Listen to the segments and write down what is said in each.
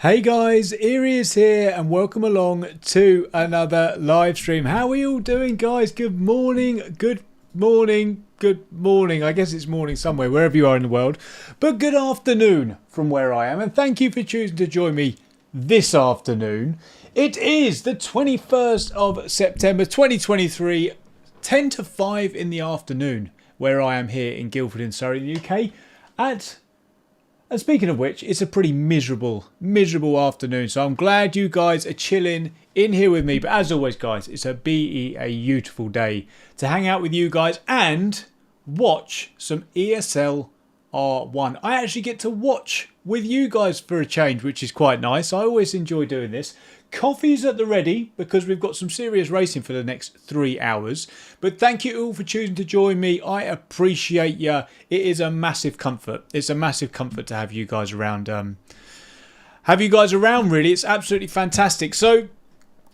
Hey guys, Eerie is here and welcome along to another live stream. How are you all doing, guys? Good morning, good morning, good morning. I guess it's morning somewhere, wherever you are in the world. But good afternoon from where I am, and thank you for choosing to join me this afternoon. It is the 21st of September 2023, 10 to 5 in the afternoon, where I am here in Guildford in Surrey, the UK. And speaking of which, it's a pretty miserable afternoon. So I'm glad you guys are chilling in here with me. But as always, guys, it's a beautiful day to hang out with you guys and watch some ESL R1. I actually get to watch with you guys for a change, which is quite nice. I always enjoy doing this. Coffee's at the ready because we've got some serious racing for the next 3 hours. But thank you all for choosing to join me. I appreciate you. It is a massive comfort. It's a massive comfort to have you guys around. Really. It's absolutely fantastic. So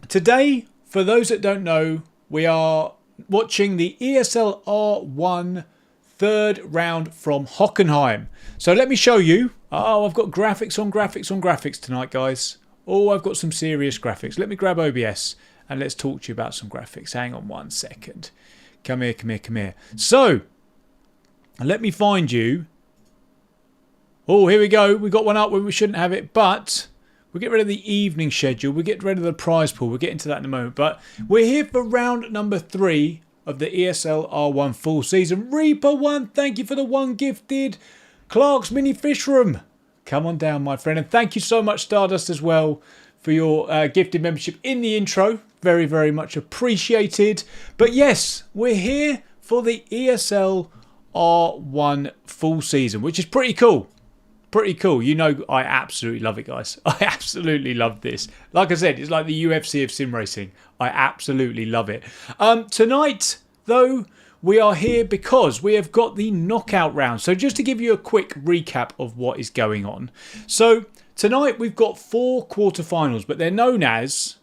today, for those that don't know, we are watching the ESL R1 third round from Hockenheim. So let me show you. Oh, I've got graphics on graphics on graphics tonight, guys. Oh, I've got some serious graphics. Let me grab OBS and let's talk to you about some graphics. Hang on 1 second. Come here. So, let me find you. Oh, here we go. We got one up when we shouldn't have it, but we'll get rid of the evening schedule. We'll get rid of the prize pool. We'll get into that in a moment. But we're here for round number 3 of the ESL R1 full season. Reaper 1, thank you for the 1 gifted. Clark's Mini Fish Room. Come on down, my friend. And thank you so much, Stardust, as well, for your gifted membership in the intro. Very, very much appreciated. But yes, we're here for the ESL R1 full season, which is pretty cool. Pretty cool. You know, I absolutely love it, guys. I absolutely love this. Like I said, it's like the UFC of sim racing. I absolutely love it. Tonight, though, we are here because we have got the knockout round. So just to give you a quick recap of what is going on. So tonight we've got 4 quarterfinals, but they're known as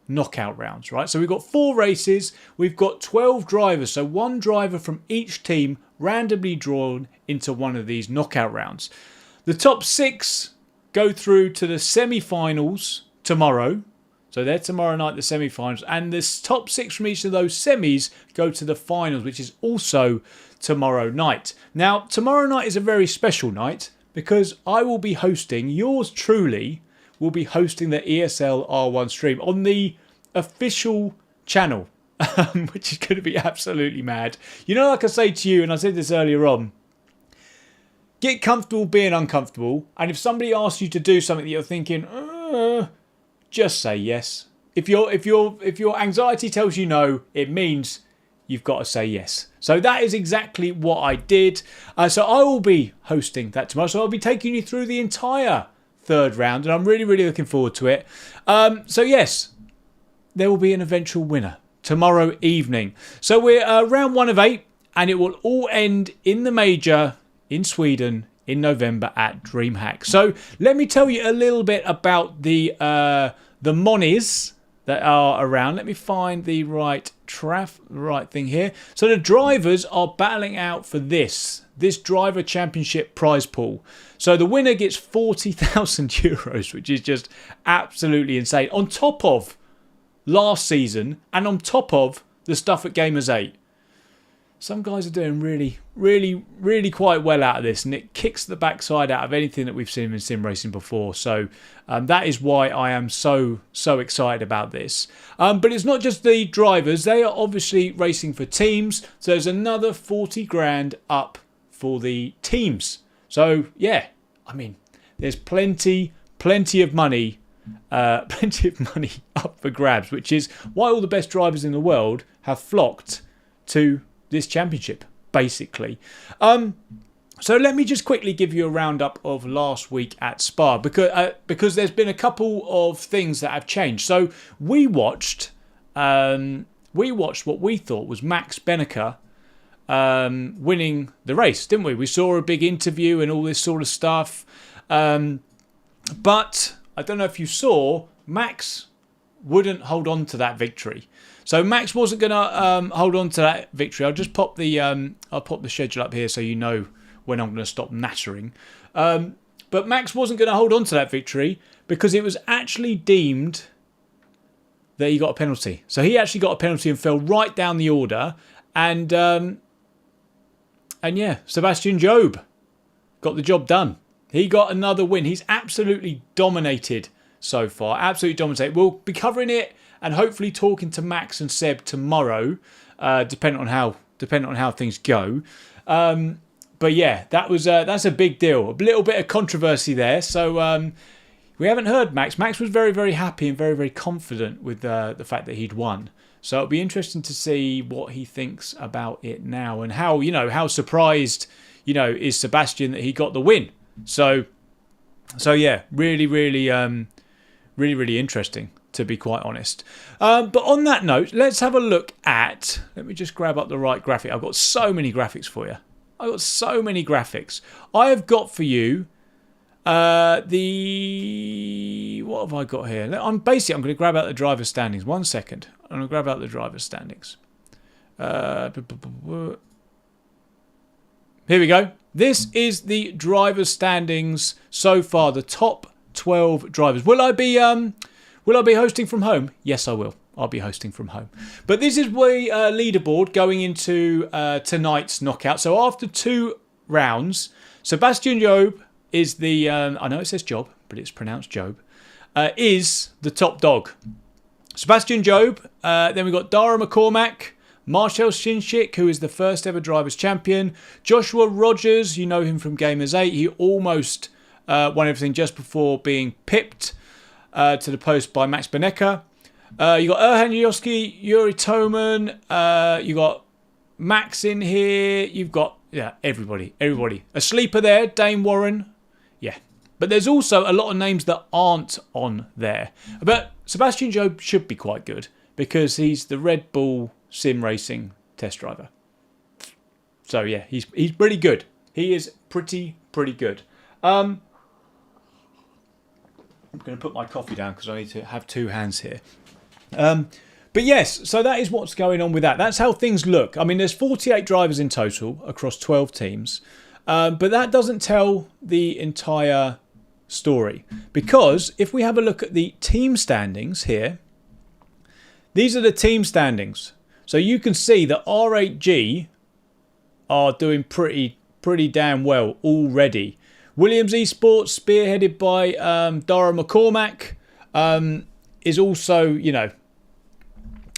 knockout rounds, right? So we've got 4 races. We've got 12 drivers. So 1 driver from each team randomly drawn into one of these knockout rounds. The top 6 go through to the semi-finals tomorrow. So they're tomorrow night, the semi-finals. And the top 6 from each of those semis go to the finals, which is also tomorrow night. Now, tomorrow night is a very special night because I will be hosting, yours truly will be hosting the ESL R1 stream on the official channel, which is going to be absolutely mad. You know, like I say to you, and I said this earlier on, get comfortable being uncomfortable. And if somebody asks you to do something that you're thinking, just say yes. If your anxiety tells you no, it means you've got to say yes. So that is exactly what I did. So I will be hosting that tomorrow. So I'll be taking you through the entire 3rd round, and I'm really, really looking forward to it. So yes, there will be an eventual winner tomorrow evening. So we're round 1 of 8, and it will all end in the major in Sweden in November at DreamHack. So let me tell you a little bit about the monies that are around. Let me find the right thing here. So the drivers are battling out for this driver championship prize pool. So the winner gets 40,000 euros, which is just absolutely insane. On top of last season and on top of the stuff at Gamers 8. Some guys are doing really, really, really quite well out of this, and it kicks the backside out of anything that we've seen in sim racing before. So that is why I am so excited about this. But it's not just the drivers; they are obviously racing for teams. So there's another 40 grand up for the teams. So yeah, I mean, there's plenty of money, up for grabs, which is why all the best drivers in the world have flocked to this championship, basically. So let me just quickly give you a roundup of last week at Spa, because there's been a couple of things that have changed. So we watched what we thought was Max Benneker winning the race, didn't we? We saw a big interview and all this sort of stuff. But I don't know if you saw, Max wouldn't hold on to that victory. So Max wasn't going to hold on to that victory. I'll just pop the schedule up here so you know when I'm going to stop nattering. But Max wasn't going to hold on to that victory because it was actually deemed that he got a penalty. So he actually got a penalty and fell right down the order. And yeah, Sebastian Job got the job done. He got another win. He's absolutely dominated so far. Absolutely dominated. We'll be covering it and hopefully talking to Max and Seb tomorrow, depending on how things go. But yeah, that's a big deal. A little bit of controversy there. So we haven't heard Max. Max was very, very happy and very, very confident with the fact that he'd won. So it'll be interesting to see what he thinks about it now and how surprised is Sebastian that he got the win. So yeah, really, really interesting, to be quite honest. But on that note, let's have a look at... Let me just grab up the right graphic. I've got so many graphics for you. I've got so many graphics. I have got for you what have I got here? I'm going to grab out the driver's standings. 1 second. I'm going to grab out the driver's standings. Here we go. This is the driver's standings so far. The top 12 drivers. Will I be hosting from home? Yes, I will. I'll be hosting from home. But this is the leaderboard going into tonight's knockout. So after 2 rounds, Sebastian Job is the... I know it says Job, but it's pronounced Job. Is the top dog. Sebastian Job. Then we've got Dara McCormack. Marcel Shinchik, who is the first ever Drivers' Champion. Joshua Rogers, you know him from Gamers 8. He almost won everything just before being pipped to the post by Max Benneker. You got Erhan Yoski, Yuri Toman. You got Max in here. You've got everybody. A sleeper there, Dane Warren. Yeah, but there's also a lot of names that aren't on there. But Sebastian Job should be quite good because he's the Red Bull sim racing test driver. So yeah, he's pretty good. He is pretty good. I'm going to put my coffee down because I need to have two hands here. But yes, so that is what's going on with that. That's how things look. I mean, there's 48 drivers in total across 12 teams. But that doesn't tell the entire story. Because if we have a look at the team standings here, these are the team standings. So you can see that R8G are doing pretty damn well already. Williams Esports, spearheaded by Dara McCormack, is also, you know,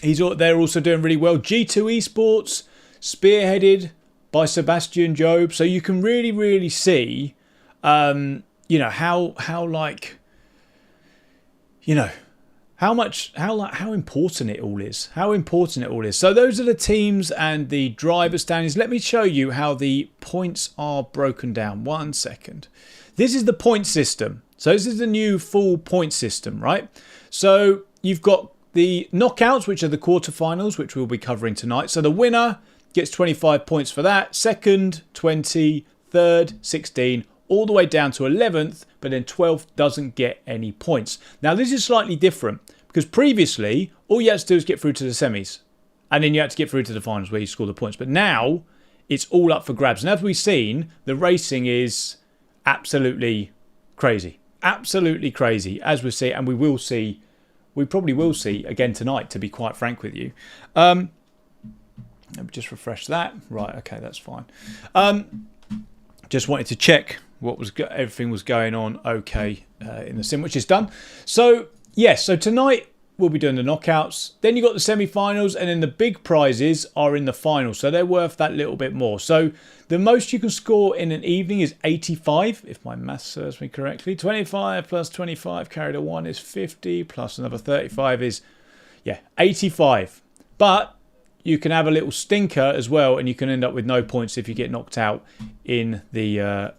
they're also doing really well. G2 Esports, spearheaded by Sebastian Job. So you can really see, you know, how like, you know, how important it all is. How important it all is. So those are the teams and the driver standings. Let me show you how the points are broken down. 1 second. This is the point system. So this is the new full point system, right? So you've got the knockouts, which are the quarterfinals, which we'll be covering tonight. So the winner gets 25 points for that. Second, 20. Third, 16. All the way down to 11th. But then 12th doesn't get any points. Now, this is slightly different. Because previously, all you had to do was get through to the semis. And then you had to get through to the finals where you score the points. But now, it's all up for grabs. And as we've seen, the racing is absolutely crazy. Absolutely crazy. As we see, and we will see. We probably will see again tonight, to be quite frank with you. Let me just refresh that. Right, okay, that's fine. Just wanted to check everything was going on okay in the sim, which is done. So, yes, so tonight we'll be doing the knockouts. Then you've got the semi-finals, and then the big prizes are in the finals. So they're worth that little bit more. So the most you can score in an evening is 85, if my maths serves me correctly. 25 plus 25 carried a 1 is 50, plus another 35 is, yeah, 85. But you can have a little stinker as well, and you can end up with no points if you get knocked out in the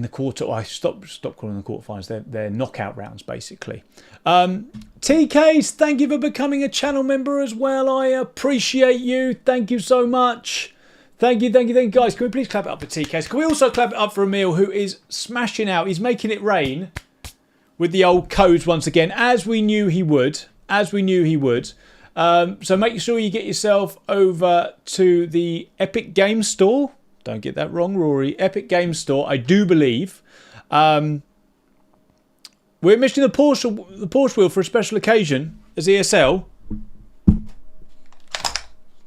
quarter. I stop calling them quarterfinals. They're knockout rounds, basically. TKs, thank you for becoming a channel member as well. I appreciate you. Thank you so much. Thank you, guys. Can we please clap it up for TKs? Can we also clap it up for Emil, who is smashing out? He's making it rain with the old codes once again, as we knew he would. So make sure you get yourself over to the Epic Games Store. Don't get that wrong, Rory. Epic Games Store, I do believe. We're missing the Porsche wheel for a special occasion as ESL.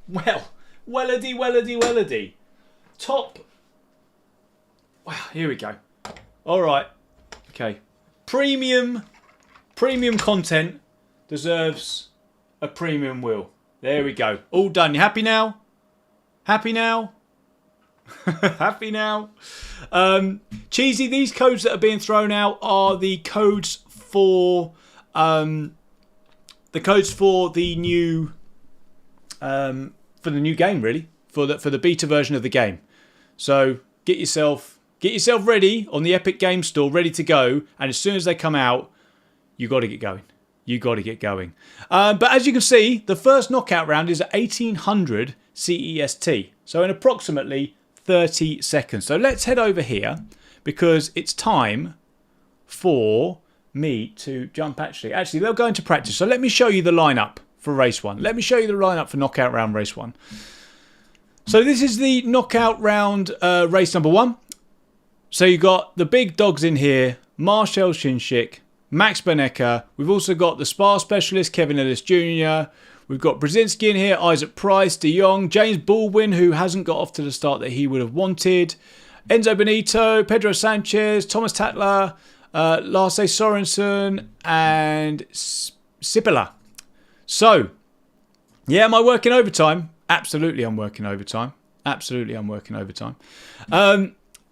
Well, wellady. Top. Wow, here we go. All right. Okay. Premium content deserves a premium wheel. There we go. All done. You happy now? Happy now? Cheesy, these codes that are being thrown out are the codes for the new game, really, for the beta version of the game. So get yourself ready on the Epic Games Store, ready to go, and as soon as they come out, you got to get going. But as you can see, the first knockout round is at 1800 CEST, so in approximately 30 seconds. So let's head over here because it's time for me to jump. Actually, they'll go into practice. So let me show you the lineup for race 1. Let me show you the lineup for knockout round race 1. So this is the knockout round race number 1. So you got the big dogs in here: Marcel Shinshik, Max Benecker. We've also got the Spa specialist Kevin Ellis Jr. We've got Brzezinski in here, Isaac Price, De Jong, James Baldwin, who hasn't got off to the start that he would have wanted, Enzo Benito, Pedro Sanchez, Thomas Tatler, Lasse Sorensen, and Sipila. So, yeah, am I working overtime? Absolutely, I'm working overtime.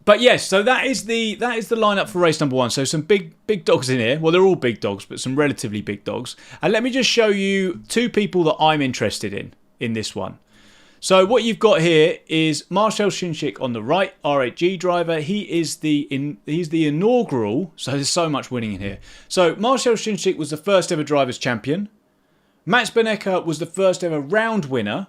But yes, so that is the lineup for race number 1. So some big dogs in here. Well, they're all big dogs, but some relatively big dogs. And let me just show you 2 people that I'm interested in this one. So what you've got here is Marcel Shinshik on the right, R8G driver. He's the inaugural. So there's so much winning in here. So Marcel Shinshik was the first ever drivers champion. Max Benecker was the first ever round winner.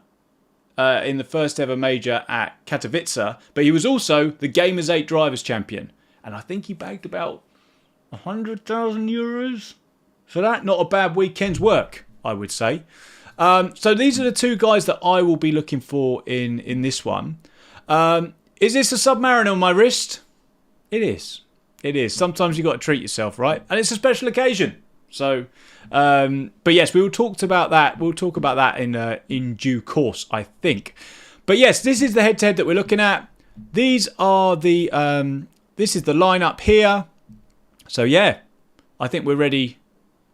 in the first ever major at Katowice, but he was also the Gamers 8 Drivers Champion. And I think he bagged about 100,000 euros for that. Not a bad weekend's work, I would say. So these are the two guys that I will be looking for in this one. Is this a Submariner on my wrist? It is. It is. Sometimes you've got to treat yourself, right? And it's a special occasion. So, but yes, we will talk about that. We'll talk about that in due course, I think. But yes, this is the head-to-head that we're looking at. These are the this is the lineup here. So yeah, I think we're ready.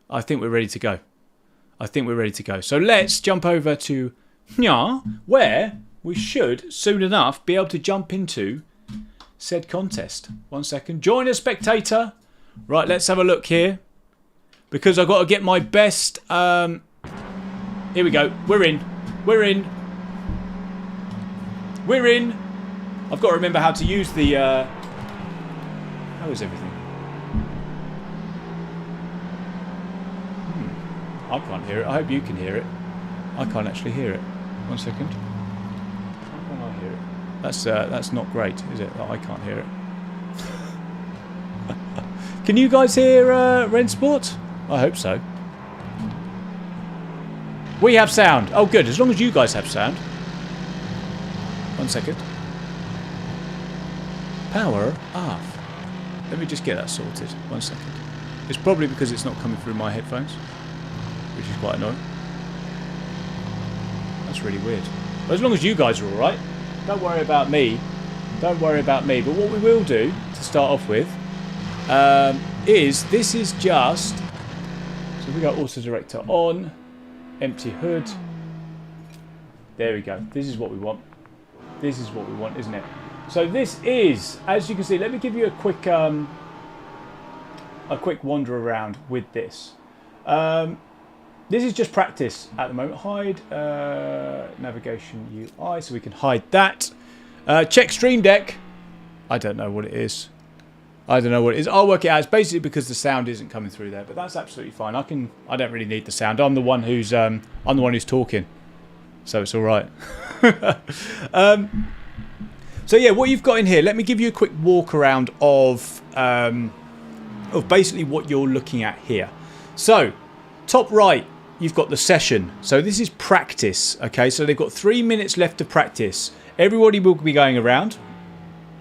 I think we're ready to go. I think we're ready to go. So let's jump over to where we should soon enough be able to jump into said contest. 1 second. Join a spectator. Right, let's have a look here. Because I've got to get my best... here we go. We're in. We're in. We're in. I've got to remember how to use the... How is everything? I can't hear it. I hope you can hear it. I can't actually hear it. 1 second. How can I hear it? That's not great, is it? That I can't hear it. Can you guys hear Rennsport? I hope so. We have sound. Oh, good. As long as you guys have sound. 1 second. Power off. Let me just get that sorted. 1 second. It's probably because it's not coming through my headphones, which is quite annoying. That's really weird. But as long as you guys are alright, don't worry about me. Don't worry about me. But what we will do, to start off with, is this is just... So we got auto director on, empty hood. There we go. This is what we want. This is what we want, isn't it? So this is, as you can see, let me give you a quick wander around with this. This is just practice at the moment. Hide navigation UI, so we can hide that. Check Stream Deck. I don't know what it is. I don't know what it is. I'll work it out. It's basically because the sound isn't coming through there, but that's absolutely fine. I don't really need the sound. I'm the one who's talking, so it's all right. So yeah, what you've got in here. Let me give you a quick walk around of basically what you're looking at here. So top right, you've got the session. So this is practice. Okay, so they've got 3 minutes left to practice. Everybody will be going around.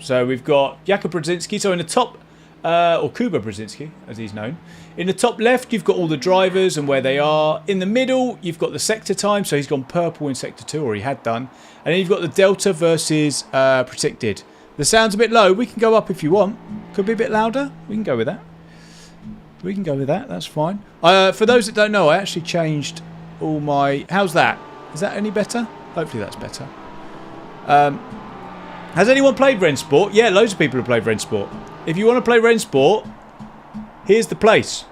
So we've got Jakub Brzezinski. So in the top, or Kuba Brzezinski, as he's known. In the top left, you've got all the drivers and where they are. In the middle, you've got the sector time. So he's gone purple in sector 2, or he had done. And then you've got the delta versus predicted. The sound's a bit low. We can go up if you want. Could be a bit louder. We can go with that. We can go with that. That's fine. For those that don't know, I actually changed all my... How's that? Is that any better? Hopefully that's better. Has anyone played Rennsport? Yeah, loads of people have played Rennsport. If you want to play Rennsport, here's the place.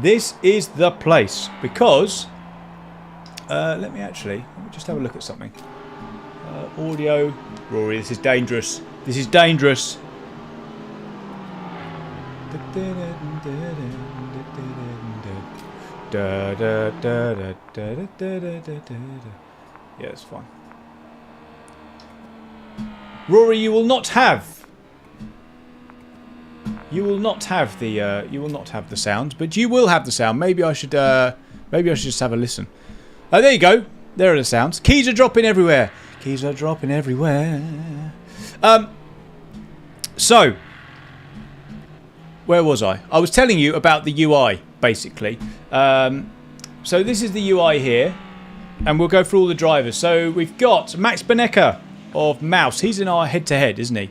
This is the place. Because... let me just have a look at something. Audio. Rory, this is dangerous. This is dangerous. Yeah, it's fine. Rory, you will not have the sound, but you will have the sound. Maybe I should just have a listen. There you go. There are the sounds. Keys are dropping everywhere. Keys are dropping everywhere. So, where was I? I was telling you about the UI, basically. So this is the UI here. And we'll go through all the drivers. So we've got Max Benecker of Mouse. He's in our head-to-head, isn't he?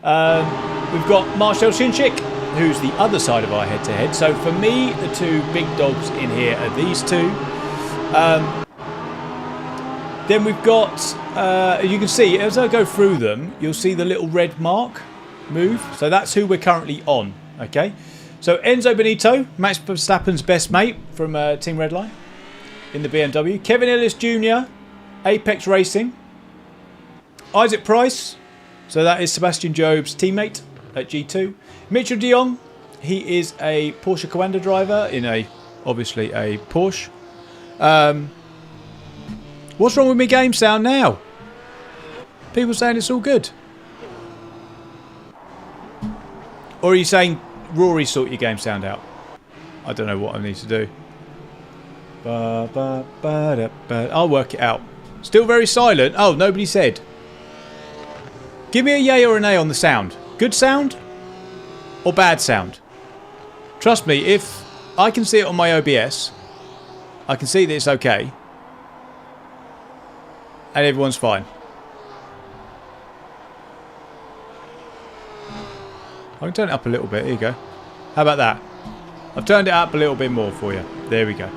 We've got Marcel Shinchik, who's the other side of our head-to-head. So for me, the two big dogs in here are these two. Then we've got, you can see, as I go through them, you'll see the little red mark move. So that's who we're currently on, okay? So Enzo Benito, Max Verstappen's best mate from Team Redline in the BMW. Kevin Ellis Jr., Apex Racing. Isaac Price, so that is Sebastian Job's teammate at G2. Mitchell de Jong, he is a Porsche Coanda driver in obviously a Porsche. What's wrong with my game sound now? People saying it's all good. Or are you saying Rory sort your game sound out? I don't know what I need to do. I'll work it out. Still very silent. Oh, nobody said. Give me a yay or a nay on the sound. Good sound or bad sound? Trust me, if I can see it on my OBS, I can see that it's okay. And everyone's fine. I can turn it up a little bit. Here you go. How about that? I've turned it up a little bit more for you. There we go.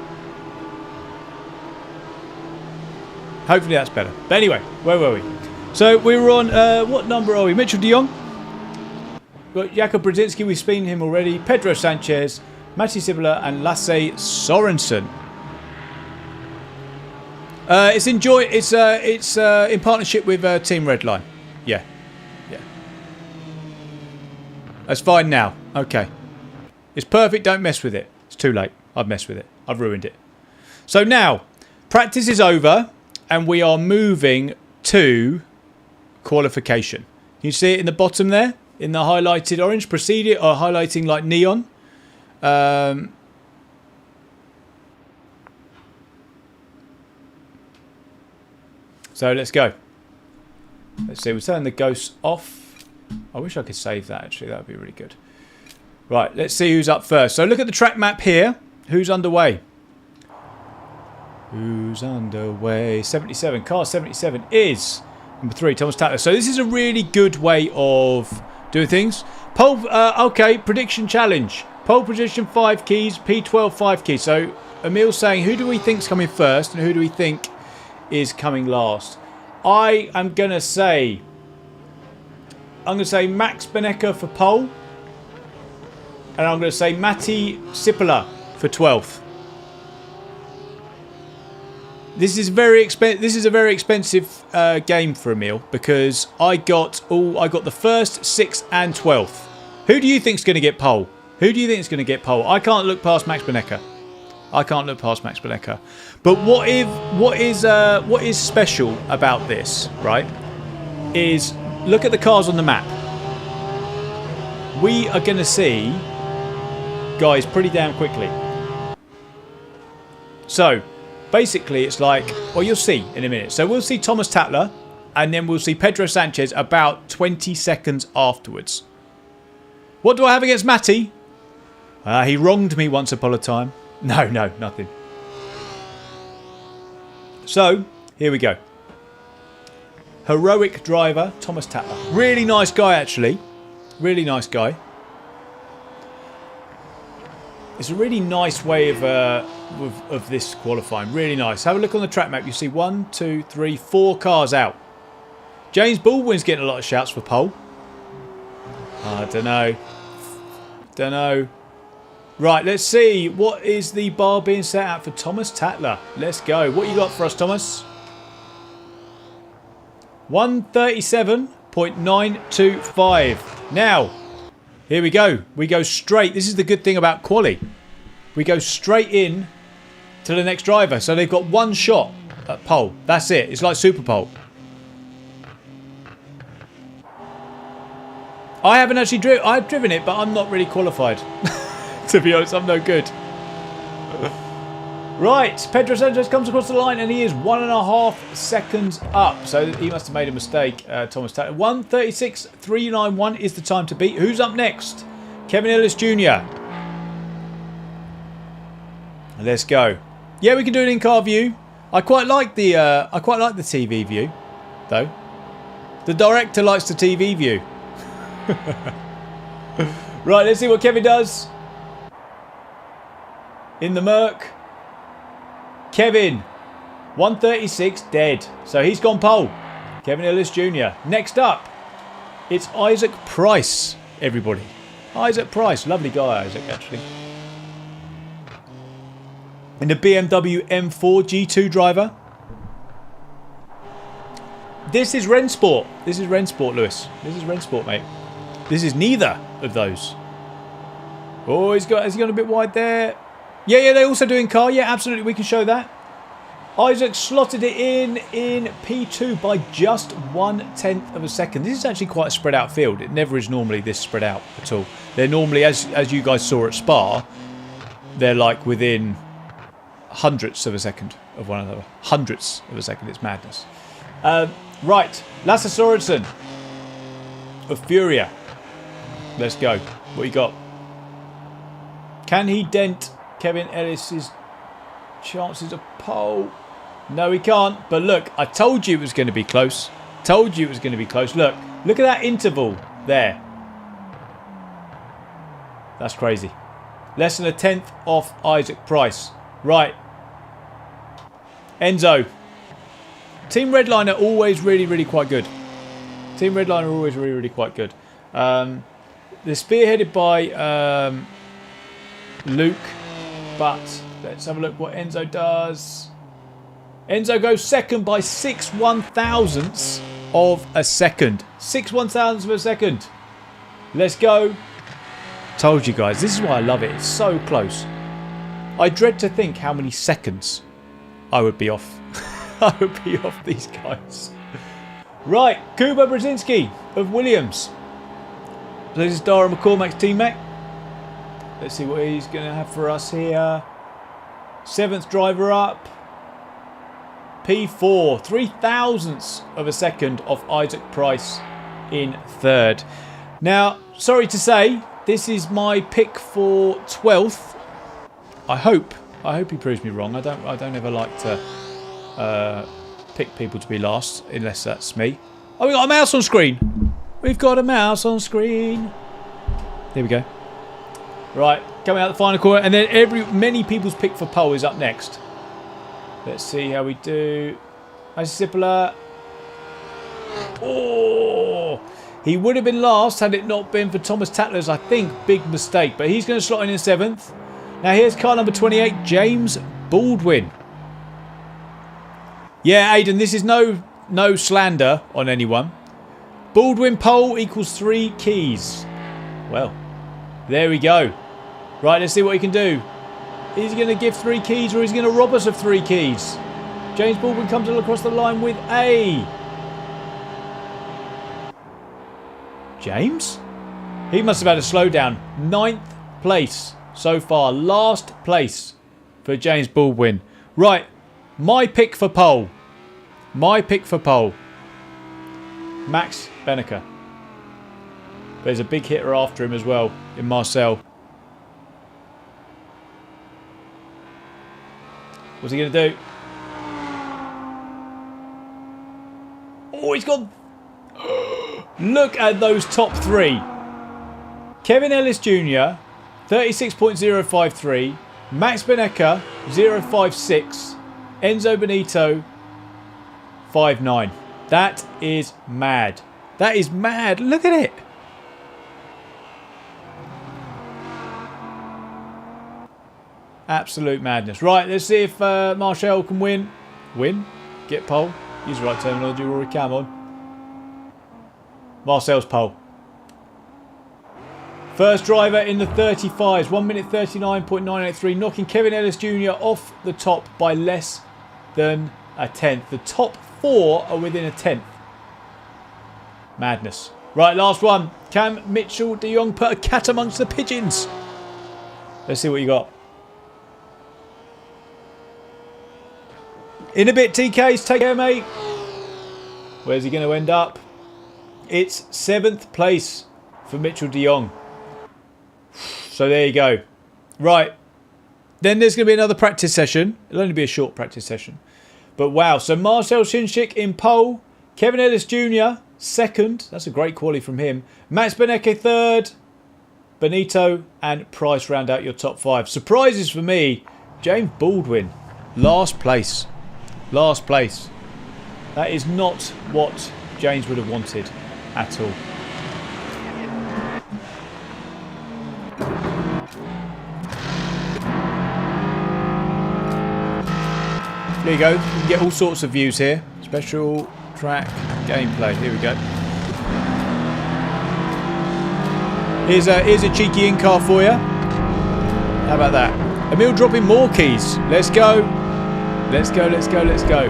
Hopefully that's better. But anyway, where were we? So we were on, what number are we? Mitchell de Jong. We've got Jakub Brzezinski, we've seen him already. Pedro Sanchez, Matti Sibila and Lasse Sorensen. It's in partnership with Team Redline. Yeah. Yeah. That's fine now. Okay. It's perfect, don't mess with it. It's too late. I've messed with it. I've ruined it. So now, practice is over and we are moving to qualification. You see it in the bottom there? In the highlighted orange? Preceded or highlighting like neon. So let's go. Let's see, we'll turn the ghosts off. I wish I could save that actually, that would be really good. Right, let's see who's up first. So look at the track map here. Who's underway? Who's underway? 77. Car 77 is number 3, Thomas Tatler. So this is a really good way of doing things. Pole, okay, prediction challenge. Pole position 5 keys, P12 5 keys. So Emil's saying, who do we think's coming first and who do we think is coming last? I am going to say Max Benecker for pole. And I'm going to say Matti Sipila for 12th. This is very expensive. This is a very expensive game for Emil because I got the first, 6th, and 12th. Who do you think's going to get pole? Who do you think is going to get pole? I can't look past Max Benecker. I can't look past Max Benecker. But what is special about this, right? Is look at the cars on the map. We are going to see guys pretty damn quickly. So basically it's like, well, you'll see in a minute. So we'll see Thomas Tatler and then we'll see Pedro Sanchez about 20 seconds afterwards. What do I have against Matty? He wronged me once upon a time. No, nothing. So here we go. Heroic driver Thomas Tatler. Really nice guy actually. Really nice guy. It's a really nice way of this qualifying. Really nice. Have a look on the track map. You see 1, 2, 3, 4 cars out. James Baldwin's getting a lot of shouts for pole. I don't know. Don't know. Right, let's see. What is the bar being set out for Thomas Tatler? Let's go. What you got for us, Thomas? 137.925. Now, here we go. We go straight. This is the good thing about quali. We go straight in to the next driver. So they've got one shot at pole. That's it. It's like super pole. I haven't actually driven. I've driven it, but I'm not really qualified. To be honest, I'm no good. Right, Pedro Sanchez comes across the line and he is 1.5 seconds up. So he must have made a mistake, Thomas Tatler. 1:36.391 is the time to beat. Who's up next? Kevin Ellis Jr. Let's go. Yeah, we can do it in car view. I quite like the TV view, though. The director likes the TV view. Right, let's see what Kevin does. In the Merc. Kevin, 136 dead. So he's gone pole. Kevin Ellis Jr. Next up, it's Isaac Price, everybody. Isaac Price. Lovely guy, Isaac, actually. In the BMW M4 G2 driver. This is Rennsport. This is Rennsport, Lewis. This is Rennsport, mate. This is neither of those. Oh, has he gone a bit wide there? Yeah, they're also doing car. Yeah, absolutely, we can show that. Isaac slotted it in P2 by just 1/10 of a second. This is actually quite a spread out field. It never is normally this spread out at all. They're normally, as you guys saw at Spa, they're like within hundredths of a second of one another. Hundredths of a second. It's madness. Right. Lasse Sorensen of Furia. Let's go. What you got? Can he dent Kevin Ellis's chances of pole? No, he can't. But look, I told you it was going to be close. Told you it was going to be close. Look at that interval there. That's crazy. Less than 1/10 off Isaac Price. Right. Enzo. Team Redline are always really quite good. Team Redline are always really quite good. They're spearheaded by Luke, but let's have a look what Enzo does. Enzo goes second by 6/1000ths of a second. 6/1000ths of a second. Let's go. Told you guys, this is why I love it. It's so close. I dread to think how many seconds I would be off. I would be off these guys. Right, Kuba Brzezinski of Williams. This is Dara McCormack's teammate. Let's see what he's going to have for us here. 7th driver up. P4. 3/1000ths of a second off Isaac Price in 3rd. Now, sorry to say, this is my pick for 12th. I hope he proves me wrong. I don't ever like to pick people to be last, unless that's me. Oh, we got a mouse on screen. We've got a mouse on screen. There we go. Right, coming out the final corner, and then many people's pick for pole is up next. Let's see how we do. Zippler. Oh, he would have been last had it not been for Thomas Tatler's, I think, big mistake. But he's going to slot in 7th. Now here's car number 28, James Baldwin. Yeah, Aidan, this is no slander on anyone. Baldwin pole equals 3 keys. Well, there we go. Right, let's see what he can do. Is he going to give 3 keys or is he going to rob us of 3 keys? James Baldwin comes across the line with A. James? He must have had a slowdown. 9th place so far. Last place for James Baldwin. Right, my pick for pole. My pick for pole. Max Benneker. There's a big hitter after him as well in Marcel. What's he going to do? Oh, he's gone. Look at those top 3. Kevin Ellis Jr., 36.053. Max Benneker, 0.56. Enzo Benito, 5.9. That is mad. That is mad. Look at it. Absolute madness. Right, let's see if Marshall can win. Win? Get pole? Use the right terminology, Rory. Come on. Marcel's pole. First driver in the 35s. 1 minute 39.983. Knocking Kevin Ellis Jr. off the top by less than a 1/10. The top 4 are within a 1/10. Madness. Right, last one. Can Mitchell de Jong put a cat amongst the pigeons? Let's see what you got. In a bit, TKs. Take care, mate. Where's he going to end up? It's 7th place for Mitchell de Jong. So there you go. Right. Then there's going to be another practice session. It'll only be a short practice session. But wow. So Marcel Shinchik in pole. Kevin Ellis Jr. 2nd. That's a great quality from him. Max Beneke 3rd. Benito and Price round out your top 5. Surprises for me. James Baldwin. Last place. Last place. That is not what James would have wanted at all. There you go. You can get all sorts of views here. Special track gameplay. Here we go. Here's a cheeky in-car for you. How about that? Emil dropping more keys. Let's go. Let's go, let's go, let's go.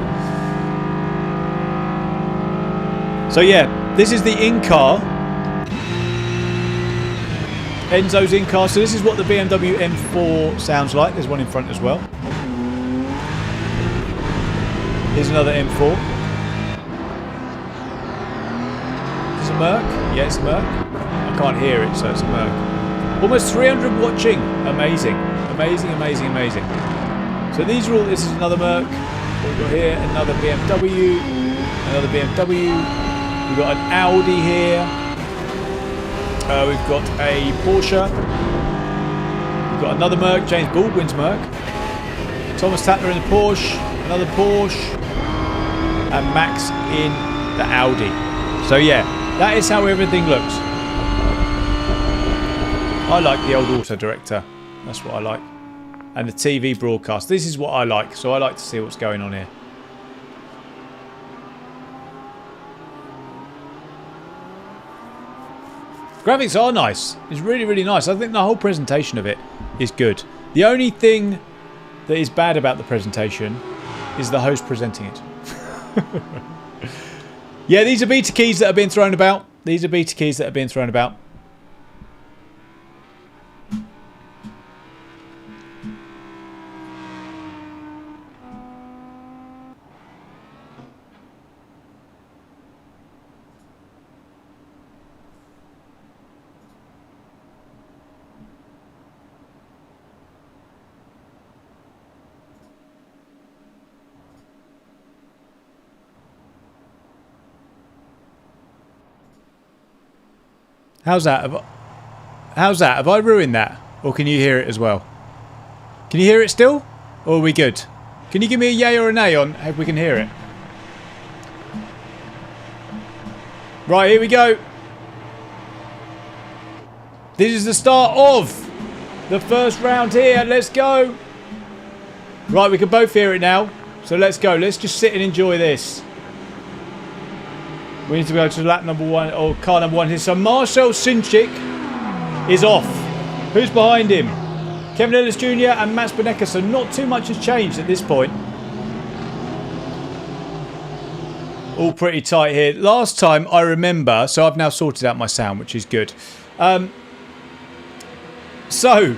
So yeah, this is the in-car. Enzo's in-car. So this is what the BMW M4 sounds like. There's one in front as well. Here's another M4. Is it a Merc? Yeah, it's a Merc. I can't hear it, so it's a Merc. Almost 300 watching. Amazing. Amazing, amazing, amazing. So these are all... This is another Merc. What we've got here, another BMW. Another BMW. We've got an Audi here. We've got a Porsche. We've got another Merc, James Baldwin's Merc. Thomas Tatler in the Porsche. Another Porsche. And Max in the Audi. So yeah, that is how everything looks. I like the old auto director. That's what I like. And the TV broadcast. This is what I like. So I like to see what's going on here. Graphics are nice. It's really, really nice. I think the whole presentation of it is good. The only thing that is bad about the presentation is the host presenting it. Yeah, these are beta keys that have been thrown about. These are beta keys that have been thrown about. How's that? How's that? Have I ruined that? Or can you hear it as well? Can you hear it still? Or are we good? Can you give me a yay or a nay on if we can hear it? Right, here we go. This is the start of the first round here. Let's go. Right, we can both hear it now. So let's go. Let's just sit and enjoy this. We need to go to lap number 1, or car number 1 here. So Marcel Sinchik is off. Who's behind him? Kevin Ellis Jr. and Mats Benecker. So not too much has changed at this point. All pretty tight here. Last time I remember, so I've now sorted out my sound, which is good. So,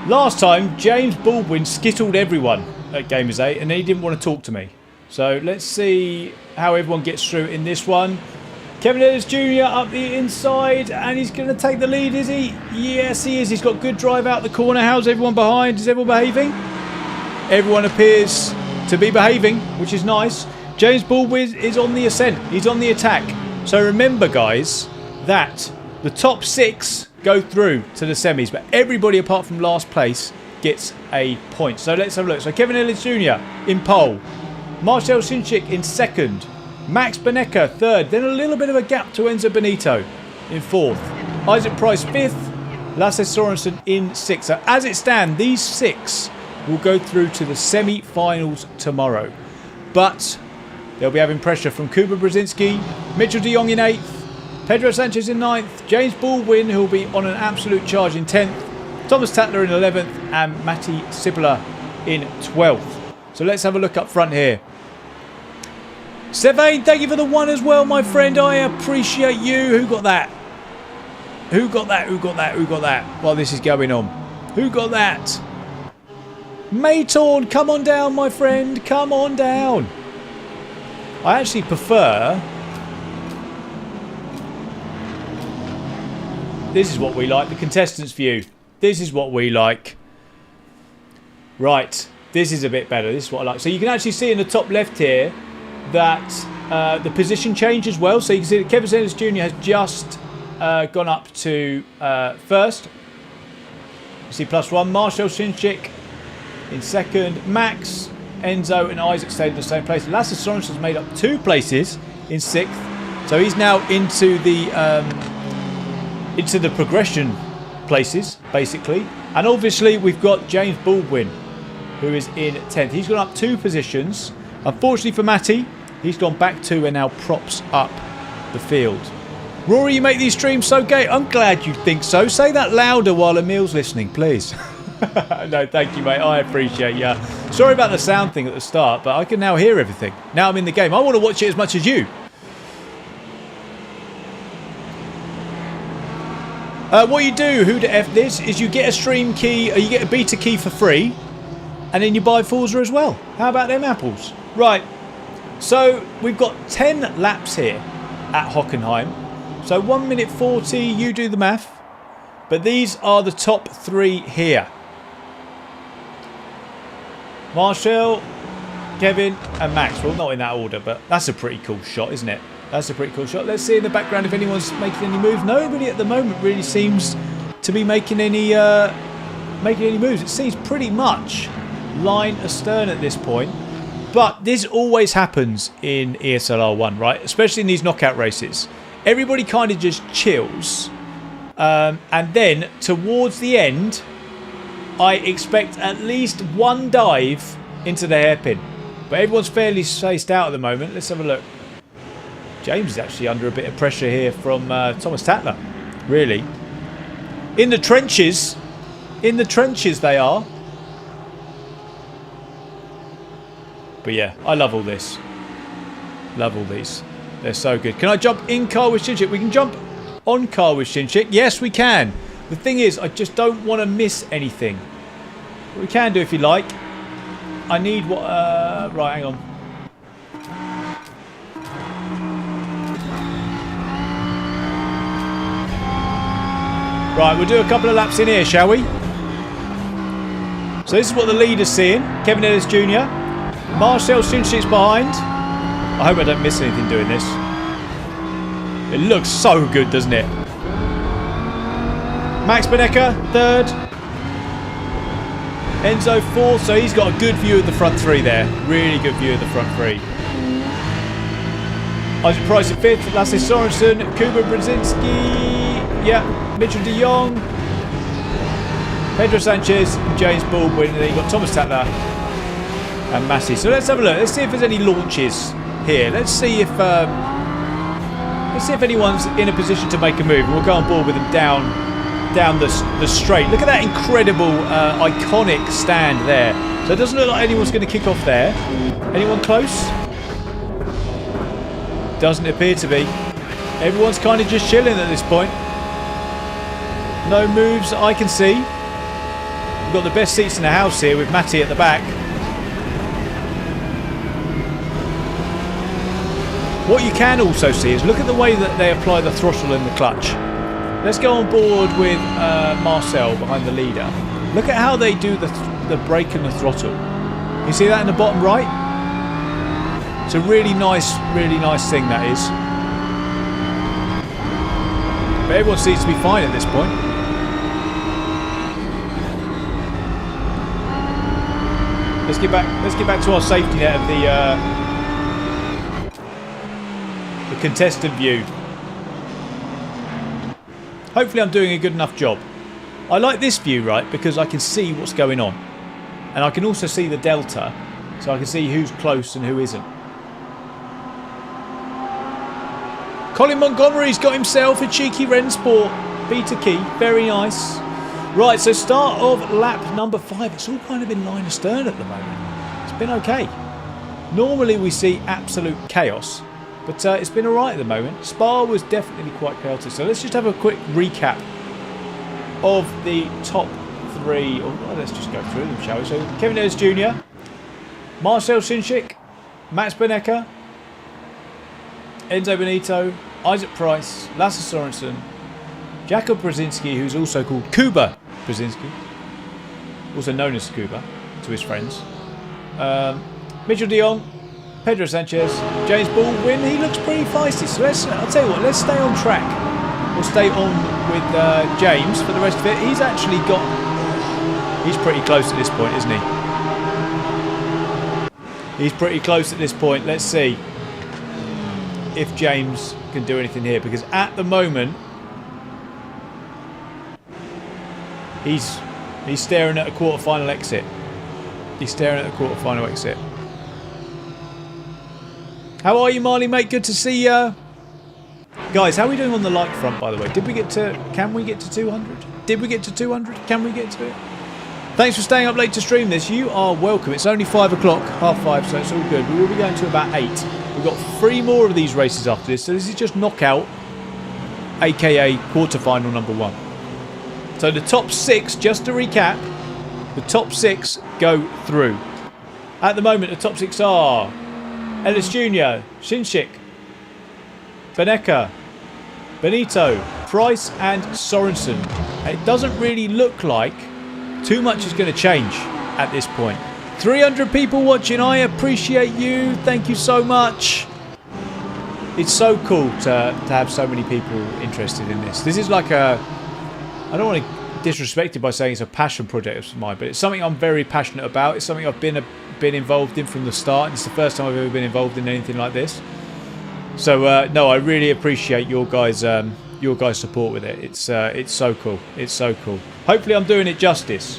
last time James Baldwin skittled everyone at Gamers 8 and he didn't want to talk to me. So let's see how everyone gets through in this one. Kevin Ellis Jr. up the inside and he's going to take the lead, is he? Yes, he is. He's got good drive out the corner. How's everyone behind? Is everyone behaving? Everyone appears to be behaving, which is nice. James Baldwin is on the ascent. He's on the attack. So remember, guys, that the top 6 go through to the semis, but everybody apart from last place gets a point. So let's have a look. So Kevin Ellis Jr. in pole. Marcel Sinchik in second. Max Benecker third. Then a little bit of a gap to Enzo Benito in fourth. Isaac Price fifth. Lasse Sorensen in sixth. So as it stands, these 6 will go through to the semi-finals tomorrow. But they'll be having pressure from Kuba Brzezinski, Mitchell de Jong in 8th, Pedro Sanchez in 9th, James Baldwin, who will be on an absolute charge in 10th, Thomas Tatler in 11th, and Matti Sipila in 12th. So let's have a look up front here. Sevain, thank you for the 1 as well, my friend. I appreciate you. Who got that? Who got that? Who got that? Who got that? While this is going on. Who got that? Maytorn, come on down, my friend. Come on down. I actually prefer... This is what we like, the contestants' view. This is what we like. Right, this is a bit better. This is what I like. So you can actually see in the top left here that the position change as well. So you can see that Kevin Ellis Jr. has just gone up to first. You see +1. Marcel Sinchik in second. Max, Enzo and Isaac stayed in the same place. Lasse Sorensen's made up 2 places in 6th. So he's now into the progression places, basically. And obviously we've got James Baldwin, who is in 10th. He's gone up 2 positions. Unfortunately for Matty, he's gone back 2 and now props up the field. Rory, you make these streams so gay. I'm glad you think so. Say that louder while Emil's listening, please. No, thank you, mate. I appreciate you. Sorry about the sound thing at the start, but I can now hear everything. Now I'm in the game. I want to watch it as much as you. What you do, who to F this, is you get a stream key, you get a beta key for free, and then you buy Forza as well. How about them apples? Right, so we've got 10 laps here at Hockenheim. So 1 minute 40, you do the math. But these are the top 3 here. Marshall, Kevin and Max. Well, not in that order, but that's a pretty cool shot, isn't it? That's a pretty cool shot. Let's see in the background if anyone's making any moves. Nobody at the moment really seems to be making any moves. It seems pretty much line astern at this point. But this always happens in ESL R1, right? Especially in these knockout races. Everybody kind of just chills. And then towards the end, I expect at least one dive into the hairpin. But everyone's fairly spaced out at the moment. Let's have a look. James is actually under a bit of pressure here from Thomas Tatler, really. In the trenches they are. But yeah, I love all this. Love all these. They're so good. Can I jump in car with Shinchik? We can jump on car with Shinchik. Yes, we can. The thing is, I just don't want to miss anything. But we can do if you like. I need what... right, hang on. Right, we'll do a couple of laps in here, shall we? So this is what the leader's seeing. Kevin Ellis Jr. Marcel Shinchik's behind. I hope I don't miss anything doing this. It looks so good, doesn't it? Max Benecker, 3rd. Enzo, 4th. So he's got a good view of the front 3 there. Really good view of the front 3. Isaac Price in 5th. Lasse Sorensen. Kuba Brzezinski. Yeah. Mitchell de Jong. Pedro Sanchez. James Baldwin. And then you've got Thomas Tatler and Massey. So let's have a look. Let's see if there's any launches here. Let's see if anyone's in a position to make a move. We'll go on board with them down the straight. Look at that incredible, iconic stand there. So it doesn't look like anyone's going to kick off there. Anyone close? Doesn't appear to be. Everyone's kind of just chilling at this point. No moves I can see. We've got the best seats in the house here with Matty at the back. What you can also see is look at the way that they apply the throttle and the clutch. Let's go on board with Marcel behind the leader. Look at how they do the brake and the throttle. You see that in the bottom right? It's a really nice thing that is. But everyone seems to be fine at this point. Let's get back to our safety net of the contestant view. Hopefully I'm doing a good enough job. I like this view, right, because I can see what's going on. And I can also see the delta, so I can see who's close and who isn't. Colin Montgomery's got himself a cheeky Rennsport beta key. Very nice. Right, so start of lap number 5. It's all kind of in line astern at the moment. It's been okay. Normally we see absolute chaos. But it's been alright at the moment. Spa was definitely quite chaotic. So let's just have a quick recap of the top 3. Or let's just go through them, shall we? So Kevin Ellis Jr., Marcel Shinchik, Max Benecker, Enzo Benito, Isaac Price, Lasse Sorensen, Jakob Brzezinski, who's also called Kuba Brzezinski, also known as Kuba to his friends, Mitchell de Jong, Pedro Sanchez, James Baldwin. He looks pretty feisty, so I'll tell you what, let's stay on track. We'll stay on with James for the rest of it. He's pretty close at this point, isn't he? He's pretty close at this point. Let's see if James can do anything here, because at the moment he's staring at a quarter-final exit. He's staring at a quarter-final exit. How are you, Marley, mate? Good to see you. Guys, how are we doing on the like front, by the way? Can we get to 200? Did we get to 200? Can we get to it? Thanks for staying up late to stream this. You are welcome. It's only 5 o'clock, half 5, so it's all good. We will be going to about 8. We've got 3 more of these races after this, so this is just knockout, aka quarterfinal number 1. So the top 6, just to recap, the top 6 go through. At the moment, the top 6 are Ellis Jr., Shinshik, Beneka, Benito, Price and Sorensen. It doesn't really look like too much is going to change at this point. 300 people watching. I appreciate you. Thank you so much. It's so cool to have so many people interested in this. This is like a... I don't want to disrespect it by saying it's a passion project of mine, but it's something I'm very passionate about. It's something I've been involved in from the start. It's the first time I've ever been involved in anything like this. So, no, I really appreciate your guys' support with it. It's so cool. It's so cool. Hopefully I'm doing it justice.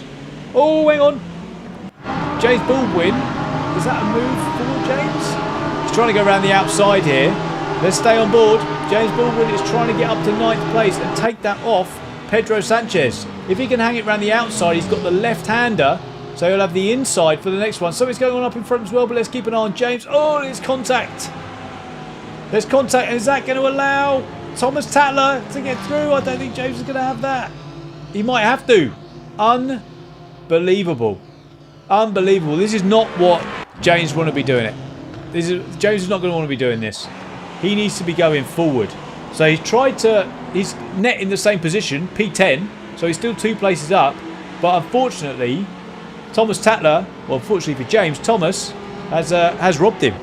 Oh, hang on. James Baldwin. Is that a move for James? He's trying to go around the outside here. Let's stay on board. James Baldwin is trying to get up to 9th place and take that off Pedro Sanchez. If he can hang it around the outside, he's got the left-hander. So he'll have the inside for the next one. Something's going on up in front as well, but let's keep an eye on James. Oh, there's contact. There's contact. And is that going to allow Thomas Tatler to get through? I don't think James is going to have that. He might have to. Unbelievable. Unbelievable. This is not what James want to be doing it. James is not going to want to be doing this. He needs to be going forward. So he's net in the same position, P10. So he's still 2 places up. But unfortunately, Thomas Tatler, well, unfortunately for James, Thomas has robbed him.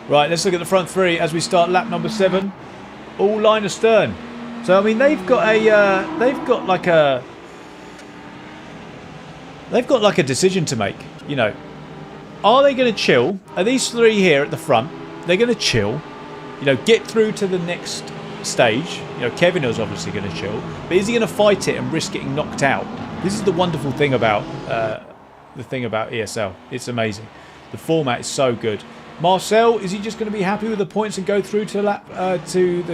Right, let's look at the front 3 as we start lap number 7. All line astern. So I mean, they've got like a decision to make. You know, are they going to chill? Are these 3 here at the front? They're going to chill. You know, get through to the next stage. You know, Kevin is obviously going to chill, but is he going to fight it and risk getting knocked out? This is the wonderful thing about ESL. It's amazing. The format is so good. Marcel, is he just going to be happy with the points and go through to the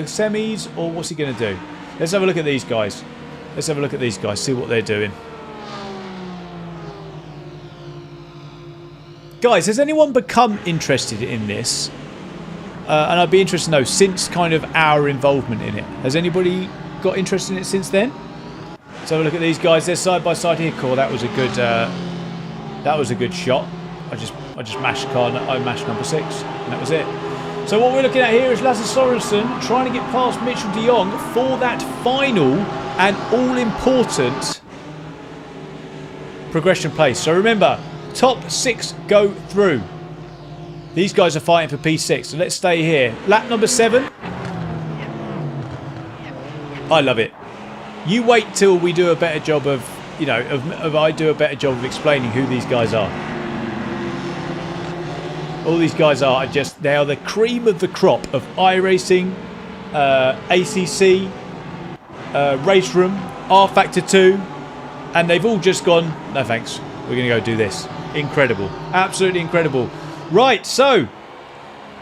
semis, or what's he going to do? Let's have a look at these guys. Let's have a look at these guys, see what they're doing. Guys, has anyone become interested in this? And I'd be interested to know, since kind of our involvement in it. Has anybody got interested in it since then? Let's have a look at these guys. They're side by side here. Cool, that was a good shot. I just mashed car. I mashed number 6, and that was it. So what we're looking at here is Lasse Sorensen trying to get past Mitchell de Jong for that final and all-important progression place. So remember, top 6 go through. These guys are fighting for P6, so let's stay here. Lap number 7. I love it. You wait till we do a better job of, you know, I do a better job of explaining who these guys are. All these guys are just, they are the cream of the crop of iRacing, ACC, Race Room, R Factor 2, and they've all just gone, no thanks, we're going to go do this. Incredible. Absolutely incredible. Right, so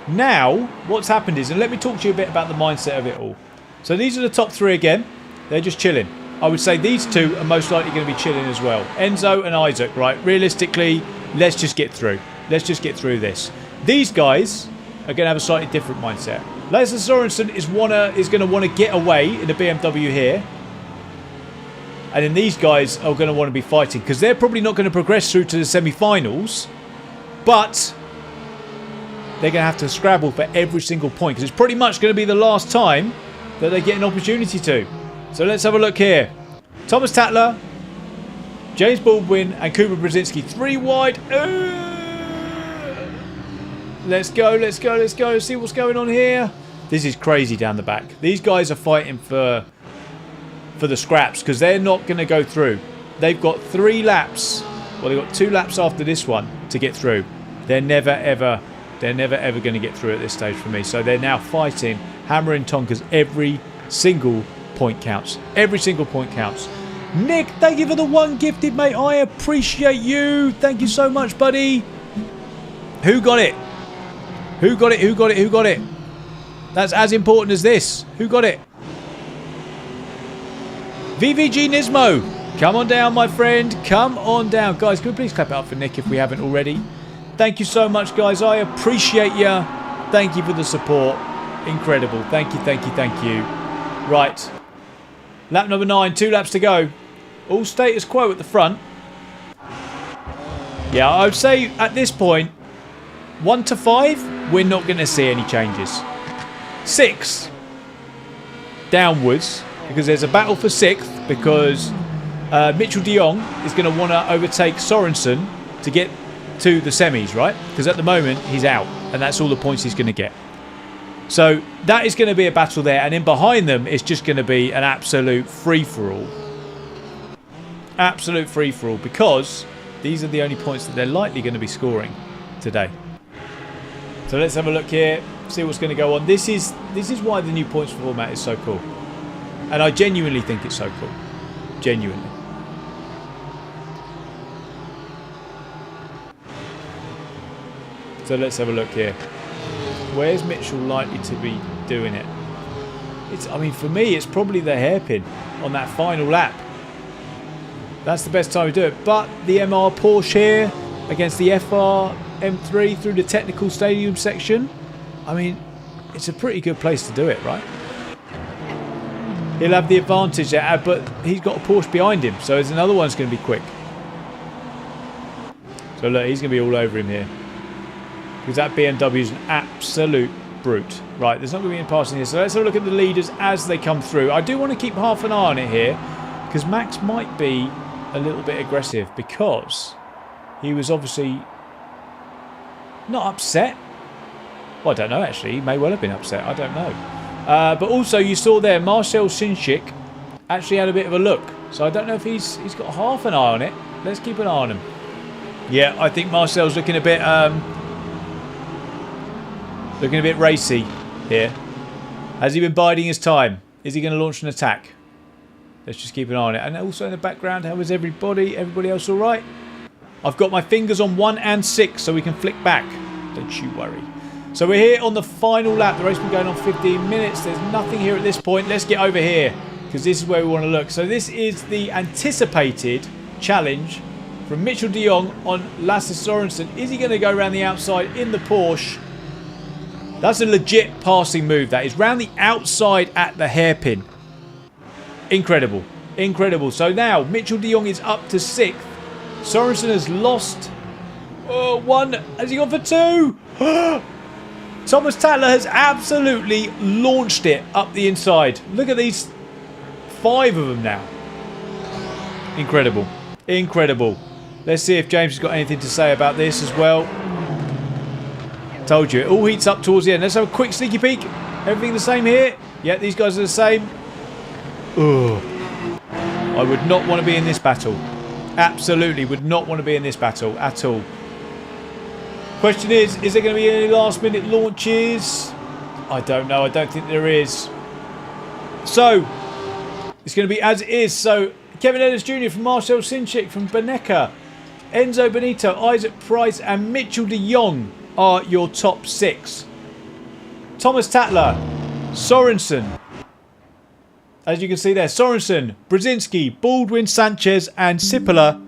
now what's happened is, and let me talk to you a bit about the mindset of it all. So these are the top 3 again. They're just chilling. I would say these 2 are most likely going to be chilling as well. Enzo and Isaac, right? Realistically, let's just get through. Let's just get through this. These guys are going to have a slightly different mindset. Lasse Sorensen is going to want to get away in the BMW here. And then these guys are going to want to be fighting, because they're probably not going to progress through to the semi-finals. But they're going to have to scrabble for every single point, because it's pretty much going to be the last time that they get an opportunity to. So let's have a look here. Thomas Tatler, James Baldwin and Cooper Brzezinski. 3 wide. Let's go, let's go, let's go. See what's going on here. This is crazy down the back. These guys are fighting for the scraps, because they're not going to go through. They've got 3 laps. Well, they've got 2 laps after this one to get through. They're never ever going to get through at this stage for me. So they're now fighting hammer and tonkers. Every single point counts. Every single point counts. Nick, thank you for the 1 gifted, mate. I appreciate you. Thank you so much, buddy. Who got it? Who got it? Who got it? Who got it? That's as important as this. Who got it? VVG Nismo. Come on down, my friend. Come on down. Guys, can we please clap it up for Nick if we haven't already? Thank you so much, guys. I appreciate you. Thank you for the support. Incredible. Thank you, thank you, thank you. Right. Lap number 9. 2 laps to go. All status quo at the front. Yeah, I would say at this point, 1 to 5, we're not going to see any changes. 6, downwards, because there's a battle for 6th, because Mitchell de Jong is going to want to overtake Sorensen to get to the semis, right? Because at the moment, he's out, and that's all the points he's going to get. So that is going to be a battle there, and then behind them, it's just going to be an absolute free-for-all. Absolute free-for-all, because these are the only points that they're likely going to be scoring today. So let's have a look here, see what's going to go on. This is why the new points format is so cool. And I genuinely think it's so cool. Genuinely. So let's have a look here. Where's Mitchell likely to be doing it? I mean, for me, it's probably the hairpin on that final lap. That's the best time to do it. But the MR Porsche here against the FR M3 through the technical stadium section. I mean, it's a pretty good place to do it, right? He'll have the advantage there, but he's got a Porsche behind him, so there's another one's going to be quick. So look, he's going to be all over him here. Because that BMW is an absolute brute. Right, there's not going to be any passing here. So let's have a look at the leaders as they come through. I do want to keep half an eye on it here, because Max might be a little bit aggressive, because he was obviously not upset. Well, I don't know, actually. He may well have been upset. I don't know. But also, you saw there, Marcel Sinchik actually had a bit of a look. So I don't know if he's got half an eye on it. Let's keep an eye on him. Yeah, I think Marcel's looking a bit racy here. Has he been biding his time? Is he going to launch an attack? Let's just keep an eye on it. And also in the background, how is everybody? Everybody else all right? I've got my fingers on 1 and 6 so we can flick back. Don't you worry. So we're here on the final lap. The race has been going on 15 minutes. There's nothing here at this point. Let's get over here because this is where we want to look. So this is the anticipated challenge from Mitchell de Jong on Lasse Sorensen. Is he going to go around the outside in the Porsche? That's a legit passing move. That is round the outside at the hairpin. Incredible. Incredible. So now Mitchell de Jong is up to 6th. Sorensen has lost 1. Has he gone for 2? Thomas Tatler has absolutely launched it up the inside. Look at these 5 of them now. Incredible. Incredible. Let's see if James has got anything to say about this as well. Told you, it all heats up towards the end. Let's have a quick sneaky peek. Everything the same here? Yeah, these guys are the same. Ugh. I would not want to be in this battle. Absolutely would not want to be in this battle at all. Question is there going to be any last minute launches? I don't know. I don't think there is. So, it's going to be as it is. So, Kevin Ellis Jr. from Marcel Sinchik from Benecca, Enzo Benito, Isaac Price and Mitchell de Jong are your top 6. Thomas Tatler, Sorensen. As you can see there, Sorensen, Brzezinski, Baldwin, Sanchez and Sipola.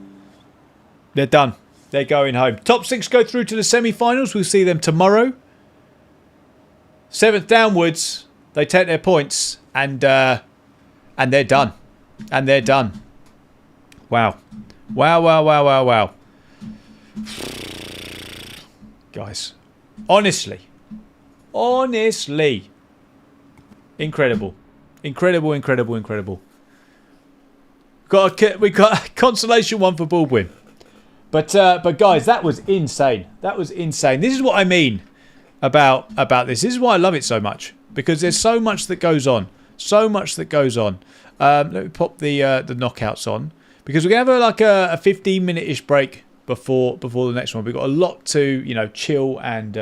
They're done. They're going home. Top 6 go through to the semi-finals. We'll see them tomorrow. 7th downwards, they take their points and they're done. And they're done. Wow. Wow, wow, wow, wow, wow. Guys, honestly, incredible, incredible, incredible, incredible. We got a consolation one for Baldwin, but guys, that was insane. That was insane. This is what I mean about this. This is why I love it so much, because there's so much that goes on, so much that goes on. Let me pop the knockouts on, because we're gonna have a 15-minute-ish break before the next one. We've got a lot to chill and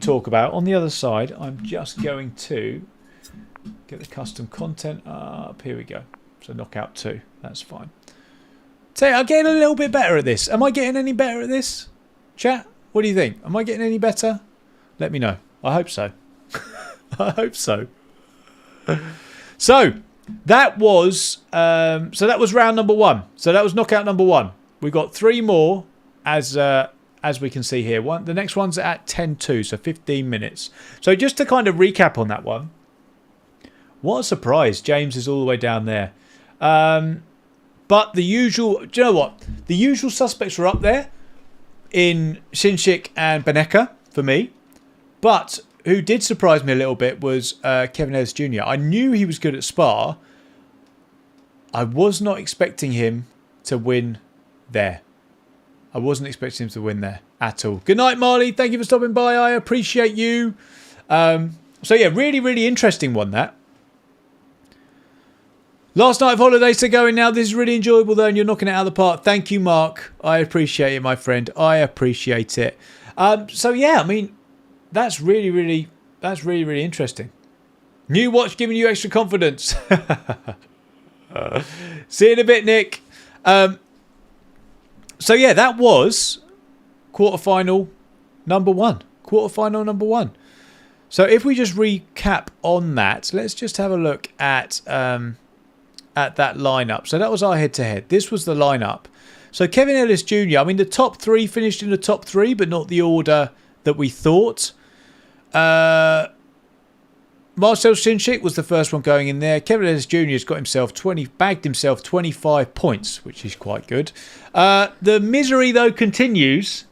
talk about. On the other side, I'm just going to get the custom content up. Here we go. So knockout 2. That's fine. So I'm getting a little bit better at this. Am I getting any better at this? Chat, what do you think? Am I getting any better? Let me know. I hope so. I hope so. So, that was so that was round number 1. So that was knockout number 1. We got 3 more as we can see here. The next one's at 10:02, so 15 minutes. So just to kind of recap on that one, what a surprise! James is all the way down there. But the usual, do you know what? The usual suspects were up there in Shinshik and Beneka for me. But who did surprise me a little bit was Kevin Ellis Jr. I knew he was good at Spa. I was not expecting him to win there. I wasn't expecting him to win there at all. Good night, Marley. Thank you for stopping by. I appreciate you. So yeah, really, really interesting one, that. Last night of holidays to going now. This is really enjoyable though, and you're knocking it out of the park. Thank you, Mark. I appreciate it, my friend. I appreciate it. So yeah, I mean, that's really, really interesting. New watch giving you extra confidence. See you in a bit, Nick. So yeah, that was quarterfinal number 1. Quarterfinal number 1. So if we just recap on that, let's just have a look at that lineup. So that was our head-to-head. This was the lineup. So Kevin Ellis Jr., I mean, the top 3 finished in the top 3, but not the order that we thought. Marcel Shinshik was the first one going in there. Kevin Ellis Jr. has got himself bagged himself 25 points, which is quite good. The misery, though, continues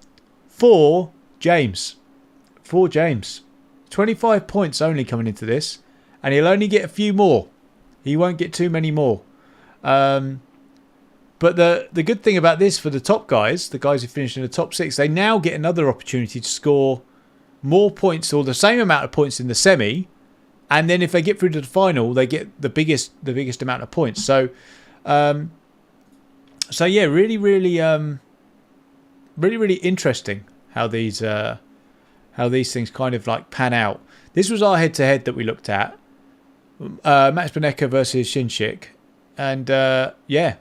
for James. 25 points only coming into this, and he'll only get a few more. He won't get too many more. But the good thing about this for the top guys, the guys who finished in the top 6, they now get another opportunity to score more points or the same amount of points in the semi. And then if they get through to the final, they get the biggest amount of points. So yeah, really interesting how these things kind of like pan out. This was our head-to-head that we looked at. Max Beneka versus Shinshik, and yeah,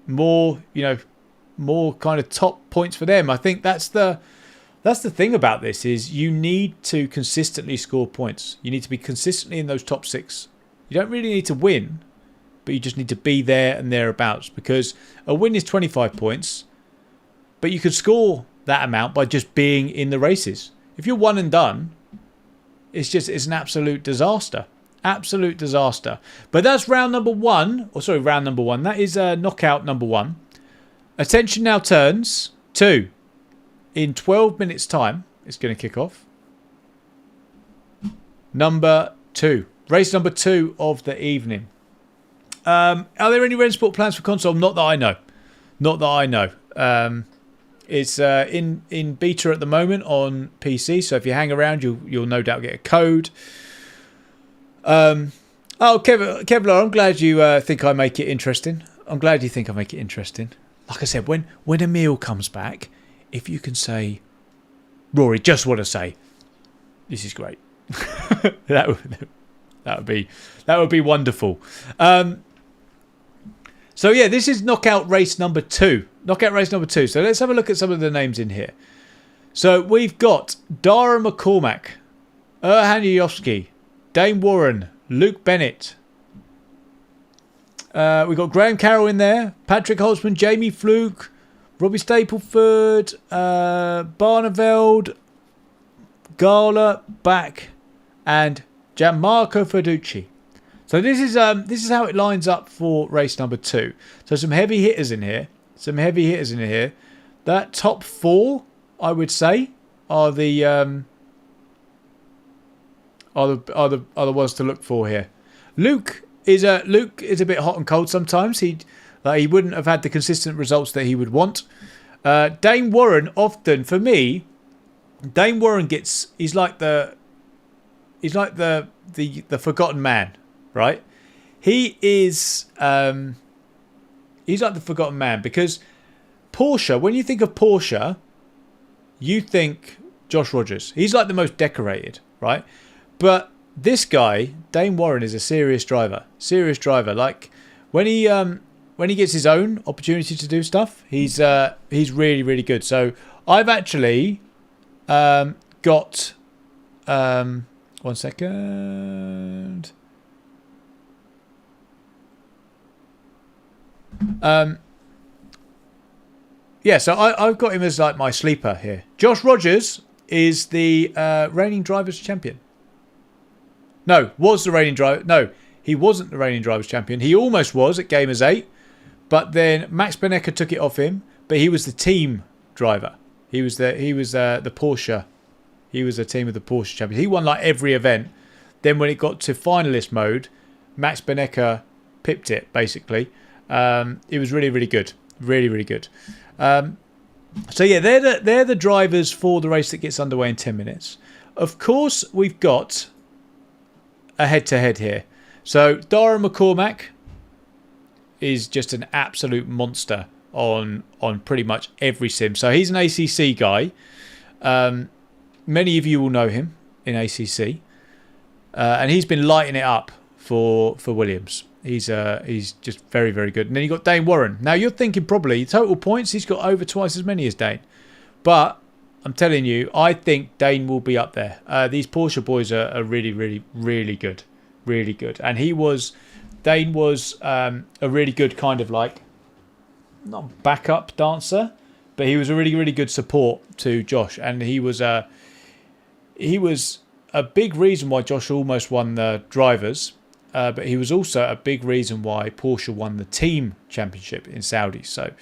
more kind of top points for them. I think that's the thing about this is you need to consistently score points. You need to be consistently in those top 6. You don't really need to win, but you just need to be there and thereabouts, because a win is 25 points, but you could score that amount by just being in the races. If you're one and done, it's an absolute disaster. Absolute disaster. But that's round number 1. Round number 1. That is knockout number 1. Attention now turns to, in 12 minutes time, it's going to kick off. Number 2. Race number 2 of the evening. Are there any Rennsport plans for console? Not that I know. Not that I know. It's in beta at the moment on PC, so if you hang around, you'll no doubt get a code. Kevlar, I'm glad you think I make it interesting. I'm glad you think I make it interesting. Like I said, when Emil comes back, if you can say, Rory, just want to say, this is great. that would be wonderful. So yeah, this is knockout race number 2. Knockout race number 2. So let's have a look at some of the names in here. So we've got Dara McCormack, Erhan Yovsky, Dane Warren, Luke Bennett. We've got Graham Carroll in there, Patrick Holtzman, Jamie Fluke, Robbie Stapleford, Barneveld, Gala, Back, and Gianmarco Ferducci. So this is how it lines up for race number 2. So some heavy hitters in here. That top 4, I would say, are the ones to look for here. Luke is a bit hot and cold sometimes. He wouldn't have had the consistent results that he would want. Dane Warren, often for me, Dane Warren he's like the forgotten man, right? He's like the forgotten man, because Porsche, when you think of Porsche, you think Josh Rogers. He's like the most decorated, right? But this guy, Dane Warren, is a serious driver. Like when he gets his own opportunity to do stuff, he's really, really good. So I've actually got 1 second. Yeah, so I've got him as like my sleeper here. Josh Rogers is the reigning Drivers' Champion. No, was the reigning driver. No, he wasn't the reigning Drivers' Champion. He almost was at Gamers 8, but then Max Benecker took it off him. But he was the team driver. He was the Porsche. He was the team of the Porsche champion. He won like every event. Then when it got to finalist mode, Max Benecker pipped it basically. It was really, really good. Really, really good. So yeah, they're the drivers for the race that gets underway in 10 minutes. Of course, we've got a head-to-head here. So Dara McCormack is just an absolute monster on pretty much every sim. So he's an ACC guy. Many of you will know him in ACC, and he's been lighting it up for Williams. He's just very, very good. And then you got Dane Warren. Now you're thinking probably total points, he's got over twice as many as Dane. But I'm telling you, I think Dane will be up there. These Porsche boys are really, really, really good. Really good. And Dane was a really good kind of like, not backup dancer, but he was a really, really good support to Josh. And he was a big reason why Josh almost won the drivers. But he was also a big reason why Porsche won the team championship in Saudi. So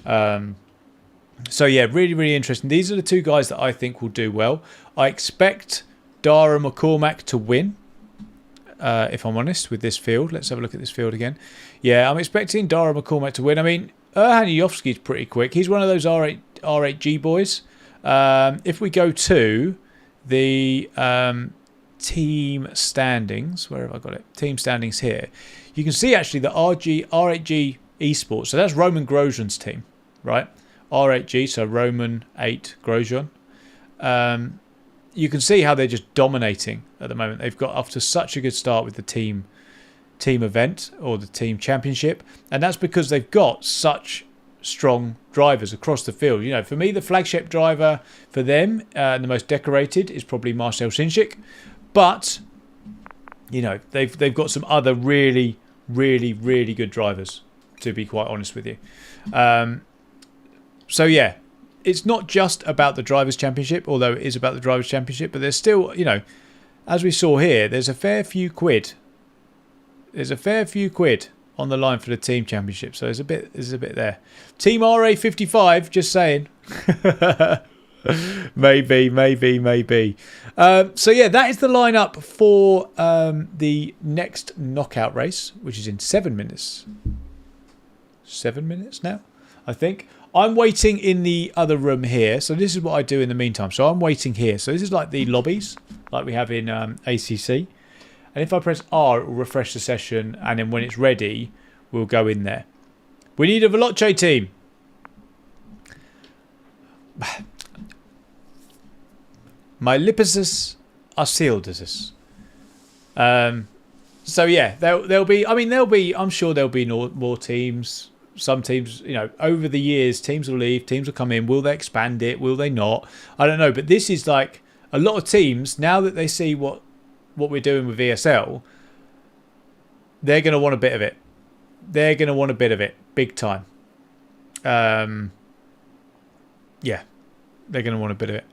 yeah, really, really interesting. These are the two guys that I think will do well. I expect Dara McCormack to win, if I'm honest, with this field. Let's have a look at this field again. Yeah, I'm expecting Dara McCormack to win. I mean, Erhan Yovski's pretty quick. He's one of those R8G boys. If we go to the team standings, where have I got it? Team standings here. You can see actually the R8G Esports. So that's Roman Grosjean's team, right? R8G, so Roman 8 Grosjean. You can see how they're just dominating at the moment. They've got off to such a good start with the team event or the team championship, and that's because they've got such strong drivers across the field. You know, for me, the flagship driver for them, and the most decorated, is probably Marcel Cinchik. But you know, they've got some other really, really, really good drivers, to be quite honest with you. So yeah, it's not just about the Drivers' Championship, although it is about the Drivers' Championship, but there's still, you know, as we saw here, there's a fair few quid. There's a fair few quid on the line for the Team Championship, so there's a bit there. Team RA55, just saying. maybe. So yeah, that is the lineup for the next knockout race, which is in 7 minutes. 7 minutes now, I think. I'm waiting in the other room here. So this is what I do in the meantime. So I'm waiting here. So this is like the lobbies, like we have in ACC. And if I press R, it will refresh the session. And then when it's ready, we'll go in there. We need a Veloce team. My lipises are sealed as this. So yeah, there'll be. I mean, I'm sure there'll be more teams. Some teams, you know, over the years, teams will leave, teams will come in. Will they expand it? Will they not? I don't know. But this is like a lot of teams, now that they see what we're doing with ESL, they're going to want a bit of it. They're going to want a bit of it, big time. Yeah, they're going to want a bit of it.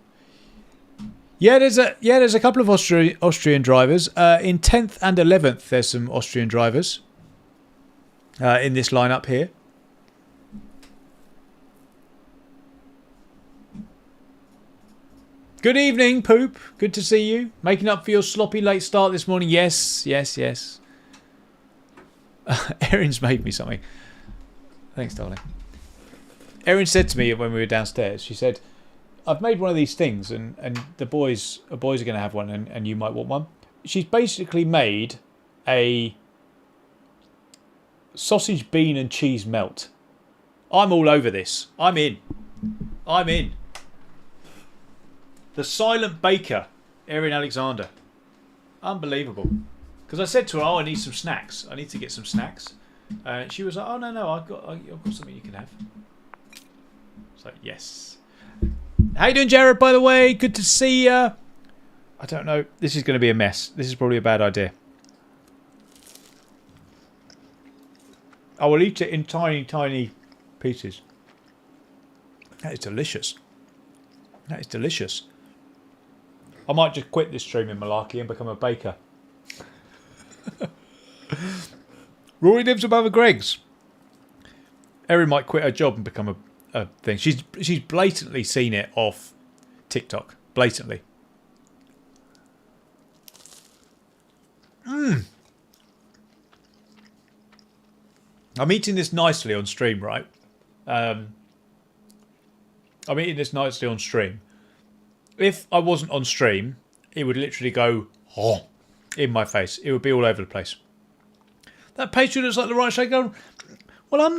Yeah, there's a couple of Austrian drivers. In 10th and 11th, there's some Austrian drivers in this lineup here. Good evening, Poop. Good to see you. Making up for your sloppy late start this morning. Yes. Erin's made me something. Thanks, darling. Erin said to me when we were downstairs, she said, I've made one of these things and the boys are going to have one and you might want one. She's basically made a sausage, bean and cheese melt. I'm all over this. I'm in. The Silent Baker, Erin Alexander. Unbelievable. Because I said to her, I need some snacks. I need to get some snacks. She was like, oh, no, I've got something you can have. So, yes. How you doing, Jared, by the way? Good to see you. I don't know. This is going to be a mess. This is probably a bad idea. I will eat it in tiny, tiny pieces. That is delicious. That is delicious. I might just quit this streaming malarkey and become a baker. Rory lives above a Greg's. Erin might quit her job and become a thing. She's blatantly seen it off TikTok. Blatantly. I'm eating this nicely on stream, right? I'm eating this nicely on stream. If I wasn't on stream, it would literally go in my face. It would be all over the place. That pastry looks like the right shape. Well, I'm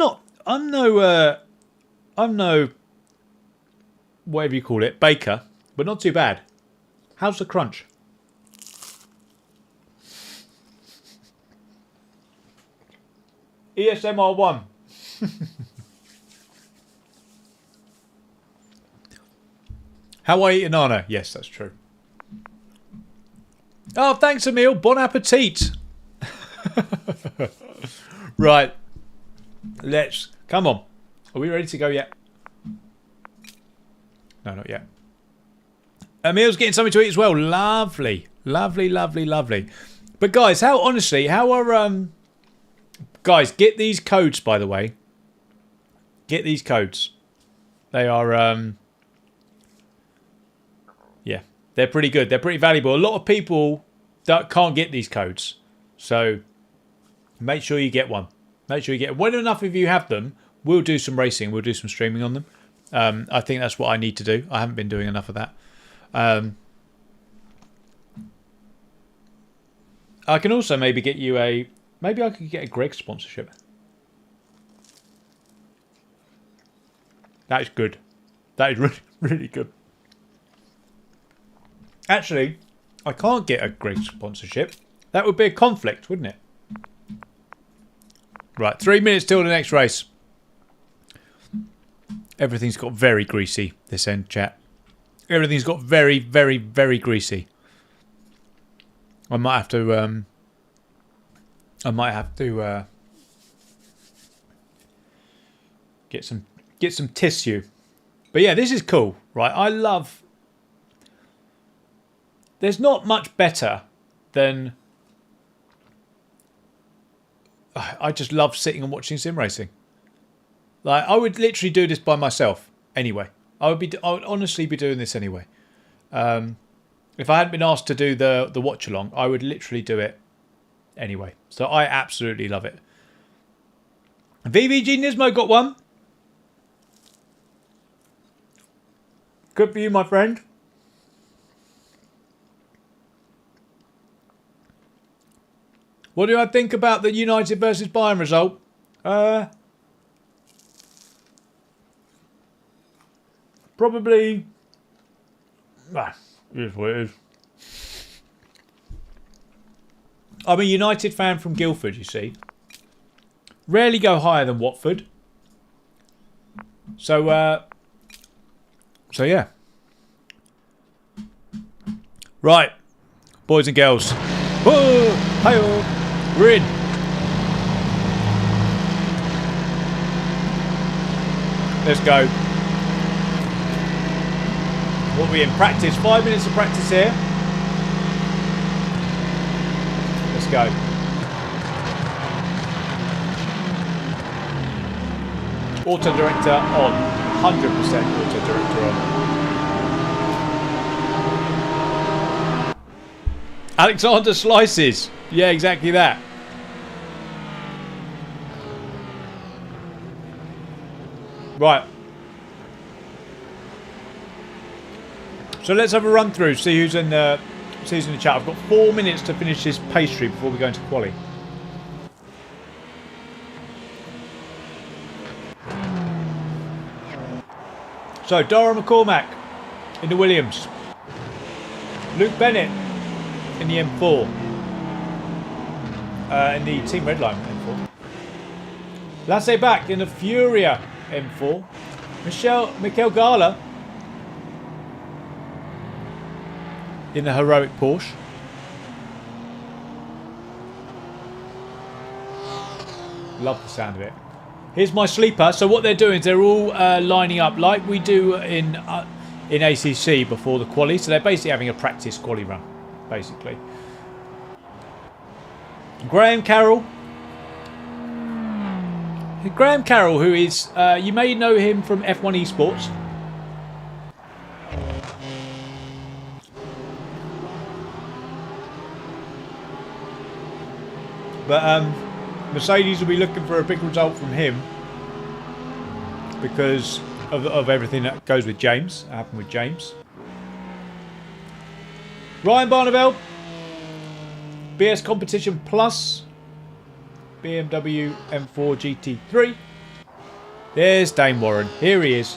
no whatever you call it, baker, but not too bad. How's the crunch? ESL R1. How I eat an Anna? Yes, that's true. Oh, thanks, Emil. Bon appetit. Right. Let's... Come on. Are we ready to go yet? No, not yet. Emil's getting something to eat as well. Lovely. Lovely, lovely, lovely. But guys, how are... Guys, get these codes, by the way. Get these codes. They are... Yeah, they're pretty good. They're pretty valuable. A lot of people that can't get these codes. So make sure you get one. Make sure you get... When enough of you have them, we'll do some racing. We'll do some streaming on them. I think that's what I need to do. I haven't been doing enough of that. I can also maybe get you a... Maybe I could get a Greg sponsorship. That is good. That is really, really good. Actually, I can't get a Greg sponsorship. That would be a conflict, wouldn't it? Right, 3 minutes till the next race. Everything's got very greasy, this end, chat. Everything's got very, very, very greasy. I might have to... get some tissue. But yeah, this is cool, right? I love... There's not much better than... I just love sitting and watching sim racing. Like, I would literally do this by myself anyway. I would honestly be doing this anyway. If I hadn't been asked to do the watch along, I would literally do it anyway. So I absolutely love it. VVG Nismo got one. Good for you, my friend. What do I think about the United versus Bayern result? Probably... it is what it is. I'm a United fan from Guildford, you see. Rarely go higher than Watford. So yeah. Right. Boys and girls. Whoa! Hi-oh! We're in. Let's go. What are we in? Practice. 5 minutes of practice here. Let's go. Auto director on. 100% auto director on. Alexander slices. Yeah, exactly that. Right. So let's have a run through. See who's in the chat. I've got 4 minutes to finish this pastry before we go into quali. So Dara McCormack in the Williams. Luke Bennett in the M4. In the Team Redline M4. Lasse Back in the Furia M4. Mikel Gala in the Heroic Porsche. Love the sound of it. Here's my sleeper. So what they're doing is they're all lining up like we do in ACC before the quali. So they're basically having a practice quali run, basically. Graham Carroll, who is, you may know him from F1 Esports. But Mercedes will be looking for a big result from him because of everything that goes with James, happened with James. Ryan Barneveld, BS Competition Plus, BMW M4 GT3. There's Dane Warren. Here he is.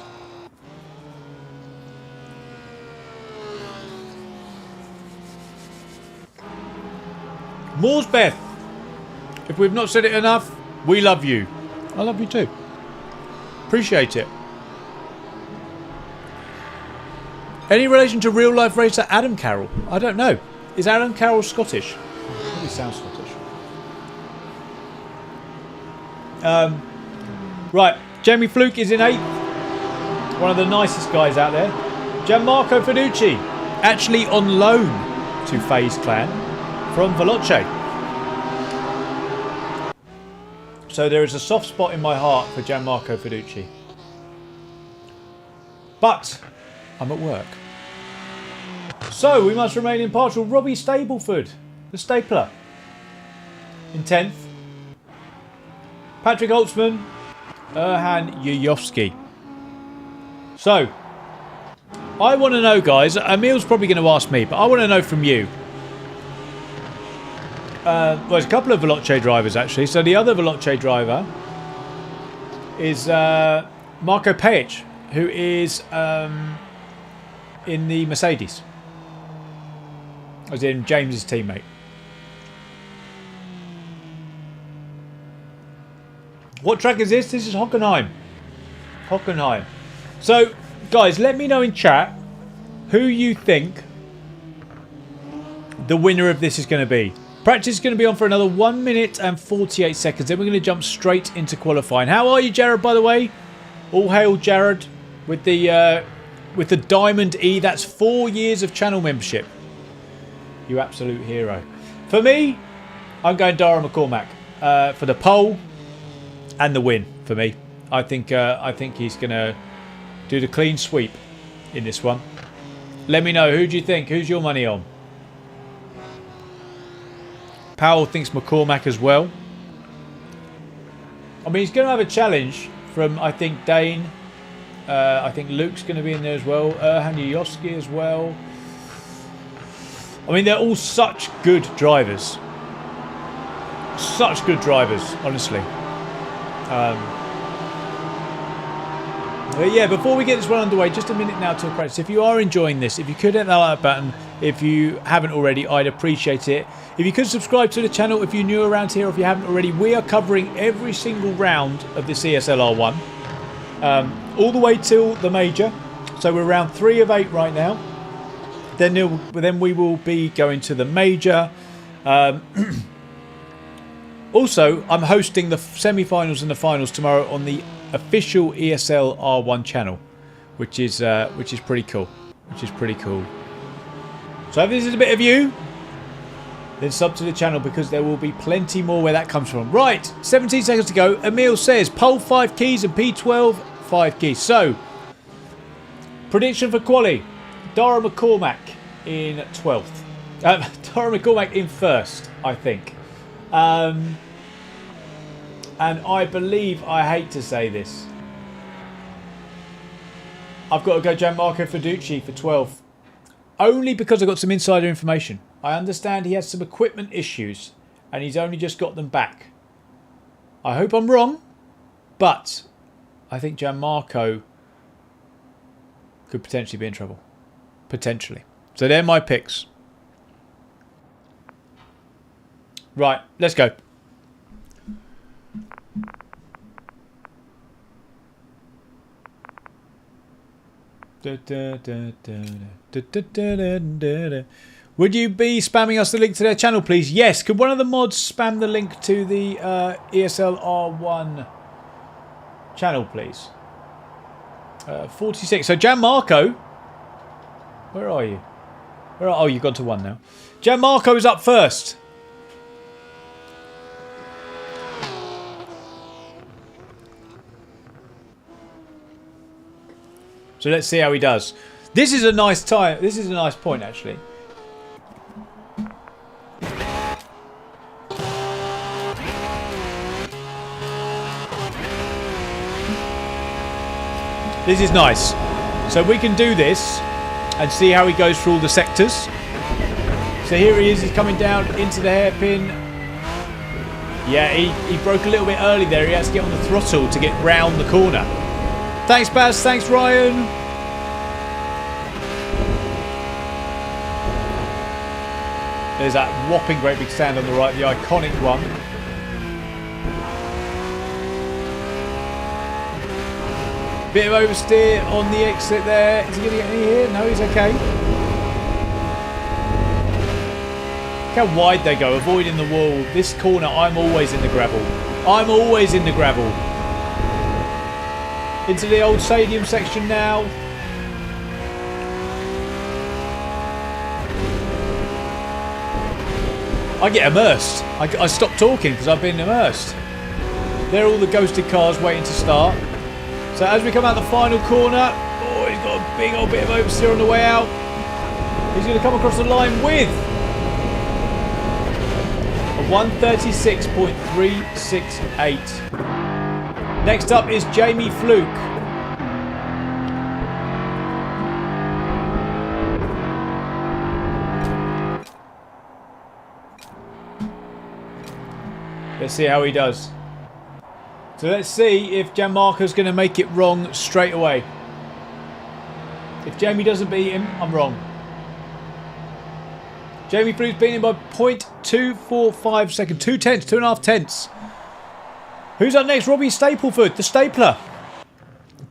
Mooresbeth. If we've not said it enough, we love you. I love you too. Appreciate it. Any relation to real life racer Adam Carroll? I don't know. Is Adam Carroll Scottish? He sounds Scottish. Right, Jamie Fluke is in 8th. One of the nicest guys out there. Gianmarco Finucci, actually on loan to FaZe Clan from Veloce. So there is a soft spot in my heart for Gianmarco Finucci. But I'm at work. So we must remain impartial. Robbie Stableford, the stapler, in 10th. Patrick Holtzman, Erhan Yuyovsky. So, I want to know, guys, Emil's probably going to ask me, but I want to know from you. Well, there's a couple of Veloce drivers, actually. So the other Veloce driver is Marko Pejic, who is in the Mercedes. As in James's teammate. What track is this? This is Hockenheim. Hockenheim. So, guys, let me know in chat who you think the winner of this is going to be. Practice is going to be on for another 1 minute and 48 seconds. Then we're going to jump straight into qualifying. How are you, Jared, by the way? All hail Jared with the Diamond E. That's 4 years of channel membership. You absolute hero. For me, I'm going Dara McCormack for the pole and the win for me. I think he's going to do the clean sweep in this one. Let me know. Who do you think? Who's your money on? Powell thinks McCormack as well. I mean, he's going to have a challenge from, I think, Dane. I think Luke's going to be in there as well. Erhan Yuyovsky as well. I mean, they're all such good drivers. Such good drivers, honestly. But yeah, before we get this one underway, just a minute now till practice. If you are enjoying this, if you could hit that like button, if you haven't already, I'd appreciate it. If you could subscribe to the channel if you're new around here, or if you haven't already, we are covering every single round of this ESL R1. All the way till the major. So we're round 3 of 8 right now. Then we will be going to the major. Also, I'm hosting the semi-finals and the finals tomorrow on the official ESL R1 channel, which is pretty cool. So if this is a bit of you, then sub to the channel because there will be plenty more where that comes from. Right, 17 seconds to go. Emil says pole 5 keys and P12 5 keys. So, prediction for quali. Dara McCormack in 12th. Dara McCormack in 1st, I think. And I believe, I hate to say this, I've got to go Gianmarco Finucci for 12th. Only because I got some insider information. I understand he has some equipment issues and he's only just got them back. I hope I'm wrong, but I think Gianmarco could potentially be in trouble. Potentially. So they're my picks. Right, let's go. Would you be spamming us the link to their channel, please? Yes. Could one of the mods spam the link to the ESL R1 channel, please? 46. So, Gianmarco. Where are you? Oh, you've gone to 1 now. Gianmarco is up first. So let's see how he does. This is a nice time. This is a nice point, actually. This is nice. So we can do this and see how he goes through all the sectors. So here he is. He's coming down into the hairpin. Yeah, he broke a little bit early there. He has to get on the throttle to get round the corner. Thanks, Baz. Thanks, Ryan. There's that whopping great big stand on the right, the iconic one. Bit of oversteer on the exit there. Is he going to get any here? No, he's okay. Look how wide they go, avoiding the wall. This corner, I'm always in the gravel. I'm always in the gravel. Into the old stadium section now. I get immersed. I stop talking because I've been immersed. There are all the ghosted cars waiting to start. So as we come out the final corner, oh, he's got a big old bit of oversteer on the way out. He's going to come across the line with a 136.368. Next up is Jamie Fluke. Let's see how he does. So let's see if Gianmarco's going to make it wrong straight away. If Jamie doesn't beat him, I'm wrong. Jamie Fluke's beating him by 0.245 seconds. 2 tenths, 2.5 tenths. Who's up next? Robbie Stapleford, the stapler.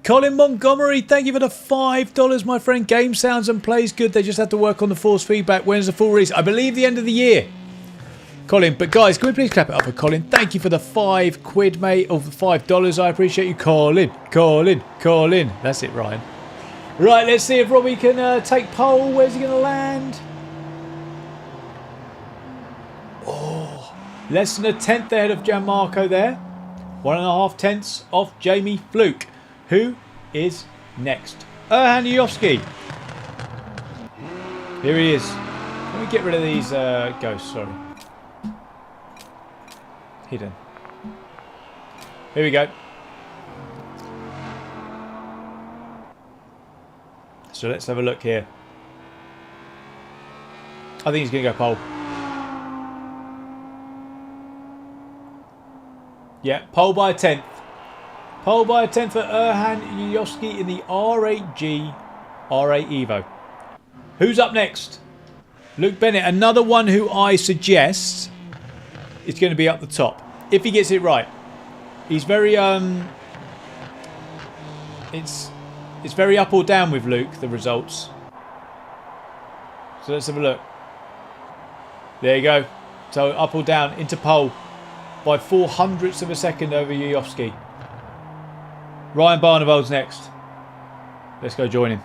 Colin Montgomery, thank you for the $5, my friend. Game sounds and plays good. They just have to work on the force feedback. When's the full release? I believe the end of the year. Colin, but guys, can we please clap it up for Colin? Thank you for the £5, mate, of the $5. I appreciate you, Colin. Colin. That's it, Ryan. Right, let's see if Robbie can take pole. Where's he going to land? Oh, less than a tenth ahead of Gianmarco there. 1.5 tenths off Jamie Fluke. Who is next? Erhan Yovsky. Here he is. Let me get rid of these ghosts, sorry. Hidden. Here we go. So let's have a look here. I think he's going to go pole. Yeah, pole by a tenth. Pole by a tenth for Erhan Yovsky in the R8G R8 Evo. Who's up next? Luke Bennett, another one who I suggest is going to be up the top if he gets it right. He's very it's very up or down with Luke, the results. So let's have a look. There you go. So up or down into pole by 0.04 of a second over Yovsky. Ryan Barnavold's next. Let's go join him.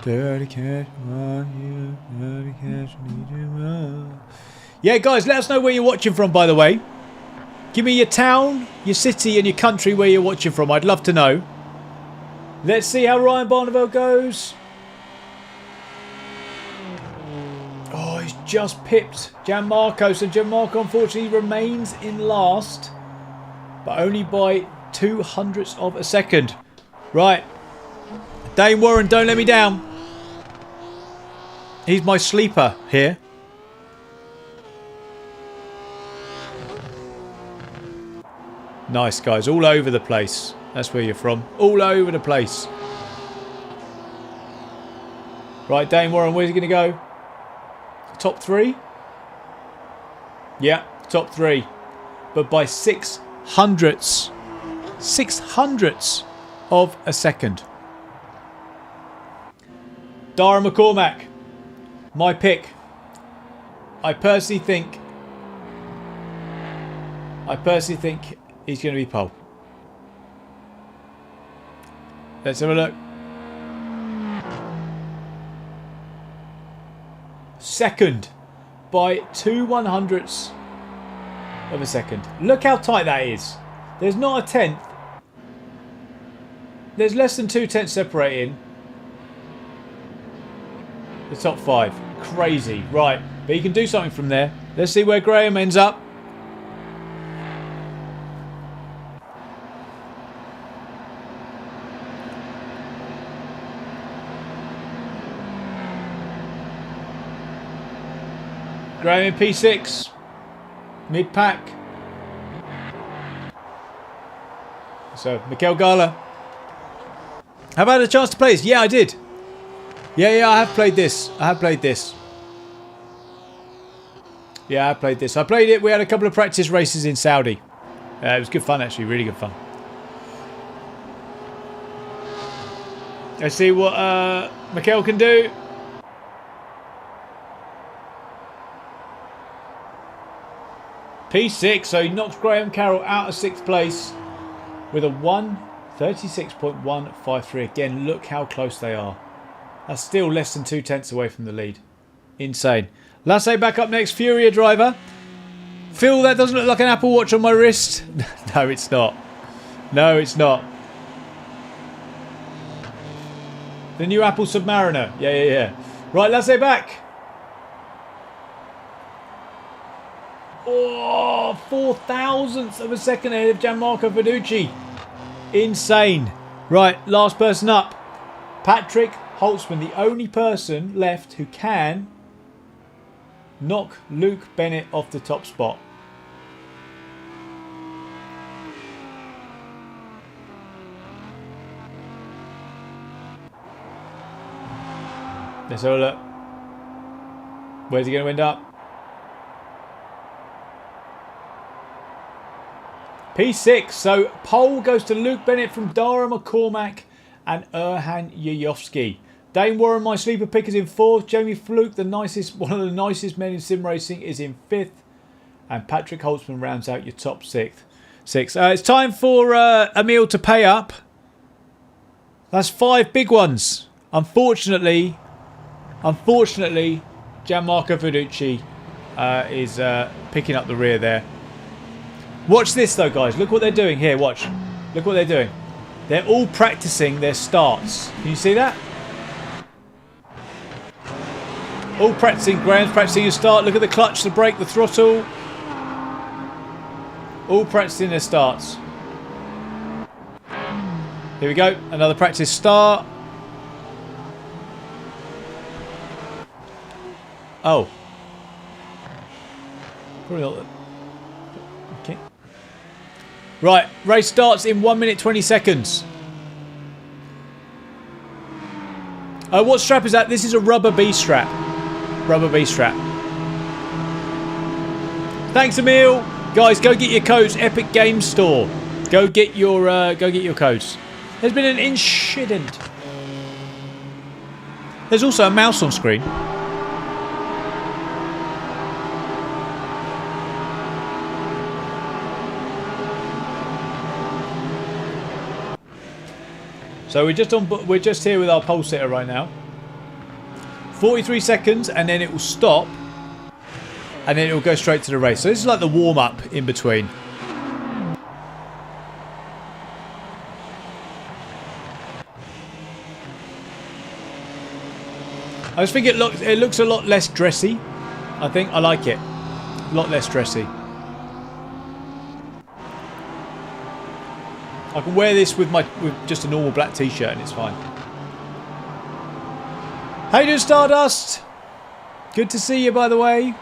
Dirty cash on you, dirty cash need you. Yeah, guys, let us know where you're watching from, by the way. Give me your town, your city, and your country where you're watching from. I'd love to know. Let's see how Ryan Barnavold goes. Oh, he's just pipped Gianmarco. So Gianmarco, unfortunately, remains in last, but only by 0.02 of a second. Right. Dane Warren, don't let me down. He's my sleeper here. Nice, guys. All over the place. That's where you're from. All over the place. Right, Dane Warren, where's he going to go? Top 3? Yeah, top 3. But by 0.06 of a second. Dara McCormack. My pick. I personally think he's going to be pole. Let's have a look. Second by 2/100ths of a second. Look how tight that is. There's not a tenth. There's less than 2/10 separating the top 5. Crazy. Right. But you can do something from there. Let's see where Graham ends up. Graham in P6. Mid-pack. So, Mikel Gala. Have I had a chance to play this? Yeah, I did. Yeah, I have played this. Yeah, I have played this. I played it. We had a couple of practice races in Saudi. It was good fun, actually. Really good fun. Let's see what Mikel can do. P6, so he knocks Graham Carroll out of 6th place with a 1:36.153. Again, look how close they are. That's still less than 2/10 away from the lead. Insane. Lasse back up next, Furia driver. Phil, that doesn't look like an Apple Watch on my wrist. No, it's not. No, it's not. The new Apple Submariner. Yeah. Right, Lasse back. Oh, 4,000ths of a second ahead of Gianmarco Verducci. Insane. Right, last person up. Patrick Holtzman, the only person left who can knock Luke Bennett off the top spot. Let's have a look. Where's he going to end up? P6, so pole goes to Luke Bennett from Dara McCormack and Erhan Yayovsky. Dane Warren, my sleeper pick, is in 4th. Jamie Fluke, one of the nicest men in sim racing, is in 5th. And Patrick Holtzman rounds out your top 6. It's time for Emil to pay up. That's 5 big ones. Unfortunately, Gianmarco Verducci is picking up the rear there. Watch this though, guys. Look what they're doing here. Watch. Look what they're doing. They're all practicing their starts. Can you see that? All practicing. Graham's practicing his start. Look at the clutch, the brake, the throttle. All practicing their starts. Here we go. Another practice start. Oh. Probably not. Okay. Right. Race starts in 1 minute 20 seconds. What strap is that? This is a rubber B strap. Rubber B strap. Thanks, Emil. Guys, go get your codes. Epic Games Store. Go get your codes. There's been an incident. There's also a mouse on screen. So we're just here with our pole sitter right now. 43 seconds, and then it will stop, and then it will go straight to the race. So this is like the warm up in between. I just think it looks a lot less dressy. I think I like it. A lot less dressy. I can wear this with just a normal black t-shirt and it's fine. How you doing, Stardust? Good to see you, by the way.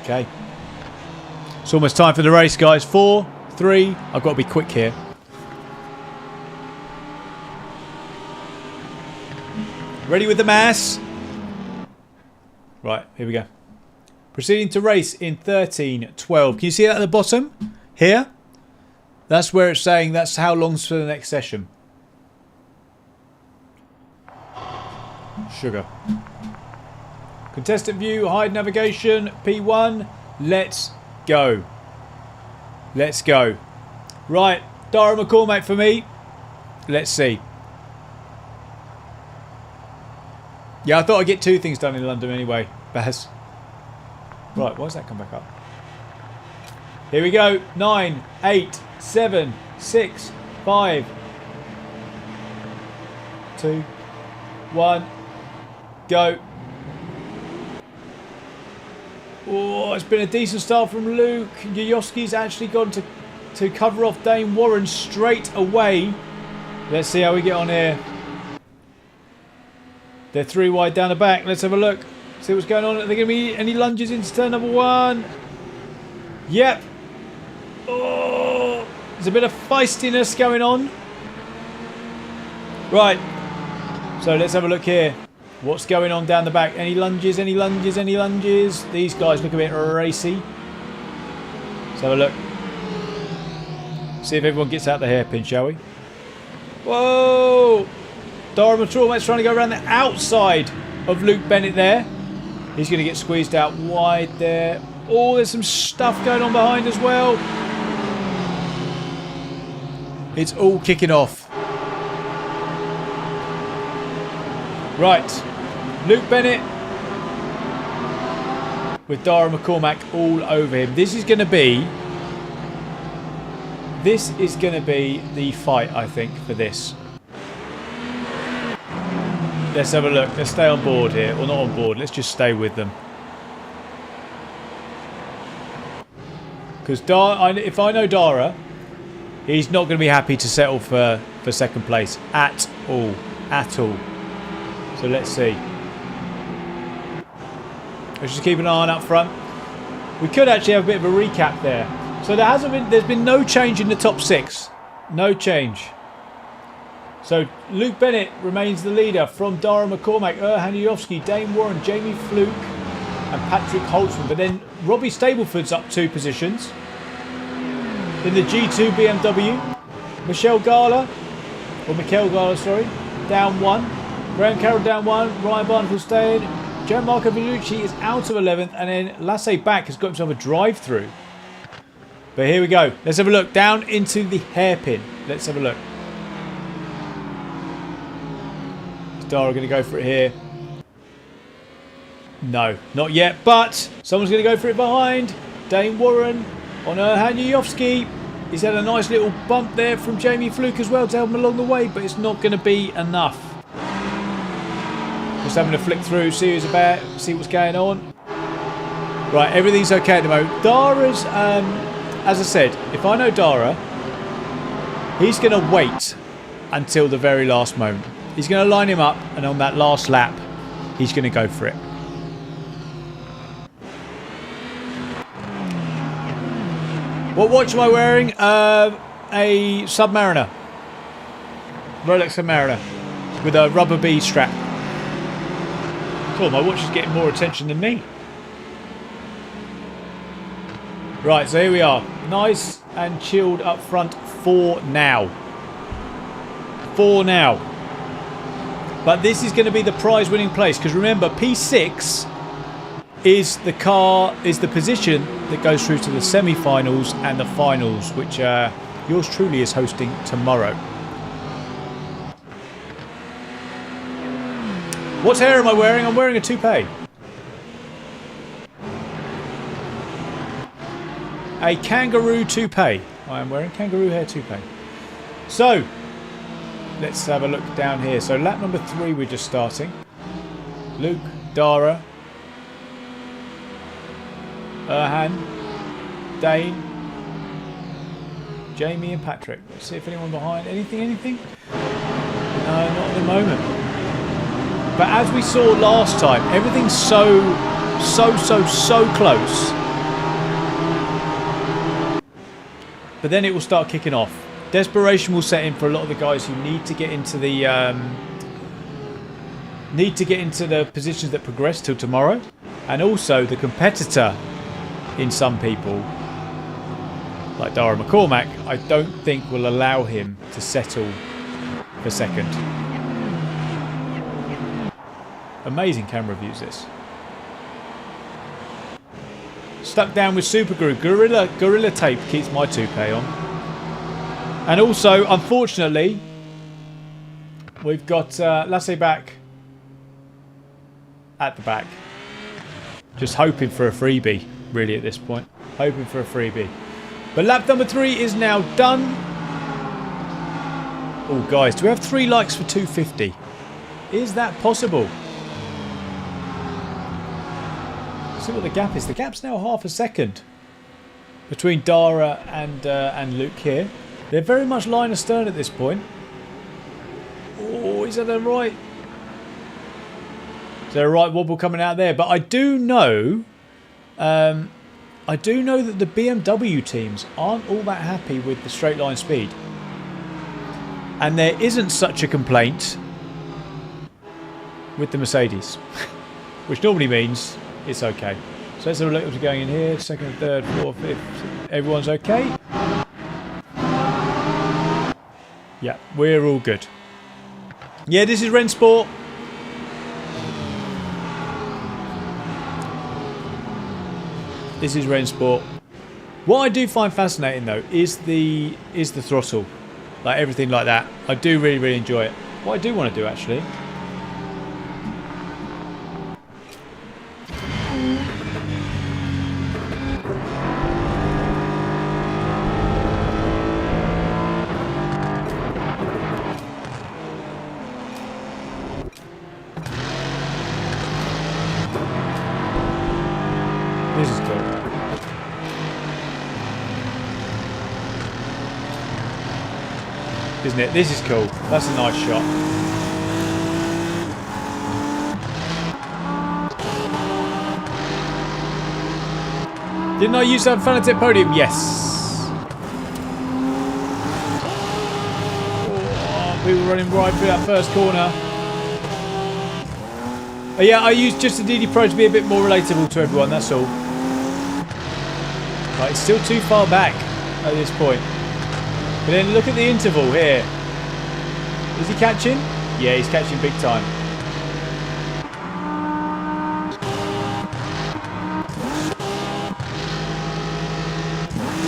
Okay. It's almost time for the race, guys. 4, 3. I've got to be quick here. Ready with the mass? Right, here we go. Proceeding to race in 13:12. Can you see that at the bottom? Here? That's where it's saying that's how long's for the next session. Sugar. Contestant view, hide navigation, P1. Let's go. Let's go. Right, Dara McCormack for me. Let's see. Yeah, I thought I'd get 2 things done in London anyway, Baz. Right, why does that come back up? Here we go. 9, 8, 7, 6, 5, 2, 1, go. Oh, it's been a decent start from Luke. Yayowski's actually gone to cover off Dane Warren straight away. Let's see how we get on here. They're 3 wide down the back. Let's have a look. See what's going on. Are there going to be any lunges into turn number 1? Yep. Oh, there's a bit of feistiness going on. Right. So let's have a look here. What's going on down the back? Any lunges? Any lunges? Any lunges? These guys look a bit racy. Let's have a look. See if everyone gets out the hairpin, shall we? Whoa! Dara McCormack's trying to go around the outside of Luke Bennett there. He's going to get squeezed out wide there. Oh, there's some stuff going on behind as well. It's all kicking off. Right. Luke Bennett with Dara McCormack all over him. This is going to be the fight, I think, for this. Let's have a look. Let's stay on board here. Well, not on board. Let's just stay with them. Because if I know Dara, he's not going to be happy to settle for second place at all. At all. So let's see. Let's just keep an eye on up front. We could actually have a bit of a recap there. So there's been no change in the top 6. No change. So Luke Bennett remains the leader from Dara McCormack, Erhan Yayowski, Dane Warren, Jamie Fluke and Patrick Holtzman. But then Robbie Stableford's up 2 positions. In the G2 BMW, Mikel Gala, sorry, down 1. Graham Carroll down 1. Ryan Barnacle staying. Gianmarco Vellucci is out of 11th. And then Lasse Back has got himself a drive-through. But here we go. Let's have a look down into the hairpin. Let's have a look. Is Dara going to go for it here? No, not yet. But someone's going to go for it behind. Dane Warren on Erhan Yayowski. He's had a nice little bump there from Jamie Fluke as well to help him along the way. But it's not going to be enough. Just having a flick through, see who's about, see what's going on. Right, everything's okay at the moment. Dara's, as I said, if I know Dara, he's going to wait until the very last moment. He's going to line him up, and on that last lap, he's going to go for it. What watch am I wearing? A Submariner. Rolex Submariner with a rubber bead strap. Cool, my watch is getting more attention than me. Right, so here we are. Nice and chilled up front for now. For now. But this is going to be the prize winning place. Because remember, P6 is the position that goes through to the semi-finals and the finals, which yours truly is hosting tomorrow. What hair am I wearing? I'm wearing a toupee. A kangaroo toupee. I am wearing kangaroo hair toupee. So, let's have a look down here. So, lap number 3 we're just starting. Luke, Dara, Erhan, Dane, Jamie and Patrick. Let's see if anyone behind. Anything? No, not at the moment. But as we saw last time, everything's so close. But then it will start kicking off. Desperation will set in for a lot of the guys who need to get into the positions that progress till tomorrow, and also the competitor in some people, like Dara McCormack, I don't think will allow him to settle for second. Amazing camera views, this. Stuck down with super glue. Gorilla tape keeps my toupee on. And also, unfortunately, we've got Lasse back at the back. Just hoping for a freebie, really, at this point. Hoping for a freebie. But lap number 3 is now done. Oh, guys, do we have 3 likes for 250? Is that possible? Let's see what the gap is. The gap's now half a second between Dara and Luke here. They're very much line astern at this point. Oh, is that a right? Is there a right wobble coming out there? But I do know that the BMW teams aren't all that happy with the straight line speed. And there isn't such a complaint with the Mercedes, which normally means it's okay. So let's have a look at what's going in here. Second, third, fourth, fifth. Everyone's okay. Yeah, we're all good. Yeah, this is Rennsport. This is Rennsport. What I do find fascinating though is the throttle, like everything like that. I do really enjoy it. What I do want to do actually. This is cool. Isn't it? This is cool. That's a nice shot. Didn't I use that Fanatic podium? Yes. Oh, people running right through that first corner. Yeah, I used just the DD Pro to be a bit more relatable to everyone, that's all. Right, it's still too far back at this point. But then look at the interval here. Is he catching? Yeah, he's catching big time.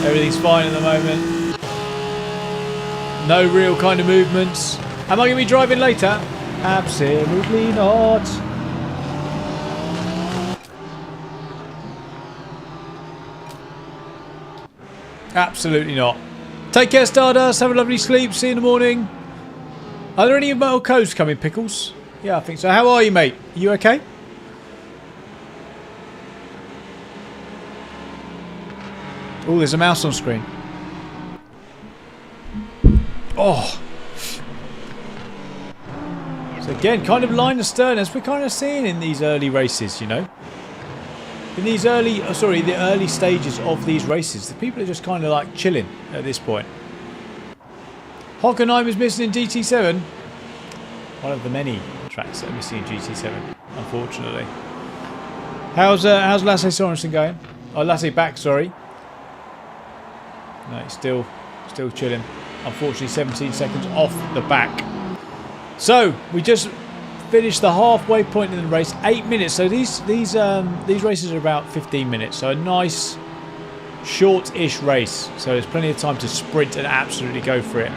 Everything's fine at the moment. No real kind of movements. Am I going to be driving later? Absolutely not. Absolutely not. Take care, Stardust. Have a lovely sleep. See you in the morning. Are there any more codes coming, Pickles? Yeah, I think so. How are you, mate? Are you okay? Oh, there's a mouse on screen. Oh. So again, kind of line astern, as we're kind of seeing in these early races, you know. In these early, the early stages of these races, the people are just kind of like chilling at this point. Hockenheim is missing in GT7. One of the many tracks that are missing in GT7, unfortunately. How's Lasse Sorensen going? Oh, Lasse back, sorry. No, he's still chilling. Unfortunately, 17 seconds off the back. So we just finished the halfway point in the race, 8 minutes. So these races are about 15 minutes. So a nice, short-ish race. So there's plenty of time to sprint and absolutely go for it.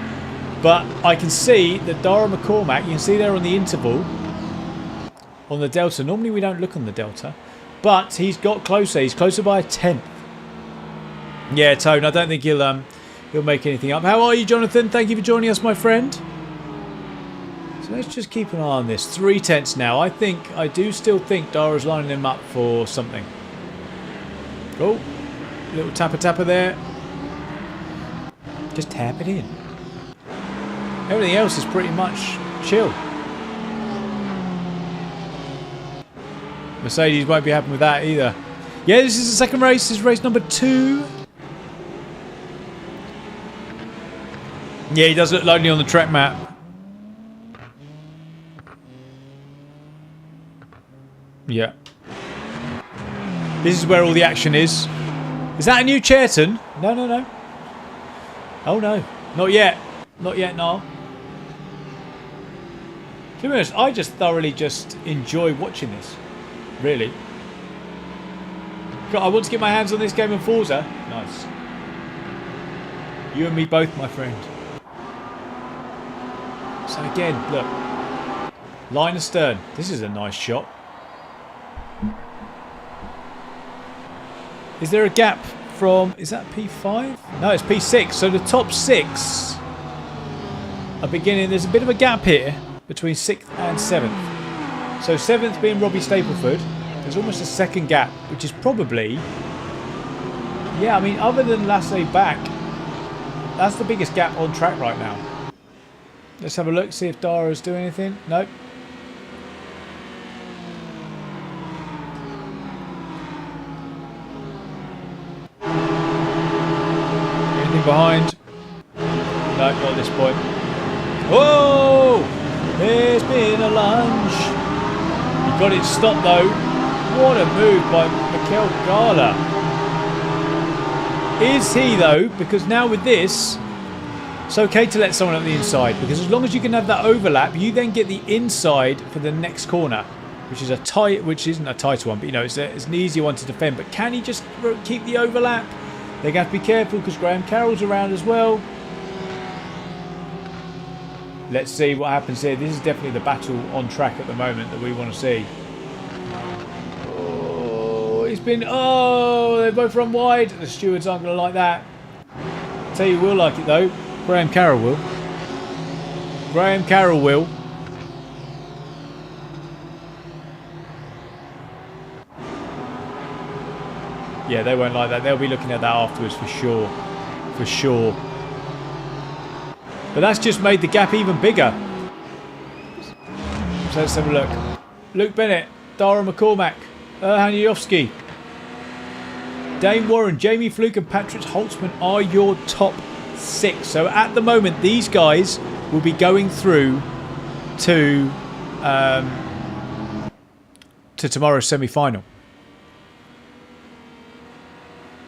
But I can see that Dara McCormack, you can see there on the interval, on the Delta. Normally we don't look on the Delta, but he's got closer. He's closer by a tenth. Yeah, Tone, I don't think he'll make anything up. How are you, Jonathan? Thank you for joining us, my friend. So let's just keep an eye on this. 3 tenths now. I do still think Dara's lining him up for something. Oh, little tapper there. Just tap it in. Everything else is pretty much chill. Mercedes won't be happy with that either. Yeah, this is the second race. This is race number 2. Yeah, he does look lonely on the track map. Yeah. This is where all the action is. Is that a new Chairton? No, no, no. Oh, no. Not yet. Not yet, no. To be honest, I just thoroughly just enjoy watching this. Really. God, I want to get my hands on this game of Forza. Nice. You and me both, my friend. So again, look. Line astern. This is a nice shot. Is there a gap from... Is that P5? No, it's P6. So the top 6 are beginning... There's a bit of a gap here between 6th and 7th. So 7th being Robbie Stapleford. There's almost a second gap, which is probably... Yeah, I mean, other than Lasse back, that's the biggest gap on track right now. Let's have a look, see if Dara's doing anything. Nope. Anything behind? No, not at this point. Whoa! There's been a lunge. He got it stopped though. What a move by Mikel Gala. Is he though? Because now with this, it's okay to let someone up the inside, because as long as you can have that overlap, you then get the inside for the next corner, which is a tight, which isn't a tight one, but you know it's an easy one to defend. But can he just keep the overlap? They're going to have to be careful because Graham Carroll's around as well. Let's see what happens here. This is definitely the battle on track at the moment that we want to see. Oh, he's been... Oh, they both run wide. The stewards aren't going to like that. I'll tell you who will like it though. Graham Carroll will. Graham Carroll will. Yeah, they won't like that. They'll be looking at that afterwards for sure. For sure. But that's just made the gap even bigger. So let's have a look. Luke Bennett, Dara McCormack, Erhan Yofsky, Dane Warren, Jamie Fluke and Patrick Holtzman are your top 6. So at the moment, these guys will be going through to tomorrow's semi-final.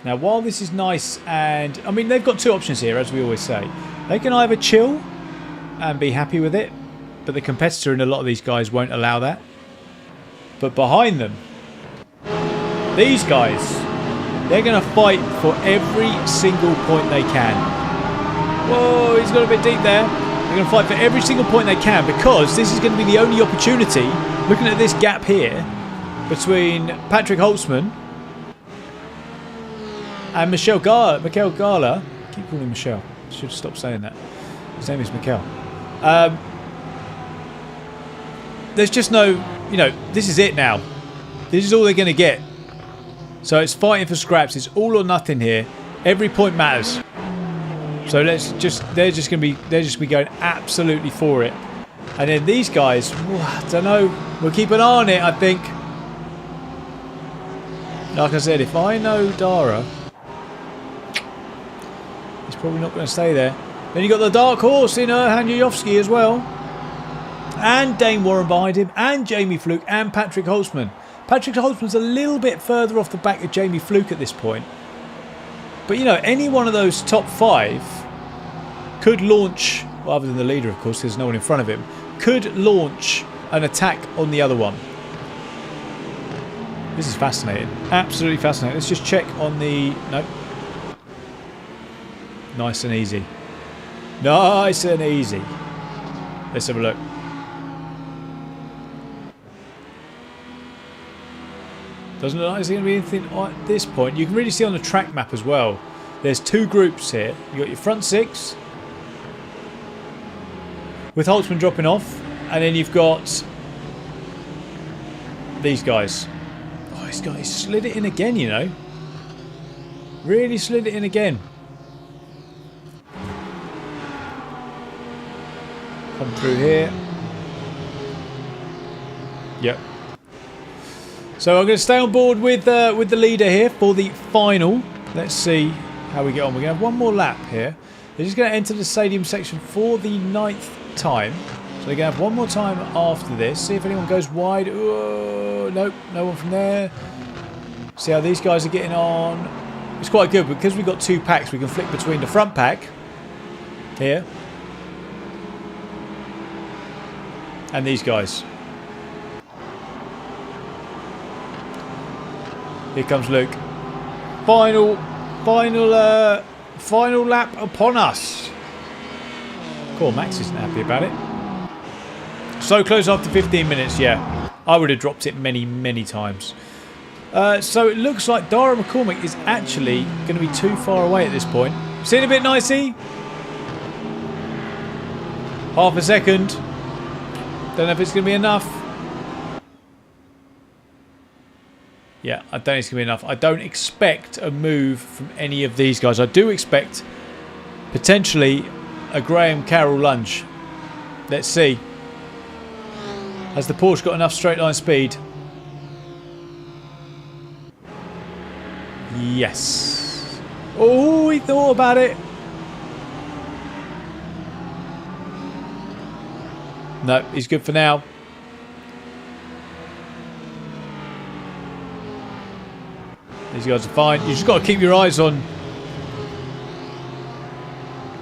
Now, while this is nice, and I mean, they've got two options here, as we always say. They can either chill and be happy with it, but the competitor in a lot of these guys won't allow that. But behind them, these guys, they're going to fight for every single point they can. Whoa, he's got a bit deep there. They're going to fight for every single point they can, because this is going to be the only opportunity, looking at this gap here, between Patrick Holtzman and Mikel Gala. I keep calling him Michelle. Should stop saying that. His name is Mikel. There's just no, you know, this is it now. This is all they're going to get. So it's fighting for scraps. It's all or nothing here. Every point matters. So they're just going to be going absolutely for it. And then these guys, I don't know. We'll keep an eye on it, I think. Like I said, if I know Dara, he's probably not going to stay there. Then you got the dark horse in Erhan Yofsky as well. And Dane Warren behind him. And Jamie Fluke and Patrick Holtzman. Patrick Holtzman's a little bit further off the back of Jamie Fluke at this point. But, you know, any one of those top 5 could launch, well, other than the leader, of course, there's no one in front of him, could launch an attack on the other one. This is fascinating. Absolutely fascinating. Let's just check on the... Nope. Nice and easy. Nice and easy. Let's have a look. Doesn't look like there's going to be anything at this point. You can really see on the track map as well. There's 2 groups here. You've got your front 6 with Holtzman dropping off. And then you've got these guys. Oh, this guy slid it in again, you know. Really slid it in again. Come through here. Yep. So I'm going to stay on board with the leader here for the final. Let's see how we get on. We're going to have one more lap here. They're just going to enter the stadium section for the 9th time. So they're going to have one more time after this. See if anyone goes wide. Ooh, nope, no one from there. See how these guys are getting on. It's quite good because we've got 2 packs. We can flick between the front pack here and these guys. Here comes Luke. Final lap upon us. Cool, Max isn't happy about it. So close after 15 minutes, yeah. I would have dropped it many, many times. So it looks like Dara McCormick is actually going to be too far away at this point. Seen a bit nicey. Half a second. Don't know if it's going to be enough. Yeah, I don't think it's going to be enough. I don't expect a move from any of these guys. I do expect potentially a Graham Carroll lunge. Let's see. Has the Porsche got enough straight line speed? Yes. Oh, he thought about it. No, he's good for now. These guys are fine. You just got to keep your eyes on.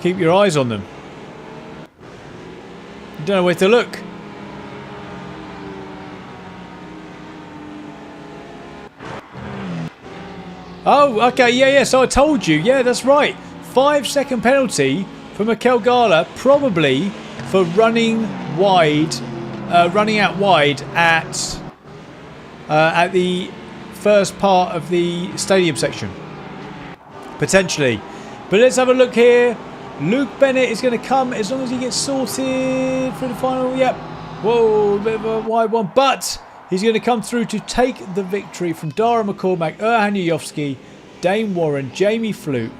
Keep your eyes on them. You don't know where to look. Oh, okay, yeah, so I told you. Yeah, that's right. 5-second penalty for Mikel Gala, probably for running out wide at the first part of the stadium section. Potentially. But let's have a look here. Luke Bennett is going to come as long as he gets sorted for the final. Yep. Whoa, a bit of a wide one. But he's going to come through to take the victory from Dara McCormack, Erhan Yujovski, Dane Warren, Jamie Fluke,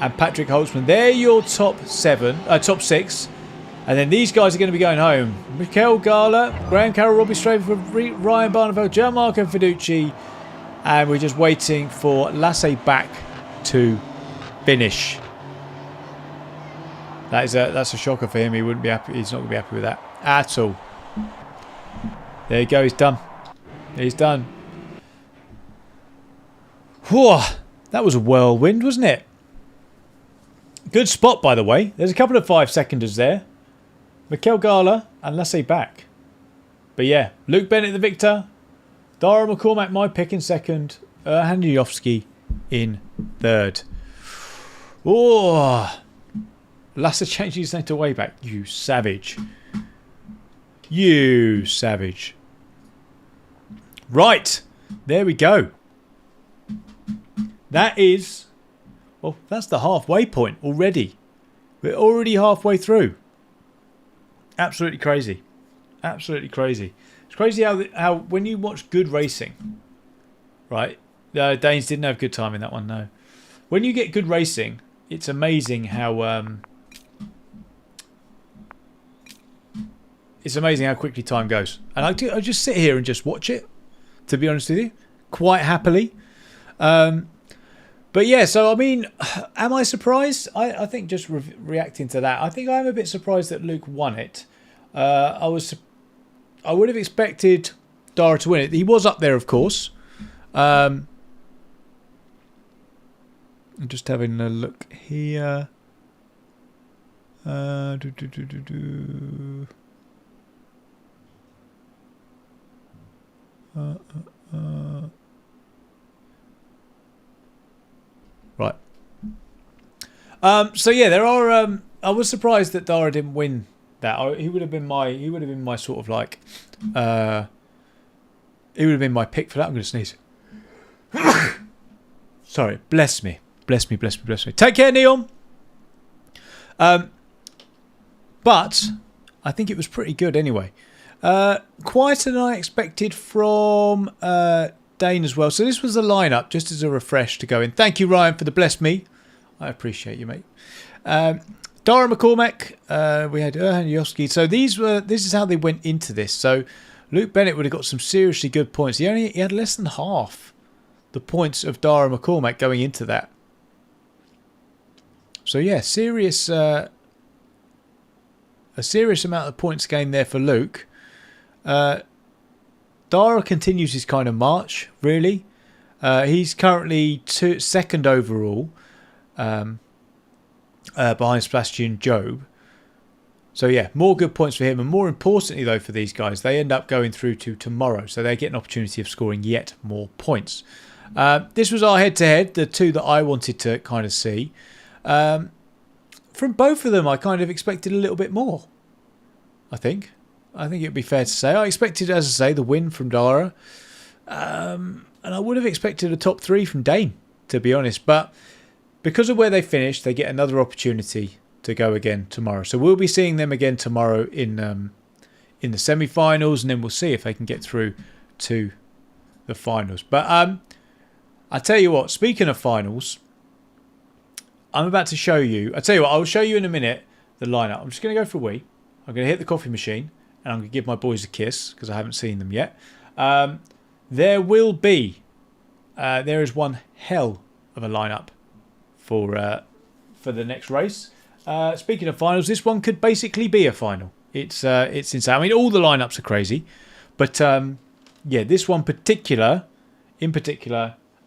and Patrick Holtzman. They're your top 6. And then these guys are going to be going home. Mikel Gala, Graham Carroll, Robbie Straver, Ryan Barneveld, Gianmarco Fiducci. And we're just waiting for Lasse Bach to finish. That's a shocker for him. He wouldn't be happy. He's not going to be happy with that at all. There you go. He's done. He's done. Whew, that was a whirlwind, wasn't it? Good spot, by the way. There's a couple of 5-seconders there. Mikel Gala and Lasse Bach. But yeah, Luke Bennett the victor. Dara McCormack my pick in second. Erhan Yujovski in third. Oh, Lasse changed his name to Wayback. You savage. You savage. Right. There we go. That is... Well, that's the halfway point already. We're already halfway through. Absolutely crazy. Absolutely crazy. It's crazy how when you watch good racing, right? Danes didn't have good time in that one, no. When you get good racing, it's amazing how quickly time goes. And I just sit here and just watch it, to be honest with you, quite happily. But yeah, so I mean, am I surprised? I think just reacting to that, I think I'm a bit surprised that Luke won it. I would have expected Dara to win it. He was up there, of course. I'm just having a look here. Right. So yeah, there are. I was surprised that Dara didn't win that. He would have been my sort of like. He would have been my pick for that. I'm going to sneeze. Sorry. Bless me. Bless me. Bless me. Bless me. Take care, Neon. But I think it was pretty good anyway. Quieter than I expected from Dane as well. So this was the lineup, just as a refresh to go in. Thank you, Ryan, for the bless me. I appreciate you, mate. Dara McCormack, we had Erhan Yujovski. So this is how they went into this. So Luke Bennett would have got some seriously good points. He had less than half the points of Dara McCormack going into that. So yeah, a serious amount of points gained there for Luke. Dara continues his kind of march, really. He's currently second overall, behind Sebastian Job. So yeah, more good points for him. And more importantly, though, for these guys, they end up going through to tomorrow. So they get an opportunity of scoring yet more points. This was our head-to-head, the two that I wanted to kind of see. From both of them, I kind of expected a little bit more, I think. I think it would be fair to say. I expected, as I say, the win from Dara. And I would have expected a top 3 from Dane, to be honest. But because of where they finished, they get another opportunity to go again tomorrow. So we'll be seeing them again tomorrow in the semi-finals, and then we'll see if they can get through to the finals. But I tell you what, speaking of finals, I'm about to show you. I tell you what, I'll show you in a minute the lineup. I'm just going to go for a wee. I'm going to hit the coffee machine, and I'm going to give my boys a kiss because I haven't seen them yet. There will be, there is one hell of a lineup for the next race. Speaking of finals, this one could basically be a final. It's insane. I mean, all the lineups are crazy, but yeah, this one in particular,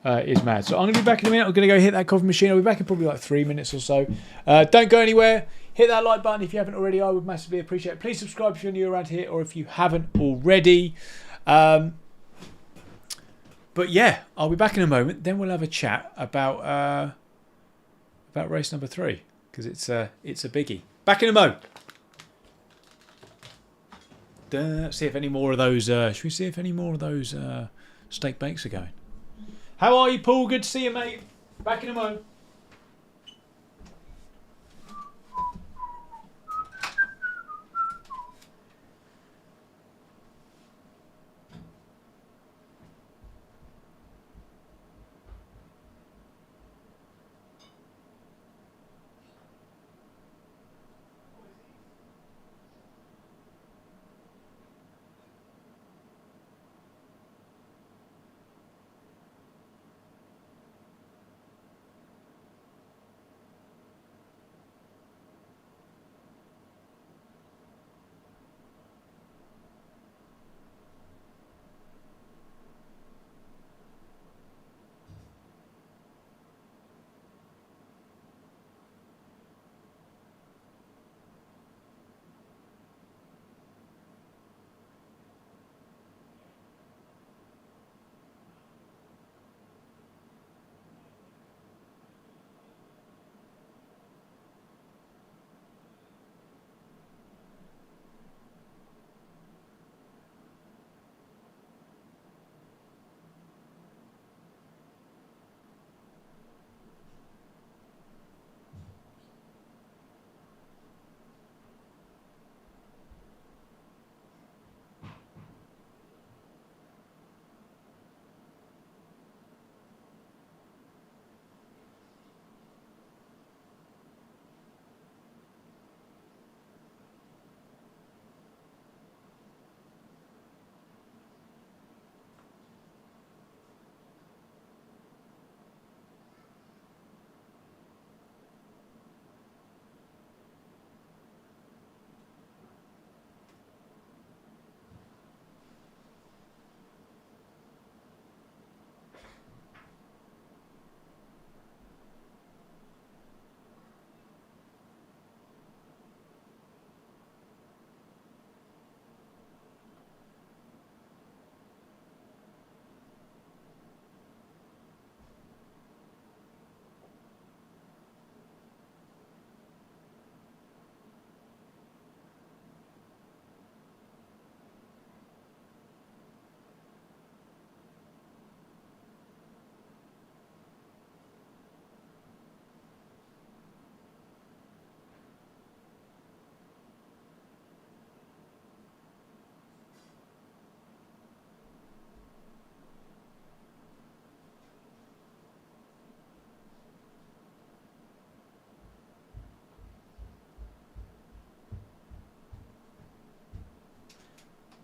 is mad. So I'm going to be back in a minute. I'm going to go hit that coffee machine. I'll be back in probably like 3 minutes or so. Don't go anywhere. Hit that like button if you haven't already. I would massively appreciate it. Please subscribe if you're new around here or if you haven't already. But yeah, I'll be back in a moment. Then we'll have a chat about race number 3 because it's a biggie. Back in a moment. See if any more of those. Should we see if any more of those steak bakes are going? How are you, Paul? Good to see you, mate. Back in a moment.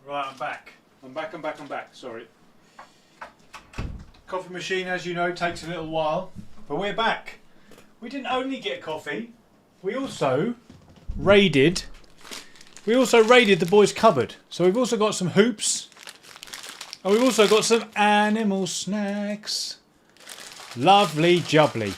Right, I'm back. I'm back. Sorry. Coffee machine, as you know, takes a little while, but we're back. We didn't only get coffee, we also raided the boys' cupboard. So we've also got some hoops, and we've also got some animal snacks. Lovely jubbly.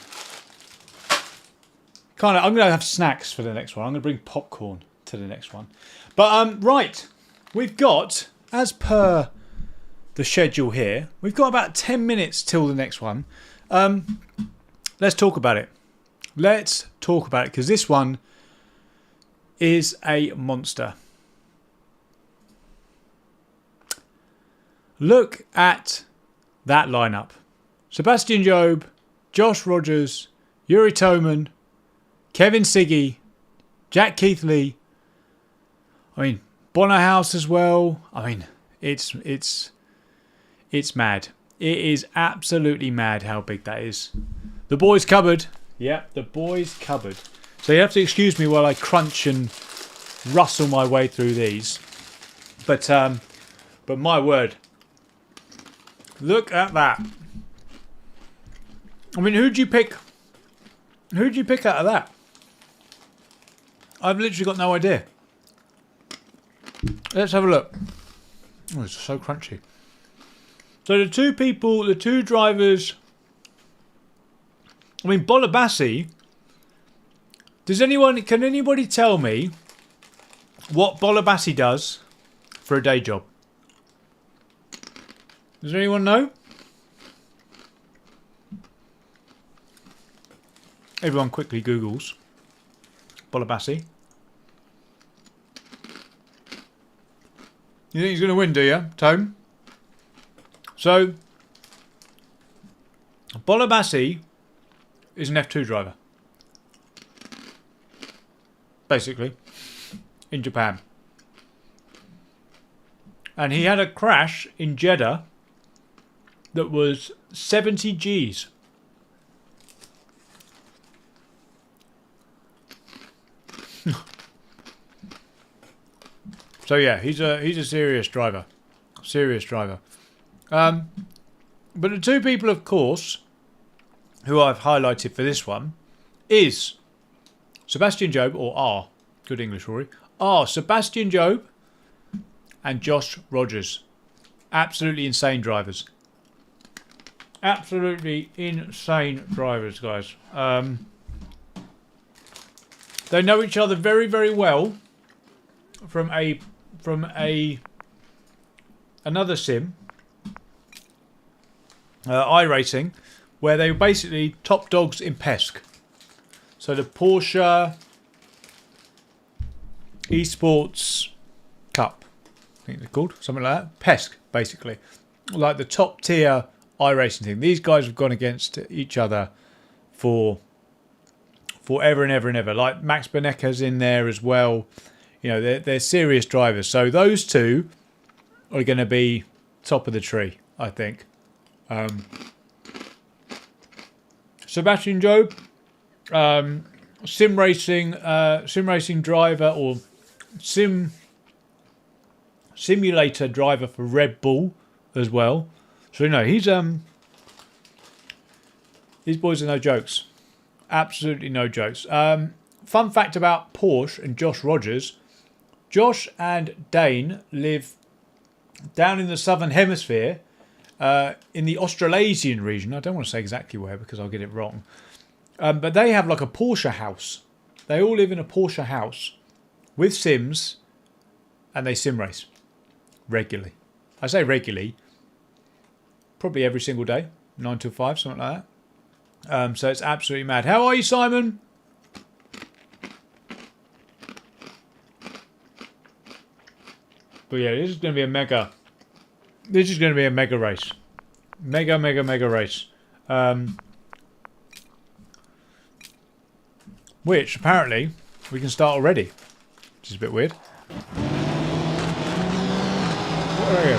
I'm going to have snacks for the next one. I'm going to bring popcorn to the next one. But right, we've got, as per the schedule here, we've got about 10 minutes till the next one. Let's talk about it. Let's talk about it, because this one is a monster. Look at that lineup. Sebastian Job, Josh Rogers, Yuri Toman, Kevin Siggy, Jack Keithley. I mean, Bonnerhouse as well. I mean, it's mad. It is absolutely mad how big that is. The boys' cupboard. Yep, the boys' cupboard. So you have to excuse me while I crunch and rustle my way through these. But my word. Look at that. I mean, who'd you pick? Who'd you pick out of that? I've literally got no idea. Let's have a look. Oh, it's so crunchy. So the two drivers. I mean, Bolabasi. Can anybody tell me what Bolabasi does for a day job? Does anyone know? Everyone quickly Googles Bolabasi. You think he's going to win, do you, Tone? So, Bolabasi is an F2 driver. Basically. In Japan. And he had a crash in Jeddah that was 70 Gs. So yeah, he's a serious driver. Serious driver. But the two people, of course, who I've highlighted for this one is Sebastian Job, or R. Good English, Rory. R. Sebastian Job and Josh Rogers. Absolutely insane drivers. Absolutely insane drivers, guys. They know each other very, very well from another sim, iRacing, where they were basically top dogs in PESC. So the Porsche Esports Cup, I think they're called, something like that. PESC, basically, like the top tier iRacing thing. These guys have gone against each other for forever and ever and ever. Like Max Benecca's in there as well. You know, they're serious drivers. So those two are going to be top of the tree, I think. Sebastian Job, sim racing driver, or simulator driver for Red Bull as well. So you know, these boys are no jokes. Absolutely no jokes. Fun fact about Porsche and Josh Rogers. Josh and Dane live down in the southern hemisphere, in the Australasian region. I don't want to say exactly where because I'll get it wrong. But they have like a Porsche house. They all live in a Porsche house with sims, and they sim race regularly. I say regularly, probably every single day, 9 till 5, something like that. So it's absolutely mad. How are you, Simon? But yeah, this is going to be a mega. This is going to be a mega race. Mega race. Which apparently we can start already, which is a bit weird. What are you?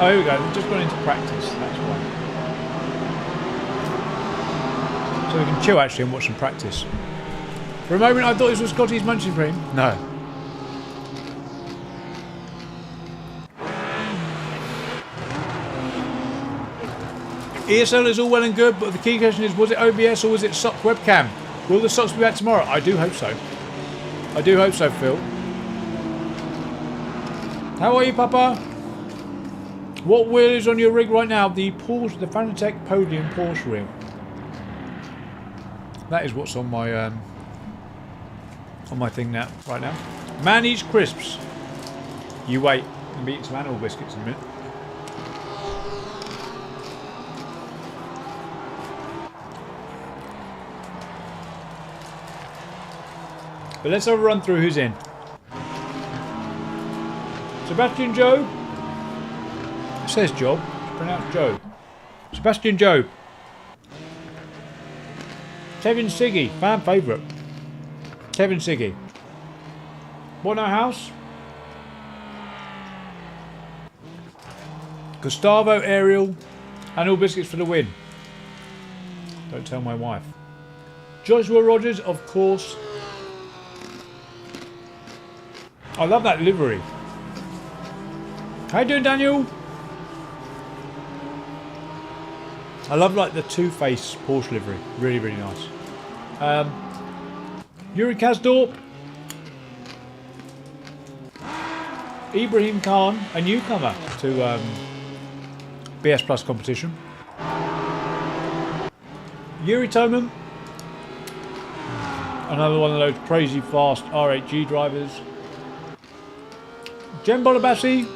Oh, here we go. We've just gone into practice. That's why. So we can chill actually and watch some practice. For a moment I thought this was Scotty's Munching Cream. No. ESL is all well and good, but the key question is, was it OBS or was it SOC webcam? Will the SOCs be back tomorrow? I do hope so. I do hope so, Phil. How are you, Papa? What wheel is on your rig right now? The Porsche, the Fanatec Podium Porsche wheel. That is what's on my thing now, right now. Man eats crisps. You wait. I'm eating some animal biscuits in a minute. But let's have a run through who's in. Sebastian Joe. It says Job. It's pronounced Joe. Sebastian Joe. Kevin Siggy, fan favourite. Kevin Siggy. Bono House. Gustavo Ariel. And all biscuits for the win. Don't tell my wife. Joshua Rogers, of course. I love that livery. How you doing, Daniel? I love like the two-face Porsche livery. Really, really nice. Yuri Kazdorp. Ibrahim Khan, a newcomer to BS Plus competition. Yuri Toman. Another one of those crazy fast R8G drivers. Jem Bolabassi.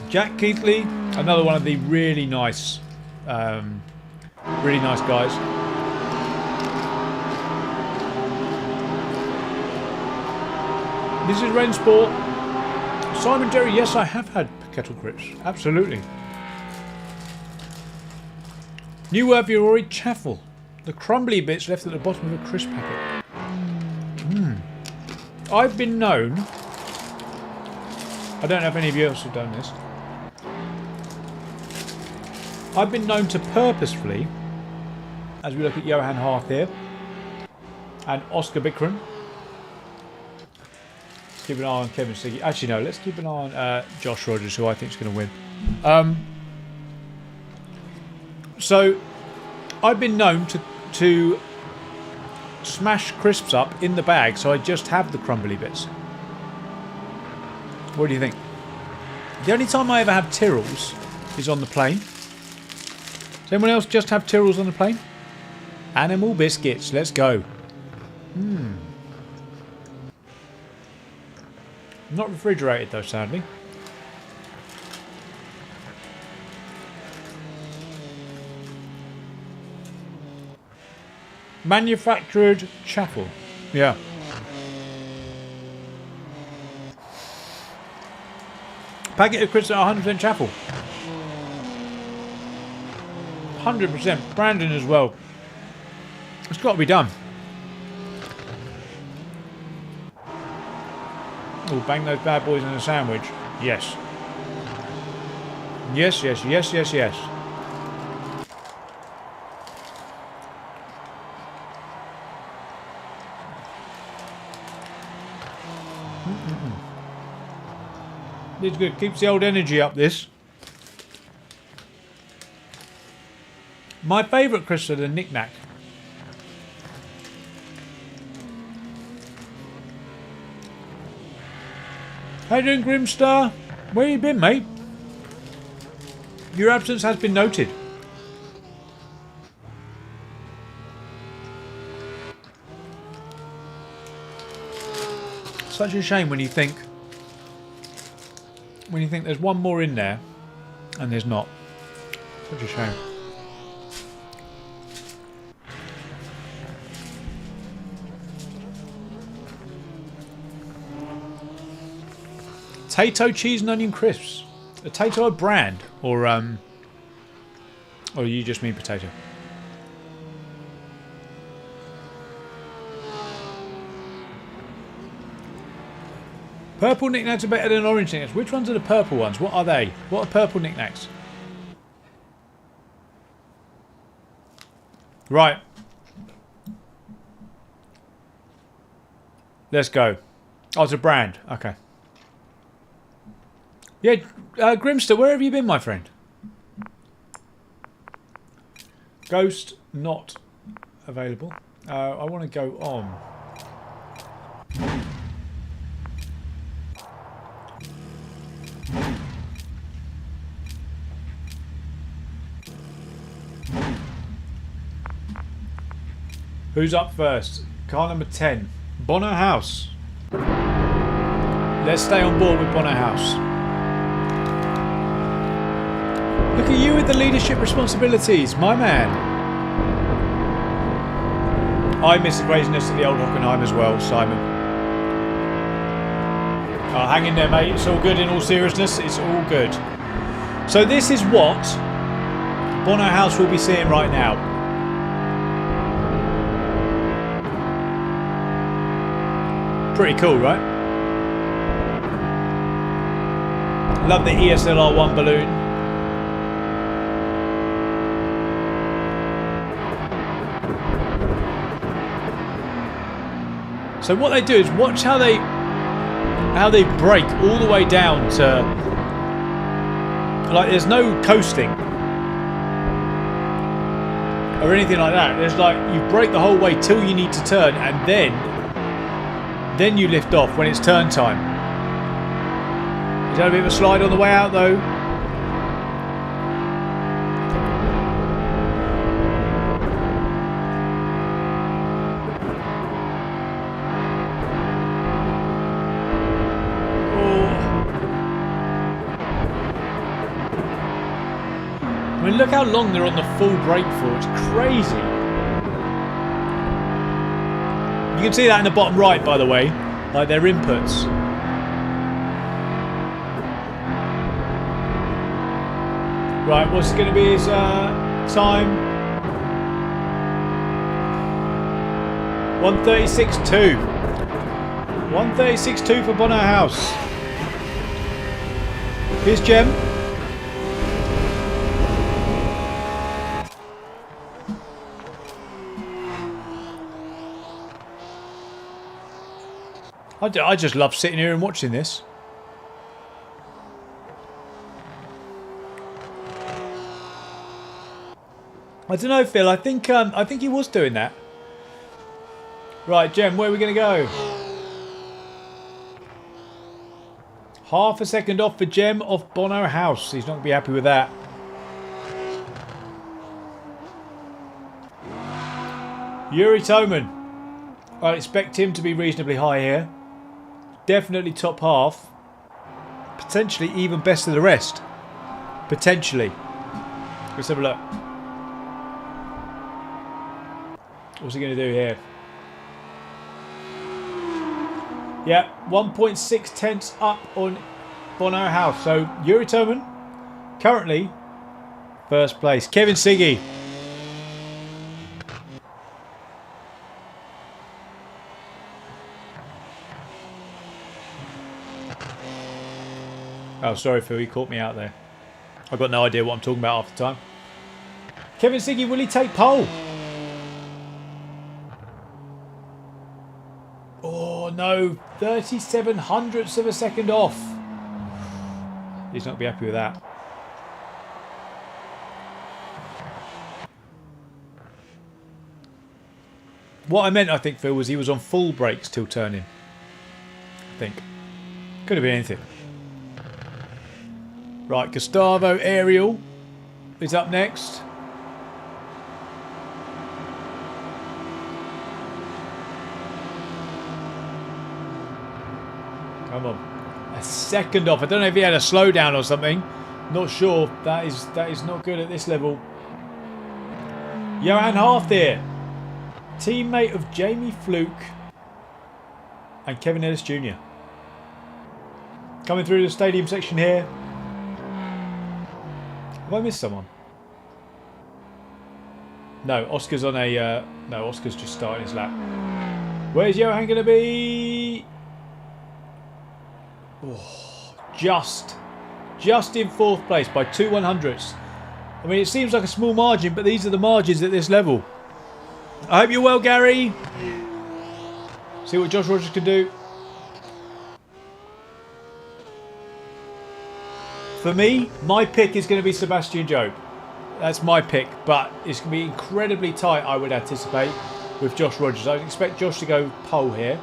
Jack Keithley, another one of the really nice guys. This is Rennsport. Simon Jerry, yes, I have had kettle grips. Absolutely. New word for Rory, chaffle. The crumbly bits left at the bottom of a crisp packet. I've been known, I don't know if any of you else have done this, I've been known to purposefully, as we look at Johan Harth here, and Oscar Bikren. Let's keep an eye on Kevin Siggy. Actually, no, let's keep an eye on Josh Rogers, who I think is going to win. So, I've been known to smash crisps up in the bag, so I just have the crumbly bits. What do you think? The only time I ever have Tyrrells is on the plane. Does anyone else just have Tyrrells on the plane? Animal biscuits, let's go. Not refrigerated though, sadly. Manufactured chaffle. Yeah. Packet of crisps at 100% chaffle. 100%. Brandon as well. It's got to be done. Oh, bang those bad boys in a sandwich. Yes. Yes, yes, yes, yes, yes. This is good. Keeps the old energy up, this. My favourite crisps are the Knick Knack. How you doing, Grimstar? Where you been, mate? Your absence has been noted. Such a shame when you think there's one more in there and there's not. Such a shame. Tato cheese and onion crisps. A Tato a brand, or you just mean potato? Purple knickknacks are better than orange knickknacks. Which ones are the purple ones? What are they? What are purple knickknacks? Right. Let's go. Oh, it's a brand. Okay. Yeah, Grimster, where have you been, my friend? Ghost not available. I want to go on. Who's up first? Car number 10. Bono House. Let's stay on board with Bono House. Look at you with the leadership responsibilities, my man. I miss the craziness of the old Hockenheim as well, Simon. Oh, hang in there, mate. It's all good in all seriousness. It's all good. So this is what Bono House will be seeing right now. Pretty cool, right? Love the ESL R1 balloon. So what they do is watch how they brake all the way down to, like, there's no coasting or anything like that. There's like, you brake the whole way till you need to turn, and then you lift off when it's turn time. Is that a bit of a slide on the way out though? I mean, look how long they're on the full brake for. It's crazy. You can see that in the bottom right, by the way, like their inputs. Right, what's going to be his time? 1:36.2. 1:36.2 for Bono House. Here's Jem. I just love sitting here and watching this. I don't know, Phil. I think he was doing that. Right, Jem, where are we going to go? Half a second off for Jem off Bono House. He's not going to be happy with that. Yuri Toman. I expect him to be reasonably high here. Definitely top half. Potentially even best of the rest. Potentially. Let's have a look. What's he going to do here? Yeah, 1.6 tenths up on Bono House. So Yuri Toman, currently first place. Kevin Siggy. Oh, sorry, Phil, you caught me out there. I've got no idea what I'm talking about half the time. Kevin Siggy, will he take pole? Oh, no. 37 hundredths of a second off. He's not going to be happy with that. What I meant, I think, Phil, was he was on full brakes till turning. I think. Could have been anything. Right, Gustavo Ariel is up next. Come on. A second off. I don't know if he had a slowdown or something. Not sure. That is not good at this level. Johan Half there. Teammate of Jamie Fluke and Kevin Ellis Jr. Coming through the stadium section here. Have I missed someone? No, Oscar's on a... no, Oscar's just starting his lap. Where's Johan going to be? Oh, just in fourth place by 2 100ths. I mean, it seems like a small margin, but these are the margins at this level. I hope you're well, Gary. See what Josh Rogers can do. For me, my pick is going to be Sebastian Jobe. That's my pick, but it's going to be incredibly tight, I would anticipate, with Josh Rogers. I expect Josh to go pole here.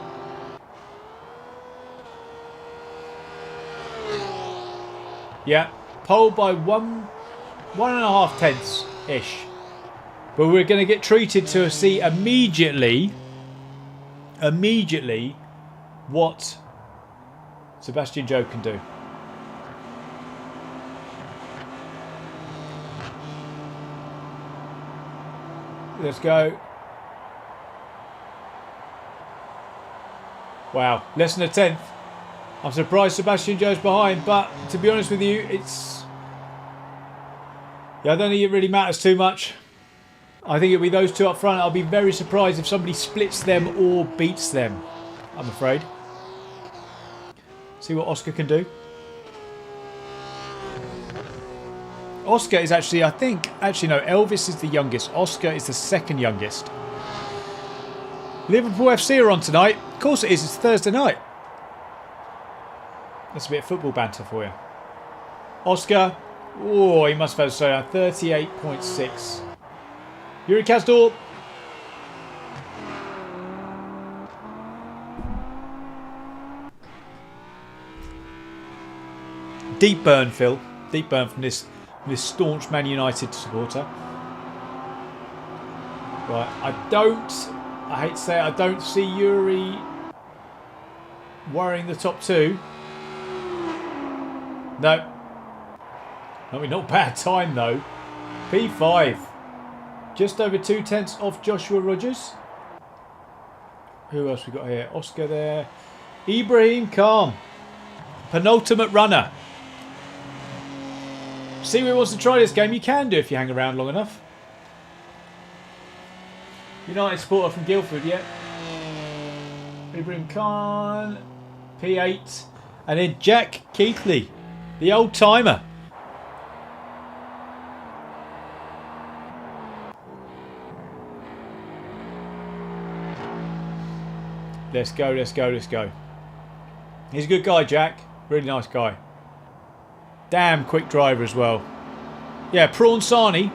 Yeah, pole by 1.5 tenths-ish. But we're going to get treated to see immediately what Sebastian Joe can do. Let's go. Wow, less than a tenth. I'm surprised Sebastian Joe's behind, but to be honest with you, it's... Yeah, I don't think it really matters too much. I think it'll be those two up front. I'll be very surprised if somebody splits them or beats them, I'm afraid. See what Oscar can do. Oscar is actually, I think... Actually, no, Elvis is the youngest. Oscar is the second youngest. Liverpool FC are on tonight. Of course it is. It's Thursday night. That's a bit of football banter for you. Oscar. Oh, he must have had 38.6. Yuri Kazdor. Deep burn, Phil. Deep burn from this staunch Man United supporter. Right, I hate to say it, I don't see Yuri worrying the top two. No. I mean, not bad time though. P5. Just over 2/10 off Joshua Rogers. Who else we got here? Oscar there. Ibrahim Khan. Penultimate runner. See who wants to try this game? You can do if you hang around long enough. United supporter from Guildford, yeah. Ibrahim Khan. P8. And then Jack Keithley. The old timer. Let's go, let's go, let's go. He's a good guy, Jack. Really nice guy. Damn quick driver as well. Yeah, Prawn Sarni.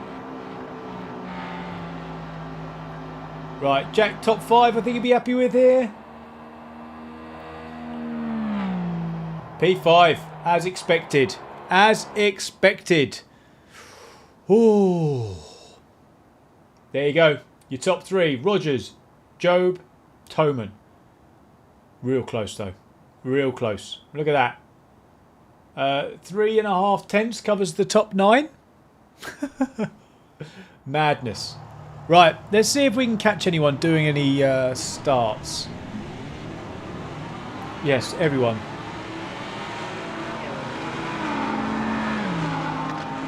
Right, Jack top 5 I think he'd be happy with here. P5, as expected. As expected. Ooh. There you go. Your top 3. Rogers, Job, Toman. Real close though. Real close. Look at that. 3.5 tenths covers the top 9. Madness. Right, let's see if we can catch anyone doing any starts. Yes, everyone.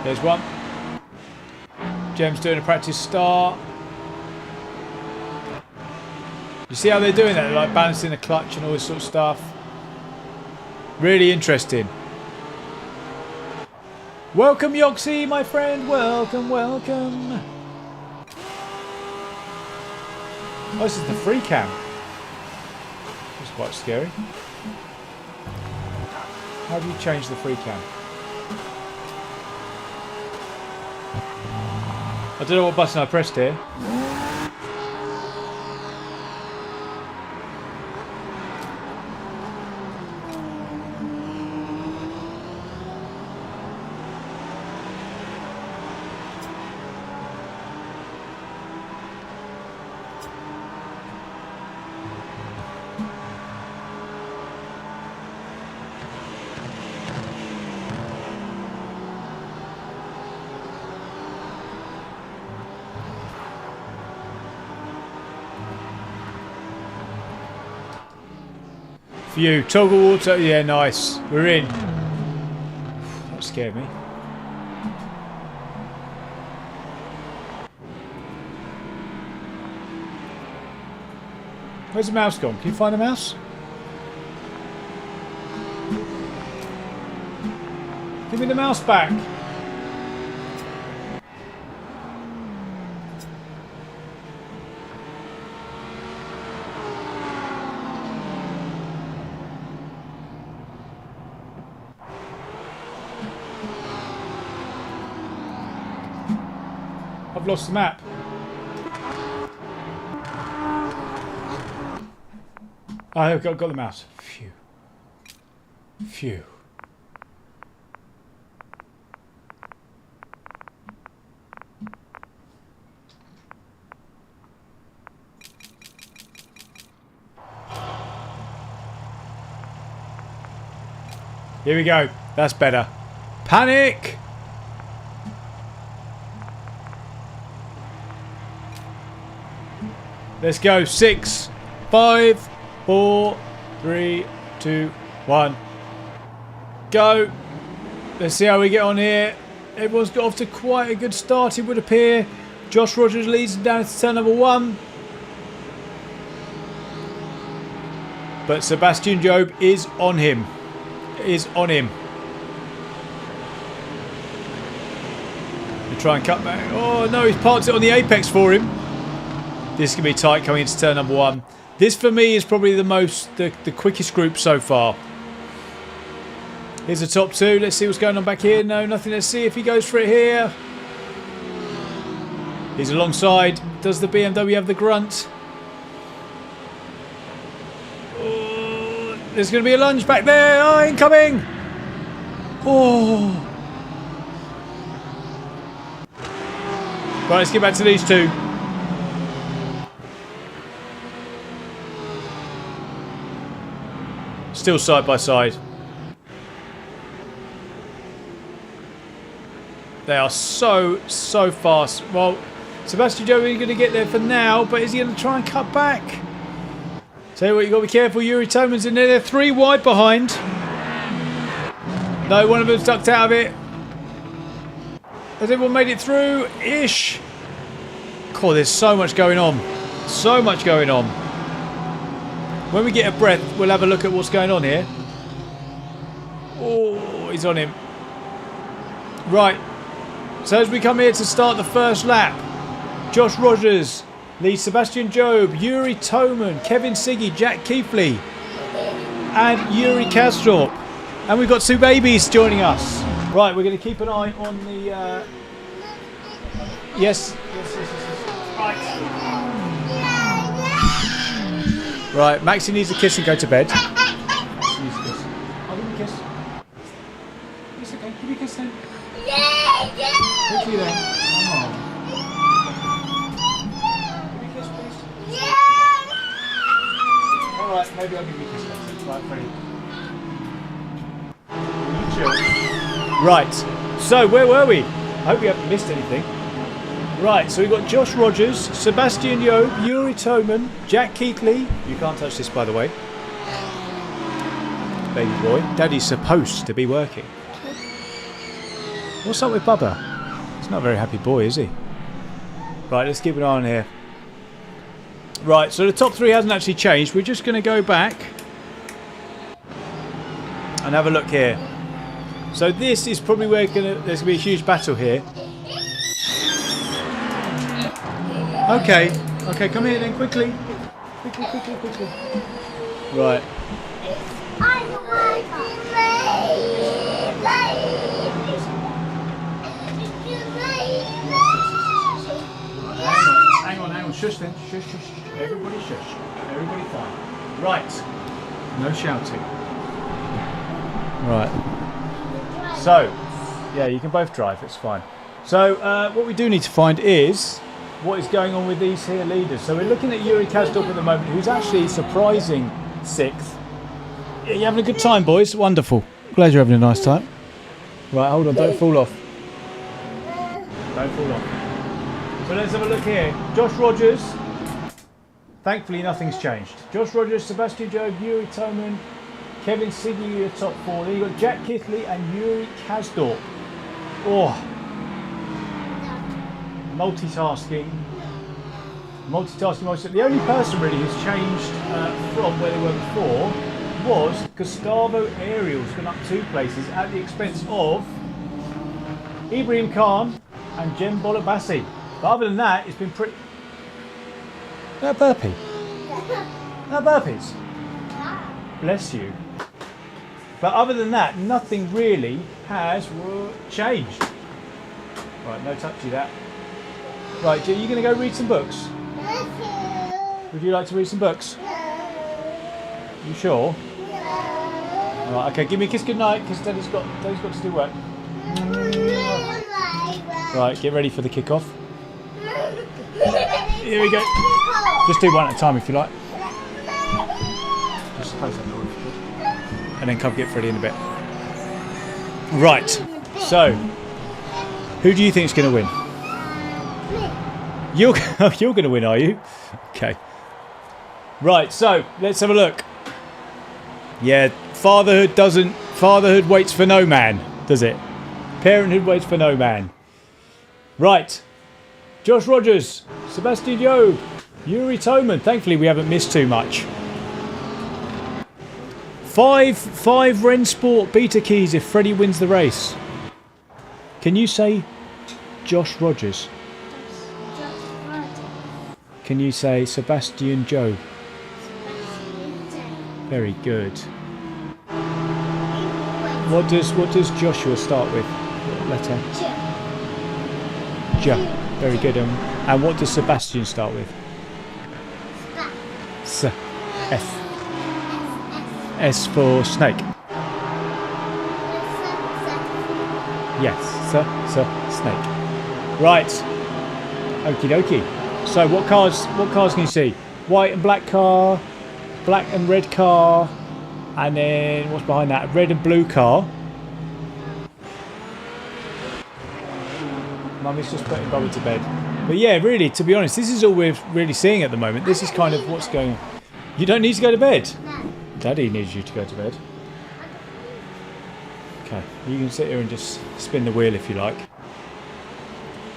There's one. Jem's doing a practice start. You see how they're doing that? They're like balancing the clutch and all this sort of stuff. Really interesting. Welcome, Yoxie, my friend. Welcome, welcome. Oh, this is the free cam. That's quite scary. How do you change the free cam? I don't know what button I pressed here. Phew, toggle water, yeah, nice. We're in. That scared me. Where's the mouse gone? Can you find the mouse? Give me the mouse back. I've lost the map. Oh, I've got the mouse. Phew. Phew. Here we go. That's better. Panic! Let's go. 6, 5, 4, 3, 2, 1. Go. Let's see how we get on here. Everyone's got off to quite a good start, it would appear. Josh Rogers leads them down to turn number 1. But Sebastian Job is on him. Is on him. They try and cut back. Oh no, he's parked it on the apex for him. This can be tight coming into turn number 1. This for me is probably the quickest group so far. Here's the top 2. Let's see what's going on back here. No, nothing. Let's see if he goes for it here. He's alongside. Does the BMW have the grunt? Oh, there's going to be a lunge back there. Oh, incoming. Oh. Right, let's get back to these two. Still side by side. They are so fast. Well, Sebastian Joe is going to get there for now, but is he going to try and cut back? Tell you what, you've got to be careful. Yuri Toman's in there. They're 3 wide behind. No, one of them's ducked out of it. Has everyone made it through? Ish. God, there's so much going on. So much going on. When we get a breath, we'll have a look at what's going on here. Oh, he's on him. Right. So as we come here to start the first lap, Josh Rogers leads Sebastian Job, Yuri Toman, Kevin Siggy, Jack Keithley, and Yuri Kastorp. And we've got 2 babies joining us. Right, we're going to keep an eye on the... Yes. Right. Right, Maxie needs a kiss and go to bed. I'll give you a kiss. It's okay, give me a kiss then. Quickly then. Come on. Give me a kiss, please. Alright, maybe I'll give you a kiss then. Right, Freddie. You chill. Right, so where were we? I hope we haven't missed anything. Right, so we've got Josh Rogers, Sebastian Job, Yuri Toman, Jack Keithley. You can't touch this, by the way. Baby boy. Daddy's supposed to be working. What's up with Bubba? He's not a very happy boy, is he? Right, let's keep an eye on here. Right, so the top 3 hasn't actually changed. We're just going to go back and have a look here. So this is probably where there's going to be a huge battle here. Okay, come here then, quickly. Quickly. Right. Hang on. Shush then. Shush. Everybody shush. Everybody fine. Right. No shouting. Right. So, yeah, you can both drive, it's fine. So, what we do need to find is what is going on with these here leaders. So we're looking at Yuri Kastorp at the moment, who's actually surprising 6th. You having a good time, boys? Wonderful. Glad you're having a nice time. Right, hold on, don't fall off. Don't fall off. So let's have a look here. Josh Rogers. Thankfully, nothing's changed. Josh Rogers, Sebastian Job, Yuri Toman, Kevin Siggy, the top 4. Then you've got Jack Keithley and Yuri Kastorp. Oh. Multitasking. The only person really who's changed from where they were before was Gustavo Ariel's gone up 2 places at the expense of Ibrahim Khan and Jem Bolabassi. But other than that, it's been pretty... No burpee. No burpees. Bless you. But other than that, nothing really has changed. Right, no touchy that. Right, are you going to go read some books? Would you like to read some books? You sure? Right, okay, give me a kiss goodnight, because Daddy's got to do work. Right, get ready for the kick-off. Here we go. Just do one at a time if you like. Just close that door if you could. And then come get Freddie in a bit. Right. So, who do you think is going to win? You're going to win, are you? Okay. Right. So let's have a look. Yeah, fatherhood waits for no man, does it? Parenthood waits for no man. Right. Josh Rogers, Sebastian Job, Yuri Toman. Thankfully, we haven't missed too much. Five Rennsport beta keys if Freddie wins the race. Can you say Josh Rogers? Can you say Sebastian Job? Very good. What does Joshua start with? What letter? J. Very good. And what does Sebastian start with? S. S. S for snake. Yes, snake. Right. Okie dokie. So what cars can you see? White and black car, black and red car, and then what's behind that? A red and blue car. Mummy's just putting Bobby to bed. But yeah, really, to be honest, this is all we're really seeing at the moment. This is kind of what's going on. You don't need to go to bed. No. Daddy needs you to go to bed. Okay, you can sit here and just spin the wheel if you like.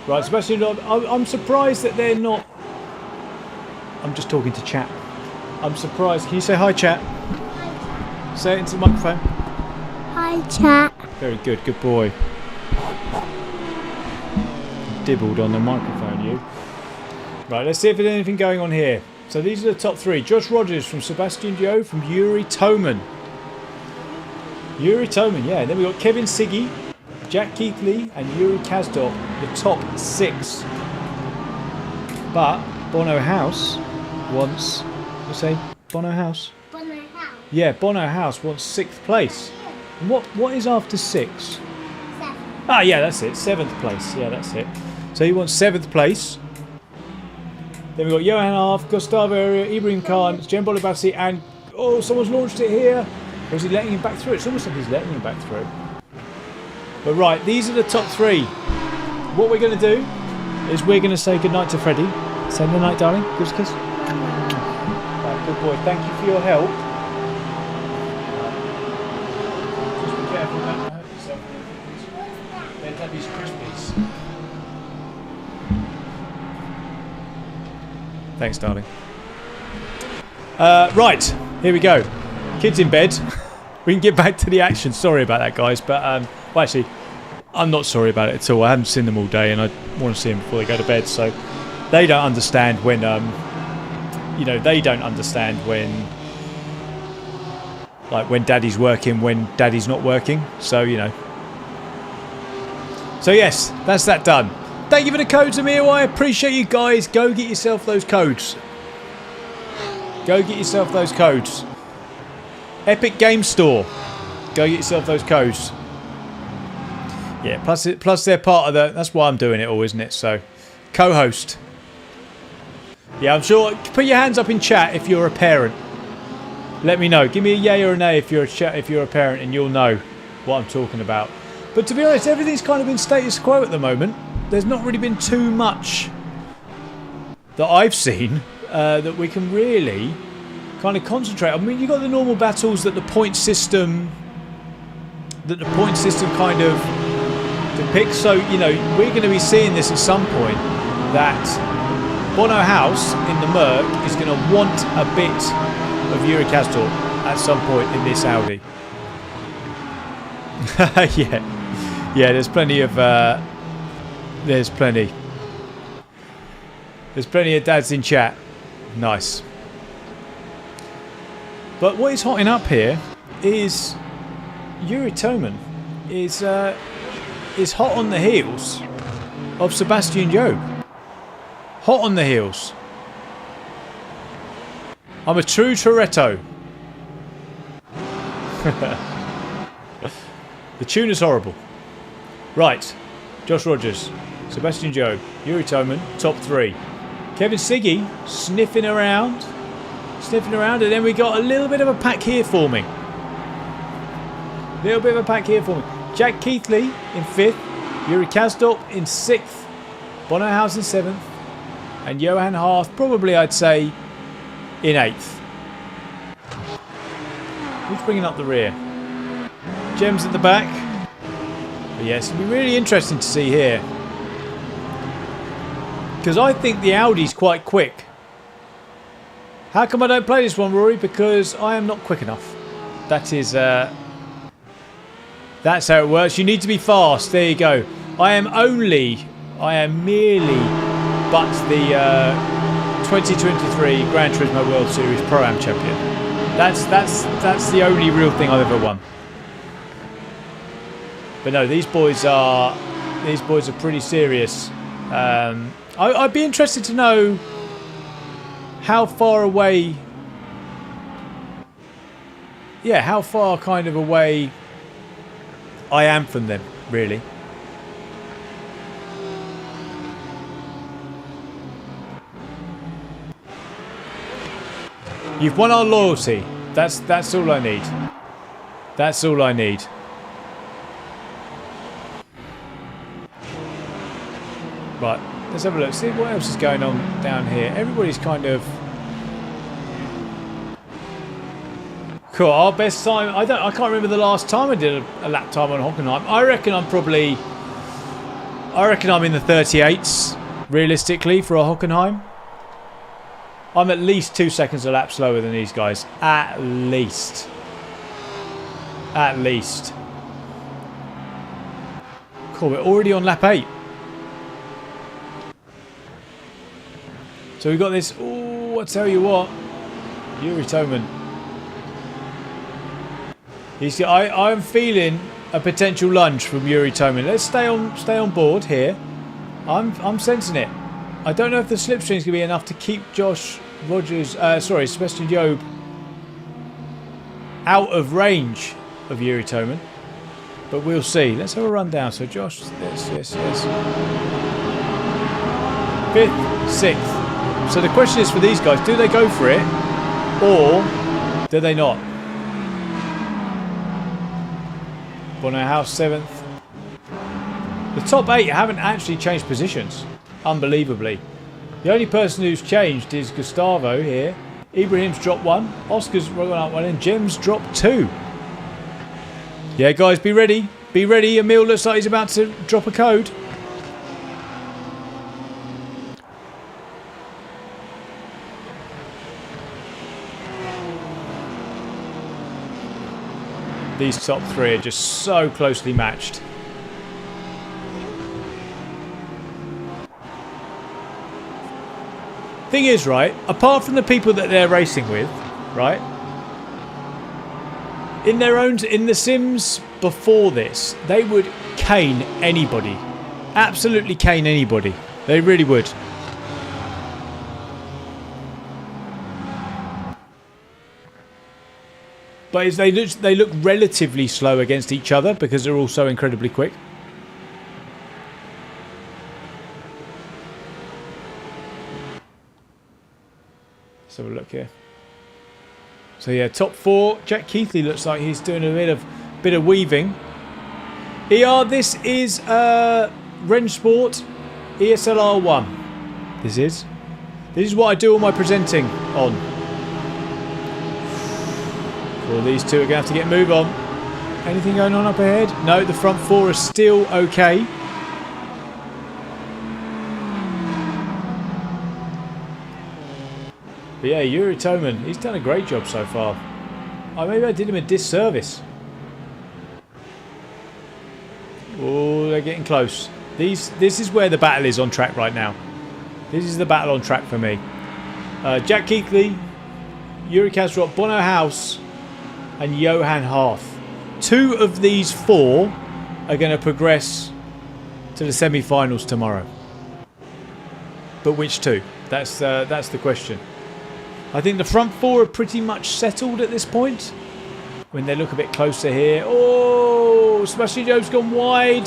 Right, Sebastian, I'm surprised that they're not... I'm just talking to chat. I'm surprised. Can you say hi, chat? Hi. Say it into the microphone. Hi, chat. Very good, good boy. Dibbled on the microphone, you. Right, let's see if there's anything going on here. So these are the top three. Josh Rogers from Sebastian Joe from Yuri Toman. Yuri Toman, yeah. And then we've got Kevin Siggy, Jack Keithley and Yuri Kasdorp, the top six. But Bono House wants... You say Bono House? Bono House. Yeah, Bono House wants sixth place. And what is after six? 7. Ah, yeah, that's it. Seventh place. Yeah, that's it. So he wants seventh place. Then we've got Johan Arf, Gustavo Area, Ibrahim Khan, Jen Bolibasi, and... Oh, someone's launched it here. Or is he letting him back through? It's almost like he's letting him back through. But right, these are the top three. What we're going to do is we're going to say goodnight to Freddie. Say good night, darling. Give us a kiss. Right, good boy. Thank you for your help. Just be careful, don't hurt yourself. They're Debbie's Crispies. Thanks, darling. Right, here we go. Kids in bed. We can get back to the action. Sorry about that, guys. But, well, actually, I'm not sorry about it at all. I haven't seen them all day, and I want to see them before they go to bed. So they don't understand when, they don't understand when, like, when Daddy's working, when Daddy's not working. So, So, yes, that's that done. Thank you for the codes, Amir. I appreciate you guys. Go get yourself those codes. Go get yourself those codes. Epic Game Store. Go get yourself those codes. Yeah, plus they're part of the... That's why I'm doing it all, isn't it? So, co-host. Yeah, I'm sure... Put your hands up in chat if you're a parent. Let me know. Give me a yay or a nay if you're a parent, and you'll know what I'm talking about. But to be honest, everything's kind of in status quo at the moment. There's not really been too much that I've seen that we can really kind of concentrate. I mean, you've got the normal battles that the point system kind of depicts. So, we're going to be seeing this at some point, that Bono House in the Merc is going to want a bit of Yuri Kasdorp at some point in this Audi. Yeah, there's plenty of... There's plenty of dads in chat. Nice. But what is hotting up here is Yuri Toman is hot on the heels of Sebastian Job. Hot on the heels. I'm a true Toretto. The tune is horrible. Right. Josh Rogers, Sebastian Job, Yuri Toman, top three. Kevin Siggy sniffing around, and then we got a little bit of a pack here forming. Jack Keithley in 5th. Yuri Kasdorp in 6th. Bono House in 7th. And Johan Harth, probably I'd say, in 8th. Who's bringing up the rear? Gems at the back. But yes, it'll be really interesting to see here. Because I think the Audi's quite quick. How come I don't play this one, Rory? Because I am not quick enough. That is, that's how it works. You need to be fast. There you go. I am merely but the 2023 Gran Turismo World Series Pro-Am champion. That's the only real thing I've ever won. But no, these boys are pretty serious. I'd be interested to know how far away. Yeah, how far kind of away I am from them, really. You've won our loyalty. That's all I need. That's all I need. Right, let's have a look. See what else is going on down here. Everybody's kind of cool. Our best time. I can't remember the last time I did a lap time on Hockenheim. I reckon I'm in the 38s realistically for a Hockenheim. I'm at least 2 seconds a lap slower than these guys. At least. At least. Cool, we're already on lap 8. So we've got this. Oh, I tell you what. Yuri Toman. I'm feeling a potential lunge from Yuri Toman. Let's stay on board here. I'm sensing it. I don't know if the slipstream is going to be enough to keep Sebastian Job out of range of Yuri Toman. But we'll see. Let's have a run down. So Josh, yes. 5th, 6th. So the question is for these guys, do they go for it or do they not? Bono House 7th. The top 8 haven't actually changed positions, unbelievably. The only person who's changed is Gustavo here. Ibrahim's dropped 1, Oscar's gone up 1 and Jem's dropped 2. Yeah guys, be ready. Be ready. Emil looks like he's about to drop a code. These top 3 are just so closely matched. Thing is, right, apart from the people that they're racing with, right, in the sims before this, they would cane anybody. Absolutely cane anybody. They really would. But they look relatively slow against each other because they're all so incredibly quick. Let's have a look here. So yeah, top 4. Jack Keithley looks like he's doing a bit of weaving. This is Rennsport ESL R1. This is what I do all my presenting on. Well, these two are going to have to get a move on. Anything going on up ahead? No, the front 4 are still okay. But yeah, Yuri Toman, he's done a great job so far. Maybe I did him a disservice. Oh, they're getting close. This is where the battle is on track right now. This is the battle on track for me. Jack Keithley, Yuri Kasdorp, Bono House, and Johan Harth. 2 of these 4 are going to progress to the semi-finals tomorrow. But which 2? That's the question. I think the front 4 are pretty much settled at this point. When they look a bit closer here. Oh, Sebastian Job's gone wide.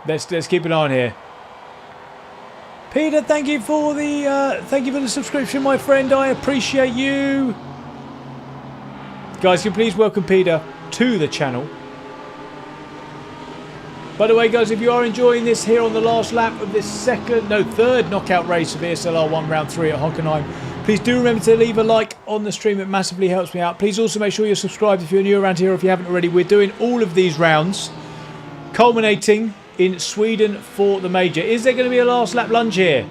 Let's keep an eye on here. Peter, thank you for the subscription, my friend. I appreciate you. Guys, can you please welcome Peter to the channel. By the way, guys, if you are enjoying this here on the last lap of this third knockout race of ESL R1 Round 3 at Hockenheim, please do remember to leave a like on the stream. It massively helps me out. Please also make sure you're subscribed if you're new around here or if you haven't already. We're doing all of these rounds, culminating in Sweden for the major. Is there going to be a last lap lunge here?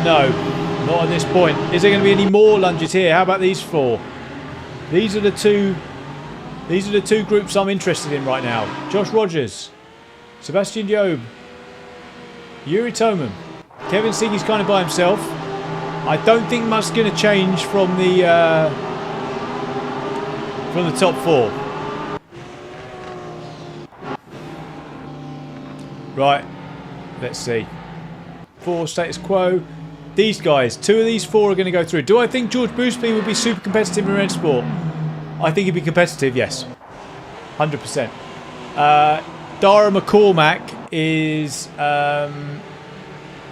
No, not at this point. Is there going to be any more lunges here? How about these four? These are the two groups I'm interested in right now. Josh Rogers, Sebastian Job, Yuri Toman, Kevin Siggy's kind of by himself. I don't think much is going to change from the top four. Right, let's see. 4 status quo. These guys, 2 of these 4 are going to go through. Do I think George Boosby would be super competitive in Rennsport? I think he'd be competitive, yes. 100%. Dara McCormack is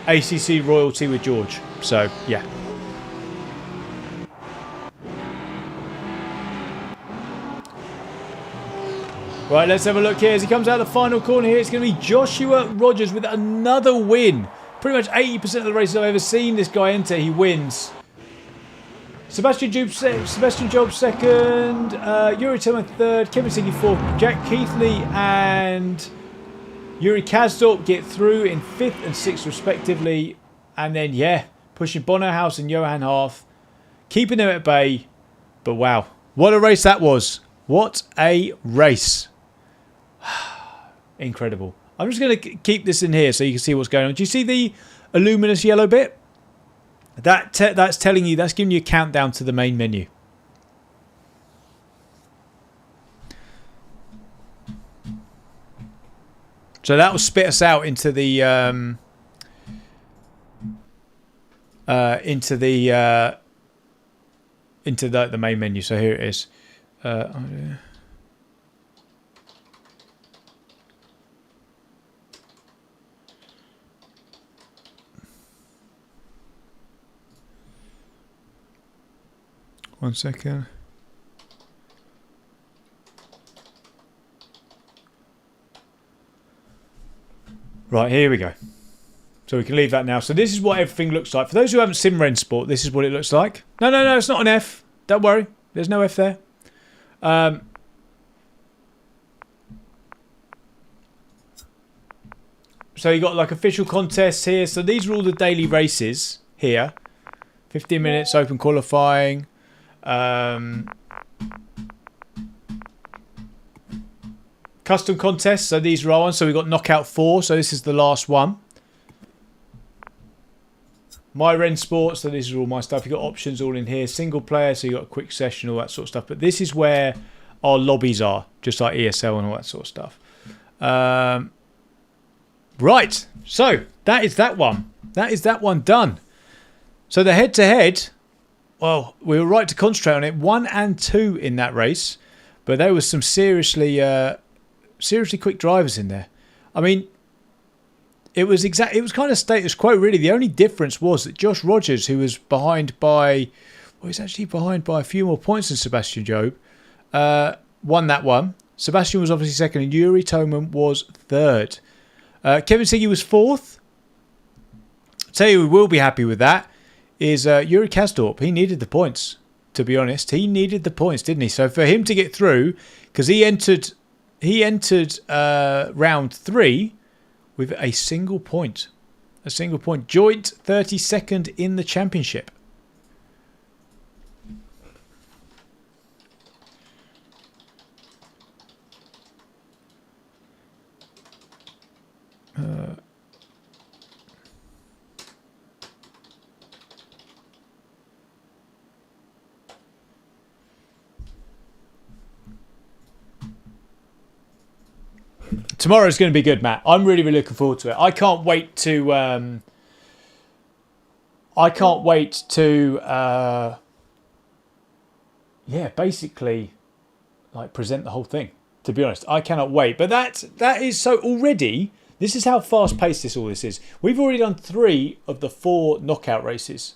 ACC royalty with George. So, yeah. Right, let's have a look here. As he comes out of the final corner here, it's going to be Joshua Rogers with another win. Pretty much 80% of the races I've ever seen this guy enter, he wins. Sebastian Job second, Yuri Tillman third, Kevin Siggy fourth, Jack Keithley and Yuri Kasdorp get through in 5th and 6th respectively. And then, yeah, pushing Bonnerhaus and Johan Harth, keeping them at bay. But wow, what a race that was. What a race. Incredible. I'm just going to keep this in here so you can see what's going on. Do you see the luminous yellow bit? That's telling you, that's giving you a countdown to the main menu. So that will spit us out into the the main menu. So here it is. One second. Right, here we go. So we can leave that now. So this is what everything looks like. For those who haven't seen Rennsport, this is what it looks like. No, it's not an F. Don't worry. There's no F there. So you got like official contests here. So these are all the daily races here. 15 minutes open qualifying. Custom contests, so these are on. So we've got knockout 4, so this is the last one. My Rennsport, so this is all my stuff. You've got options all in here. Single player, so you've got a quick session, all that sort of stuff. But this is where our lobbies are, just like ESL and all that sort of stuff. Right, so that is that one. That is that one done. So the head-to-head, well, we were right to concentrate on it. 1 and 2 in that race, but there was some seriously quick drivers in there. I mean, it was kind of status quo really. The only difference was that Josh Rogers, who was behind by, well, he's actually behind by a few more points than Sebastian Job, won that one. Sebastian was obviously second, and Yuri Toman was third. Kevin Siggy was fourth. I'll tell you who will be happy with that is Yuri Kasdorp. He needed the points, to be honest. He needed the points, didn't he? So for him to get through, because he entered round 3 with a single point. A single point. Joint 32nd in the championship. Tomorrow's going to be good, Matt. I'm really, really looking forward to it. I can't wait to. Basically, like present the whole thing. To be honest, I cannot wait. But that is so already. This is how fast-paced all this is. We've already done 3 of the 4 knockout races.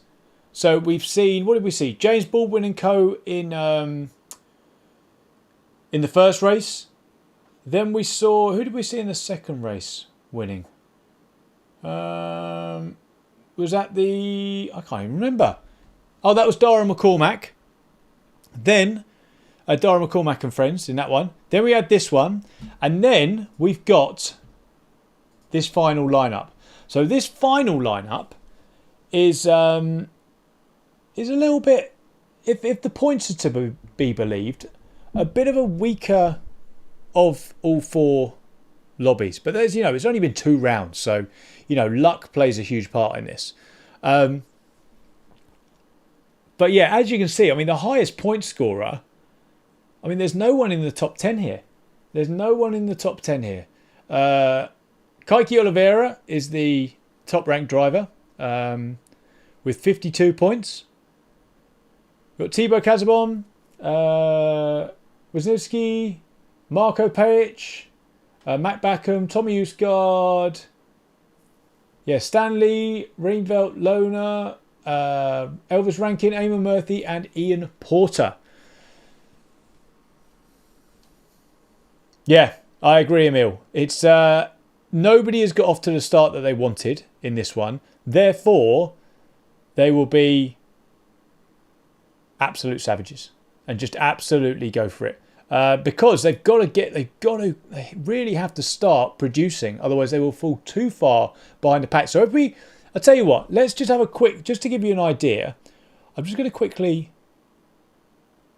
So we've seen, what did we see? James Baldwin and co. in the first race. Then we saw, who did we see in the second race winning? Was that I can't even remember. Oh, that was Dara McCormack. Then, Dara McCormack and friends in that one. Then we had this one. And then we've got this final lineup. So this final lineup is a little bit, if the points are to be believed, a bit of a weaker of all 4 lobbies. But there's, it's only been 2 rounds. So, luck plays a huge part in this. But yeah, as you can see, the highest point scorer, there's no one in the top 10 here. There's no one in the top 10 here. Kaiki Oliveira is the top ranked driver with 52 points. We've got Thibaut Casabon, Wisniewski, Marco Pajic, Matt Backham, Tommy Usgaard, Stanley, Reinveld, Lona, Elvis Rankin, Eamon Murphy, and Ian Porter. Yeah, I agree, Emil. It's nobody has got off to the start that they wanted in this one. Therefore, they will be absolute savages and just absolutely go for it. Because they really have to start producing. Otherwise, they will fall too far behind the pack. So I'll tell you what, let's just have a quick, just to give you an idea. I'm just going to quickly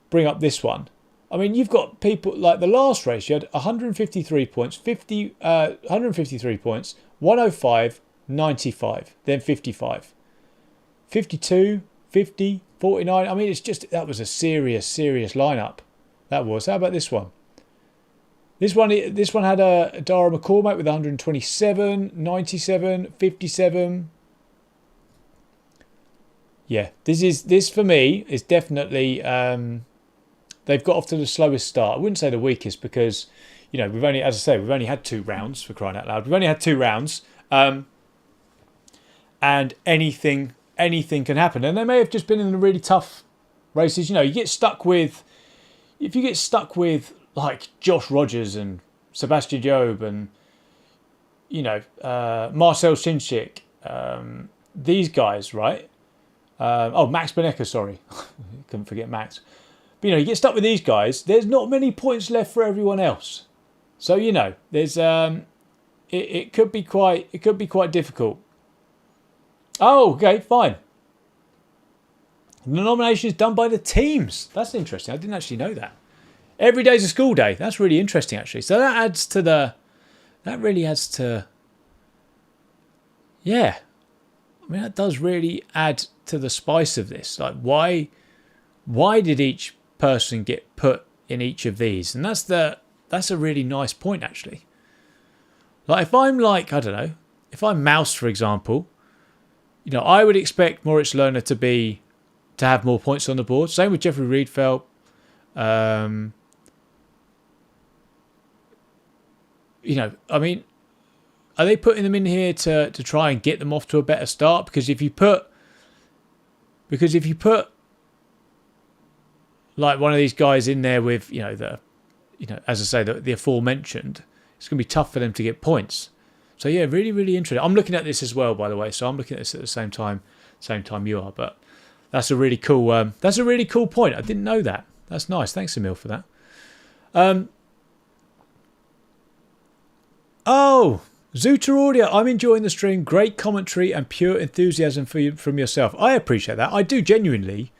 bring up this one. You've got people like the last race. You had 153 points, 153 points, 105, 95, then 55, 52, 50, 49. That was a serious lineup. That was. How about this one? This one had a Dara McCormack with 127, 97, 57. Yeah, this for me is definitely. They've got off to the slowest start. I wouldn't say the weakest because, we've only had 2 rounds, for crying out loud. We've only had 2 rounds, and anything can happen. And they may have just been in the really tough races. You get stuck with. If you get stuck with like Josh Rogers and Sebastian Job and Marcel Cinchik, these guys, right? Max Benecca, sorry, couldn't forget Max. But you get stuck with these guys. There's not many points left for everyone else, so there's it could be quite difficult. Oh, okay, fine. The nomination is done by the teams. That's interesting. I didn't actually know that. Every day's a school day. That's really interesting, actually. So that really adds to. Yeah, that does really add to the spice of this. Like, why did each person get put in each of these? And that's a really nice point, actually. Like, if I'm like, I don't know, if I'm Mouse, for example, I would expect Moritz Lerner to have more points on the board. Same with Jeffrey Riedfeld. Are they putting them in here to try and get them off to a better start? Because if you put like one of these guys in there with, as I say, the aforementioned, it's going to be tough for them to get points. So yeah, really, really interesting. I'm looking at this as well, by the way. So I'm looking at this at the same time you are. But that's a really cool point. I didn't know that. That's nice. Thanks, Emil, for that. Zuter Audio, I'm enjoying the stream. Great commentary and pure enthusiasm from yourself. I appreciate that. I do genuinely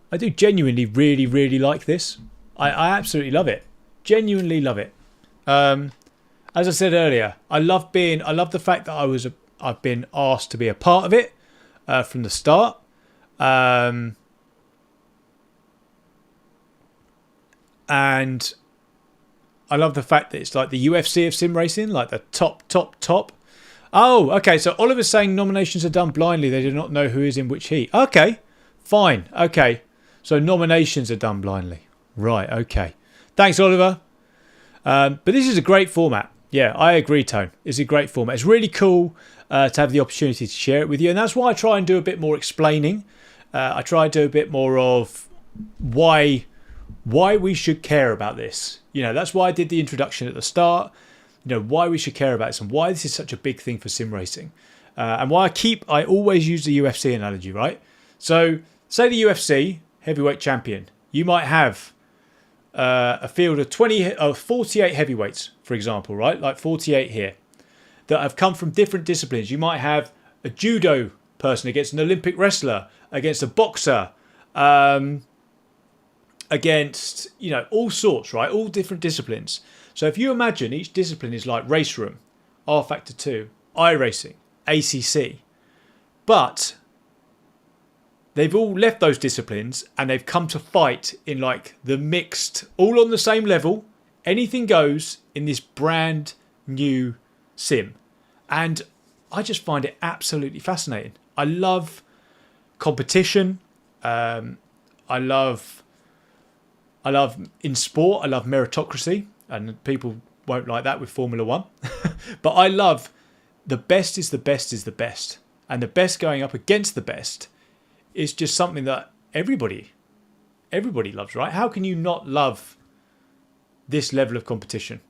really, really like this. I absolutely love it. Genuinely love it. As I said earlier, I love the fact that I've been asked to be a part of it from the start. And I love the fact that it's like the UFC of sim racing, like the top. Oh, okay. So Oliver's saying nominations are done blindly. They do not know who is in which heat. Okay, fine. Okay, so nominations are done blindly. Right. Okay. Thanks, Oliver. But this is a great format. Yeah, I agree, Tone. It's a great format. It's really cool to have the opportunity to share it with you. And that's why I try and do a bit more explaining. I try and do a bit more of why we should care about this. That's why I did the introduction at the start. Why we should care about this and why this is such a big thing for sim racing. And why I always use the UFC analogy, right? So, say the UFC heavyweight champion. You might have a field of 48 heavyweights, for example, right? Like 48 here that have come from different disciplines. You might have a judo person against an Olympic wrestler, against a boxer, against, all sorts, right? All different disciplines. So if you imagine each discipline is like race room, R Factor 2, iRacing, ACC, but they've all left those disciplines and they've come to fight in like the mixed, all on the same level, anything goes in this brand new sim. And I just find it absolutely fascinating. I love competition. I love in sport, I love meritocracy, and people won't like that with Formula One. But I love the best is the best is the best. And the best going up against the best is just something that everybody loves, right? How can you not love this level of competition?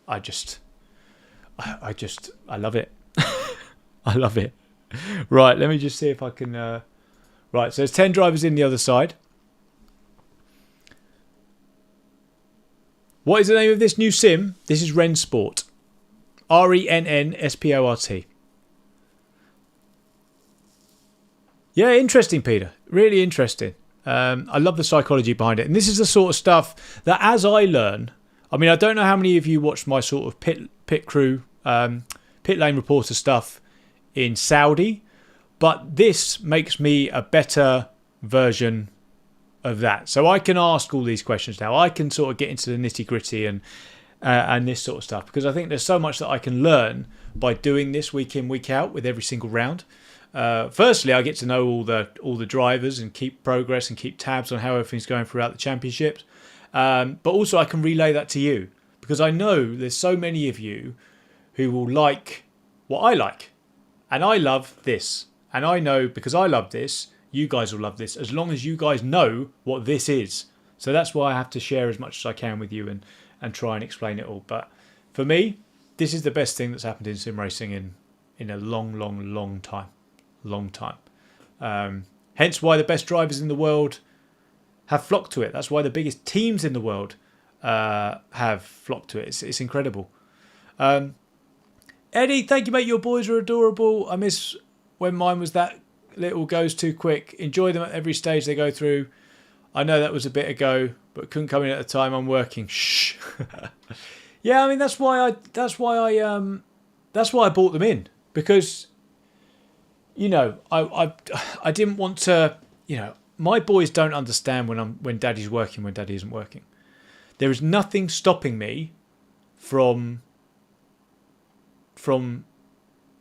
I love it. I love it. Right, let me just see if I can... Right, so there's 10 drivers in the other side. What is the name of this new sim? This is Rennsport. Rennsport. Yeah, interesting, Peter. Really interesting. I love the psychology behind it. And this is the sort of stuff that as I learn... I mean, I don't know how many of you watched my sort of pit crew, pit lane reporter stuff in Saudi, but this makes me a better version of that. So I can ask all these questions now. I can sort of get into the nitty gritty and this sort of stuff, because I think there's so much that I can learn by doing this week in, week out with every single round. Firstly, I get to know all the drivers and keep progress and keep tabs on how everything's going throughout the championships. But also I can relay that to you, because I know there's so many of you who will like what I like, and I love this, and I know because I love this, you guys will love this, as long as you guys know what this is. So that's why I have to share as much as I can with you and try and explain it all. But for me, this is the best thing that's happened in sim racing in a long time. Hence why the best drivers in the world have flocked to it. That's why the biggest teams in the world have flocked to it. It's incredible. Eddie, thank you, mate. Your boys are adorable. I miss when mine was that little, goes too quick. Enjoy them at every stage they go through. I know that was a bit ago, but couldn't come in at the time. I'm working. Shh. Yeah, I mean that's why I bought them in, because I didn't want to. My boys don't understand when Daddy's working, when Daddy isn't working. There is nothing stopping me from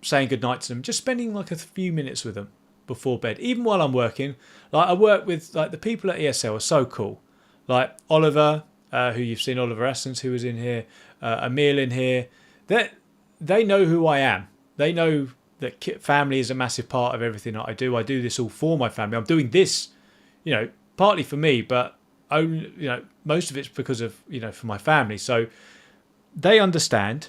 saying goodnight to them, just spending like a few minutes with them before bed, even while I'm working. Like I work with the people at ESL are so cool. Like Oliver, who you've seen, Oliver Assens, who was in here, Emil in here. They know who I am. They know that family is a massive part of everything that I do. I do this all for my family. I'm doing this, partly for me, but only, most of it's because of, for my family. So they understand.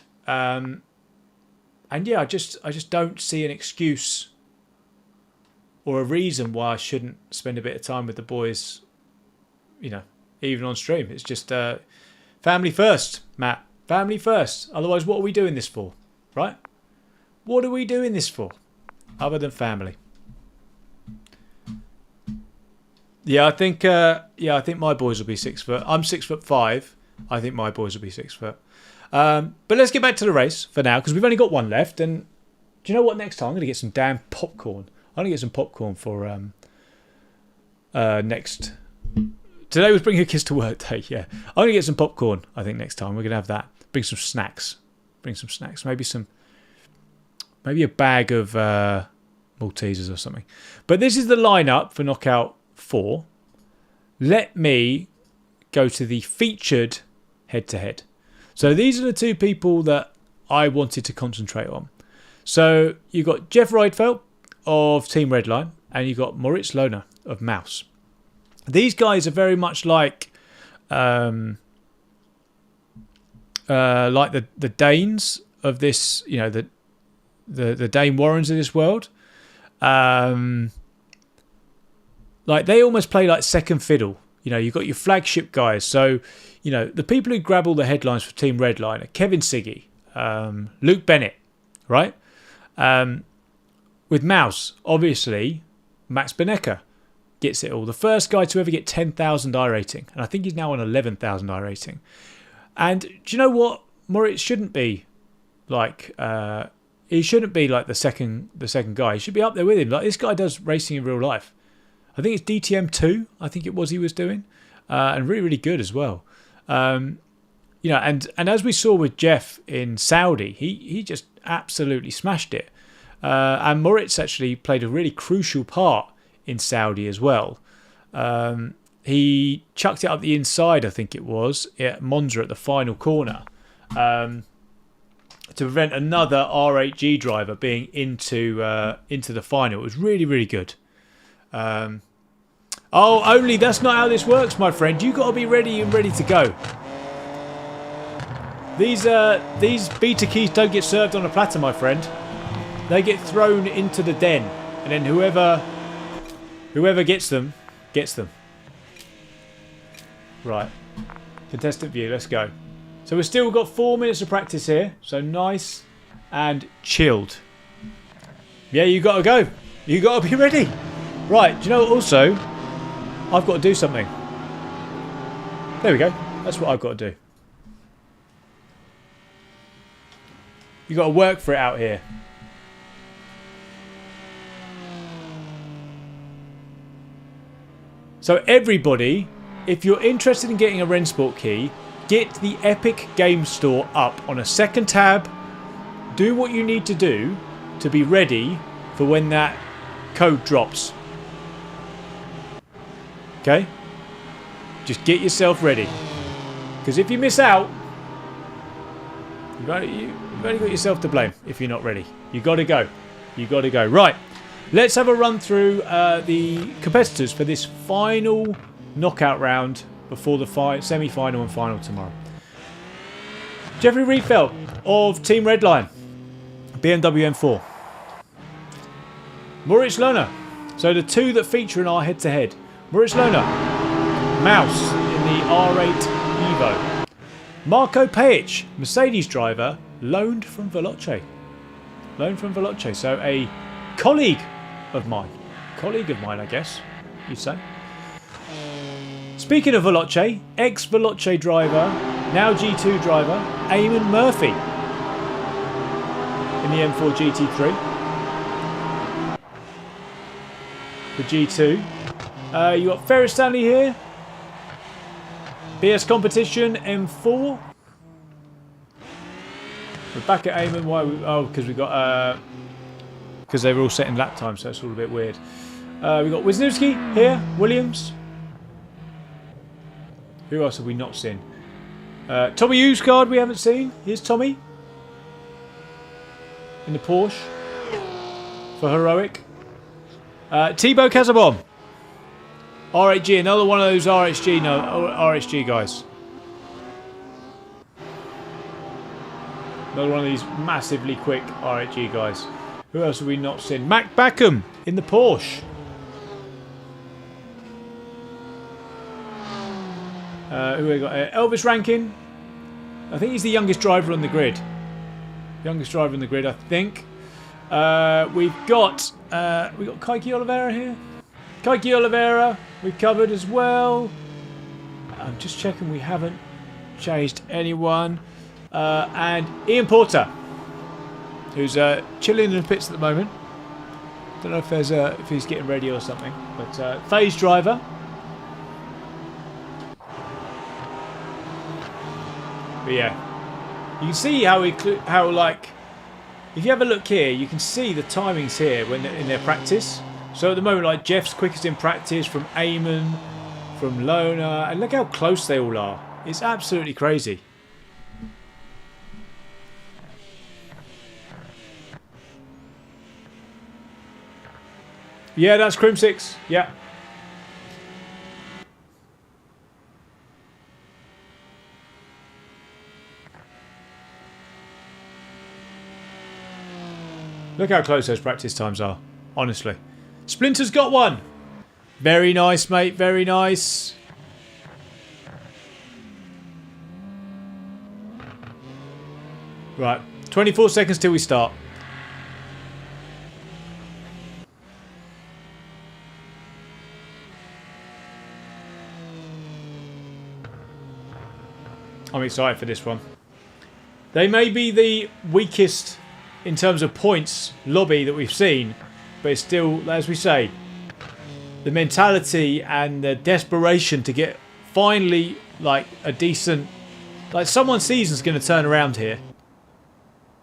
And yeah, I just don't see an excuse or a reason why I shouldn't spend a bit of time with the boys, even on stream. It's just family first, Matt. Family first. Otherwise, what are we doing this for, right? What are we doing this for, other than family? Yeah, I think my boys will be 6 foot. I'm 6'5". I think my boys will be 6 foot. But let's get back to the race for now, because we've only got one left. And do you know what? Next time I'm going to get some damn popcorn. I'm going to get some popcorn for next. Today was Bring Your Kids to Work Day. Yeah, I'm going to get some popcorn. I think next time we're going to have that. Bring some snacks. Maybe a bag of Maltesers or something. But this is the lineup for Knockout 4. Let me go to the featured head-to-head. So these are the two people that I wanted to concentrate on. So you've got Jeff Rydfeldt of Team Redline, and you've got Moritz Lohner of Mouse. These guys are very much like the Danes of this, you know, the Dane Warrens of this world. Like they almost play like second fiddle. You know, you've got your flagship guys. So, you know, the people who grab all the headlines for Team Redline are Kevin Siggy, Luke Bennett, right? With Mouse, obviously, Max Benecker gets it all. The first guy to ever get 10,000 I rating. And I think he's now on 11,000 I rating. And do you know what? Moritz shouldn't be like... he shouldn't be like the second guy. He should be up there with him. Like this guy does racing in real life. I think it's DTM 2. I think it was he was doing, and really really good as well. You know, and as we saw with Jeff in Saudi, he just absolutely smashed it. And Moritz actually played a really crucial part in Saudi as well. He chucked it up the inside, I think it was, at Monza at the final corner. To prevent another R8G driver being into the final. It was really, really good. Only that's not how this works, my friend. You got to be ready and ready to go. These beta keys don't get served on a platter, my friend. They get thrown into the den, and then whoever gets them, gets them. Right. Contestant view. Let's go. So we've still got 4 minutes of practice here. So nice and chilled. Yeah, you got to go. You got to be ready. Right, do you know what also? I've got to do something. There we go. That's what I've got to do. You got to work for it out here. So everybody, if you're interested in getting a Rennsport key, get the Epic Game Store up on a second tab. Do what you need to do to be ready for when that code drops. Okay? Just get yourself ready. Because if you miss out, you've only got yourself to blame if you're not ready. You got to go. You got to go. Right. Let's have a run through the competitors for this final knockout round before the semi-final and final tomorrow. Jeffrey Rydfeldt of Team Redline, BMW M4. Moritz Lohner. So the two that feature in our head-to-head. Moritz Lohner, Mouse in the R8 Evo. Marko Pejic, Mercedes driver, loaned from Veloce. So a colleague of mine, I guess you'd say. Speaking of Veloce, ex-Veloce driver, now G2 driver, Eamon Murphy in the M4 GT3. The G2. You got Ferris Stanley here. BS Competition M4. We're back at Eamon. Why? Because we got because they were all set in lap time, so it's all a bit weird. We got Wisniewski here. Williams. Who else have we not seen? Tommy Usgard we haven't seen. Here's Tommy. In the Porsche. For Heroic. Thibaut Casabon. R8G. Another one of those RHG guys. Another one of these massively quick R8G guys. Who else have we not seen? Mac Backham in the Porsche. Who have we got? Elvis Rankin. I think he's the youngest driver on the grid. Youngest driver on the grid, I think. We've got Kaiki Oliveira here. Kaiki Oliveira we've covered as well. I'm just checking we haven't changed anyone. And Ian Porter, who's chilling in the pits at the moment. Don't know if there's if he's getting ready or something. But phase driver. But yeah, you can see how like if you have a look here, you can see the timings here when in their practice. So at the moment, like Jeff's quickest in practice from Eamon, from Lohner, and look how close they all are. It's absolutely crazy. Yeah, that's Crim 6. Yeah. Look how close those practice times are. Honestly. Splinter's got one. Very nice, mate. Very nice. Right. 24 seconds till we start. I'm excited for this one. They may be the weakest in terms of points lobby that we've seen, but it's still, as we say, the mentality and the desperation to get finally like a decent, like someone's season's going to turn around here.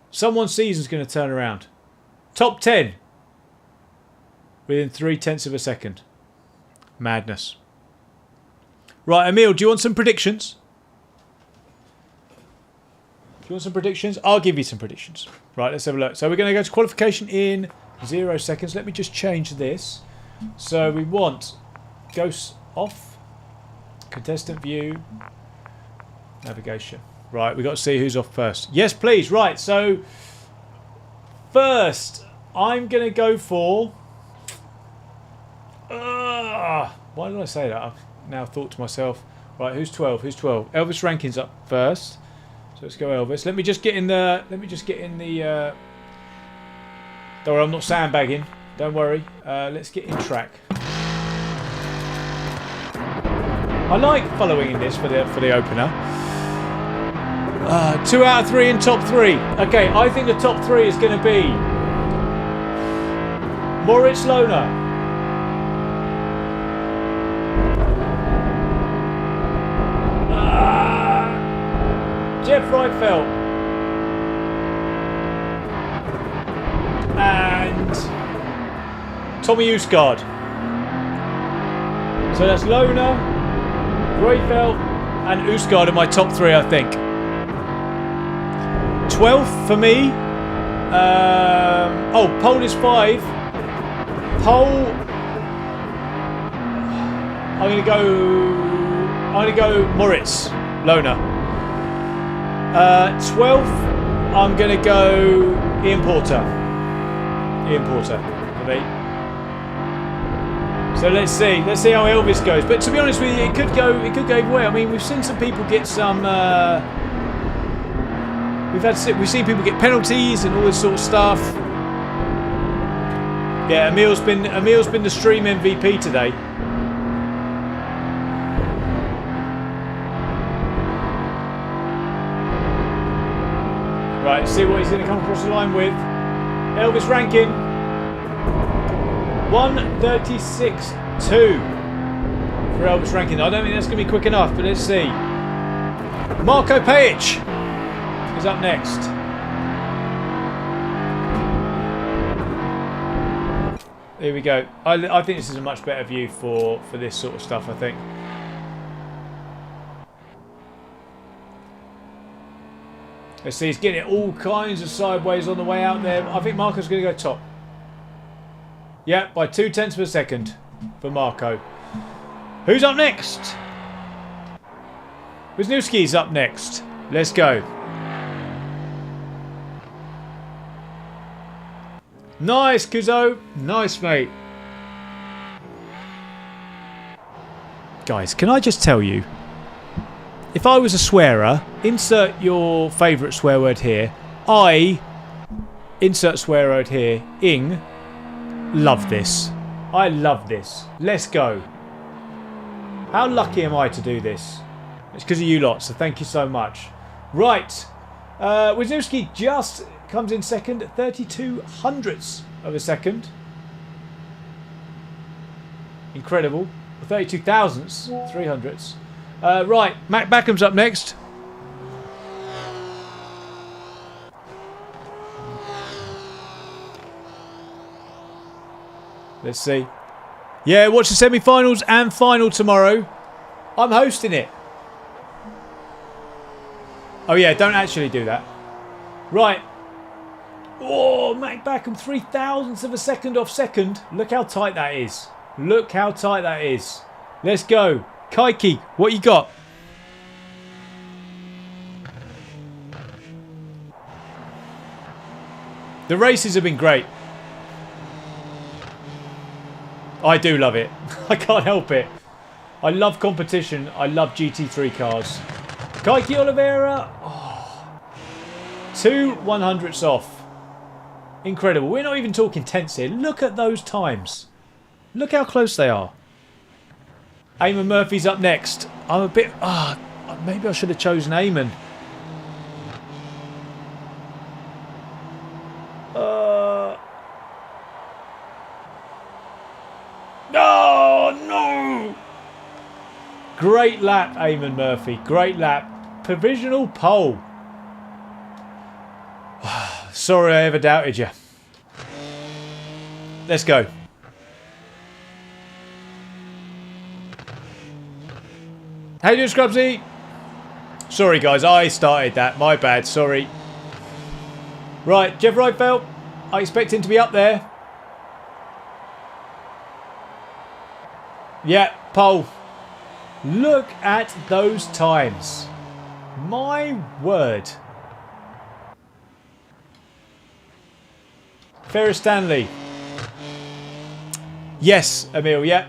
Someone's season's going to turn around. Top 10 within 0.3 of a second. Madness. Right, Emil, do you want some predictions? Do you want some predictions? I'll give you some predictions. Right, let's have a look. So we're going to go to qualification in 0 seconds. Let me just change this. So we want ghosts off, contestant view, navigation. Right, we've got to see who's off first. Yes, please. Right, so first, I'm going to go for... why did I say that? I've now thought to myself, right, who's 12? Who's 12? Elvis Rankin's up first. So let's go Elvis. Let me just get in the... Don't worry, I'm not sandbagging. Don't worry. Let's get in track. I like following in this for the opener. 2 out of 3 in top 3. Okay, I think the top 3 is going to be Moritz Lohner, Jeff Reitfeld, and Tommy Usgaard. So that's Lohner, Reitfeld, and Usgaard are my top 3, I think. 12th for me. Pole is 5. Pole. I'm gonna go Moritz Lohner. 12th, I'm gonna go Ian Porter. Ian Porter for me. So let's see how Elvis goes. But to be honest with you, it could go either way. I mean, we've seen some people get some. We've seen people get penalties and all this sort of stuff. Yeah, Emil's been the stream MVP today. Right, let's see what he's going to come across the line with. Elvis Rankin, 1:36.2 for Elvis Rankin. I don't think that's going to be quick enough, but let's see. Marko Pajic is up next. Here we go. I think this is a much better view for this sort of stuff, I think. Let's see, he's getting it all kinds of sideways on the way out there. I think Marco's going to go top. Yeah, by 0.2 of a second for Marko. Who's up next? Wisniewski's up next. Let's go. Nice, Kuzo. Nice, mate. Guys, can I just tell you, if I was a swearer, insert your favourite swear word here. I, insert swear word here, ing, love this. I love this. Let's go. How lucky am I to do this? It's because of you lot, so thank you so much. Right. Wisniewski just comes in second at 32 hundredths of a second. Incredible. 32 thousandths, 3 hundredths. Right, Matt Backham's up next. Let's see. Yeah, watch the semi-finals and final tomorrow. I'm hosting it. Oh yeah, don't actually do that. Right. Oh, Mac Backham, 0.003 of a second off second. Look how tight that is. Look how tight that is. Let's go. Kaiki, what you got? The races have been great. I do love it. I can't help it. I love competition. I love GT3 cars. Kaiki Oliveira. Oh, 2/100ths off. Incredible. We're not even talking tenths here. Look at those times. Look how close they are. Eamon Murphy's up next. I'm a bit... maybe I should have chosen Eamon. Oh, no! Great lap, Eamon Murphy. Great lap. Provisional pole. Sorry I ever doubted you. Let's go. How you doing, Scrubsy? Sorry, guys. I started that. My bad. Sorry. Right. Jeff Reifelt. I expect him to be up there. Yeah. Pole. Look at those times. My word. Ferris Stanley. Yes, Emil, yeah.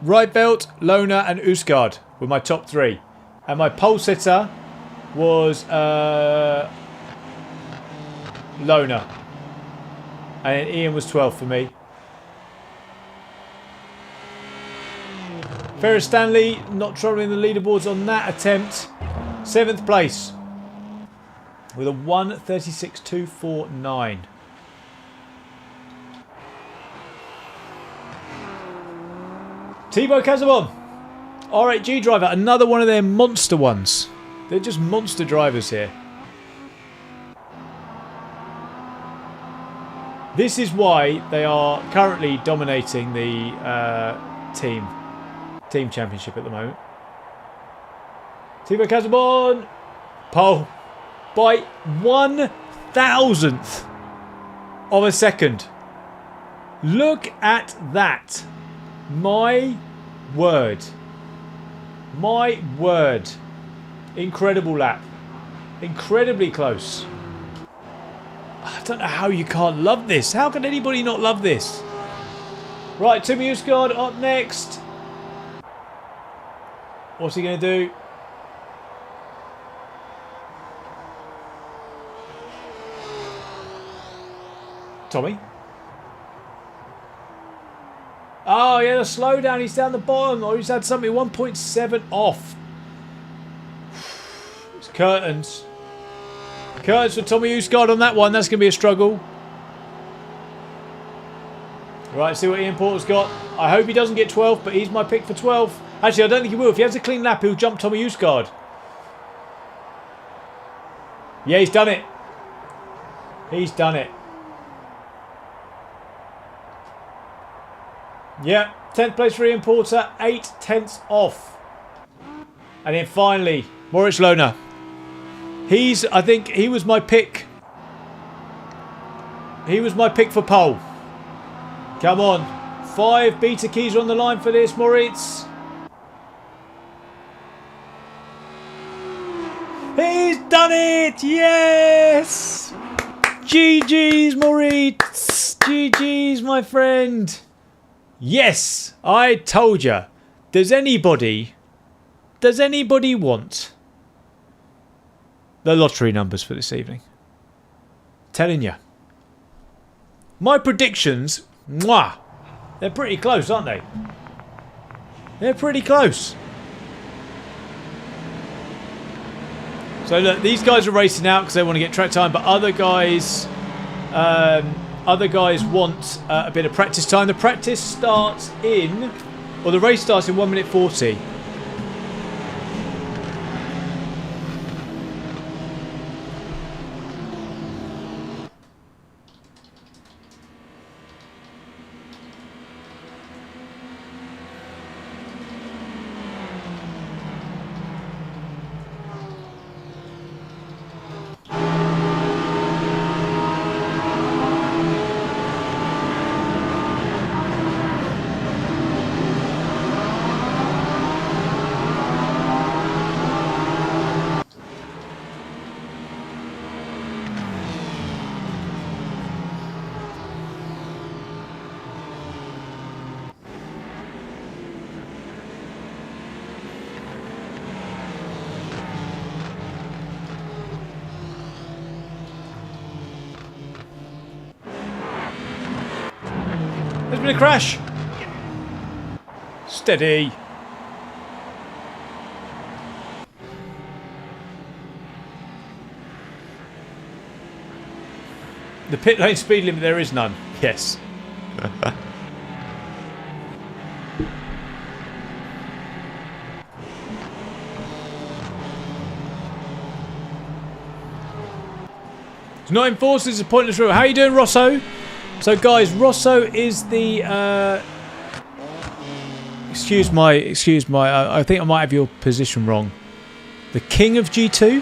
Reifelt, Lona and Usgaard were my top three. And my pole sitter was Lona. And Ian was 12th for me. Ferris Stanley not troubling the leaderboards on that attempt. 7th place. With a 1:36.249. Thibaut Casabon, R8G driver, another one of their monster ones. They're just monster drivers here. This is why they are currently dominating the team championship at the moment. Thibaut Casabon, pole by 1,000th of a second. Look at that. My word. My word. Incredible lap. Incredibly close. I don't know how you can't love this. How can anybody not love this? Right, Tommy Usgaard up next. What's he going to do? Tommy? Oh, yeah, the slowdown. He's down the bottom. Or he's had something 1.7 off. It's curtains. Curtains for Tommy Usgaard on that one. That's going to be a struggle. Right, see what Ian Porter's got. I hope he doesn't get 12th, but he's my pick for 12th. Actually, I don't think he will. If he has a clean lap, he'll jump Tommy Usgaard. Yeah, he's done it. He's done it. Yeah, 10th place for Ian Porter, 8/10 off. And then finally, Moritz Lohner. I think he was my pick. He was my pick for pole. Come on. 5 beta keys are on the line for this, Moritz. He's done it! Yes! GG's, Moritz. GG's, my friend. Yes, I told you. Does anybody want the lottery numbers for this evening? Telling you. My predictions, mwah, they're pretty close, aren't they? They're pretty close. So look, these guys are racing out because they want to get track time, but other guys want a bit of practice time. The practice starts the race starts in 1:40. There's been a crash. Steady. The pit lane speed limit, there is none. Yes. It's not enforced, it's a pointless rule. How are you doing, Rosso? So guys, Rosso is the excuse my I think I might have your position wrong. The king of G2?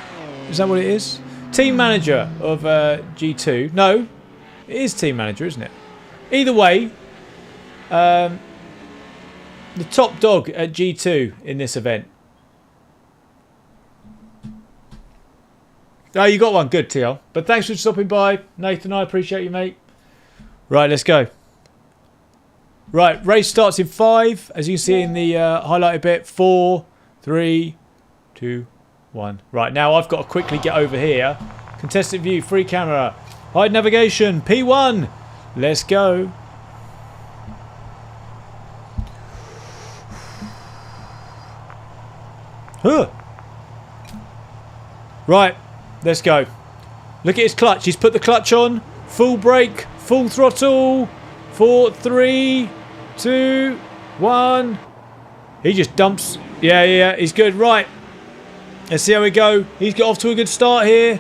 Is that what it is? Team manager of G2. No, it is team manager, isn't it? Either way, the top dog at G2 in this event. Oh, you got one. Good, TL. But thanks for stopping by, Nathan. I appreciate you, mate. Right, let's go. Right, race starts in 5. As you can see in the highlighted bit. 4, 3, 2, 1. Right, now I've got to quickly get over here. Contestant view, free camera. Hide navigation, P1. Let's go. Huh. Right, let's go. Look at his clutch. He's put the clutch on. Full brake, full throttle. 4, 3, 2, 1. He just dumps. Yeah, he's good. Right. Let's see how we go. He's got off to a good start here.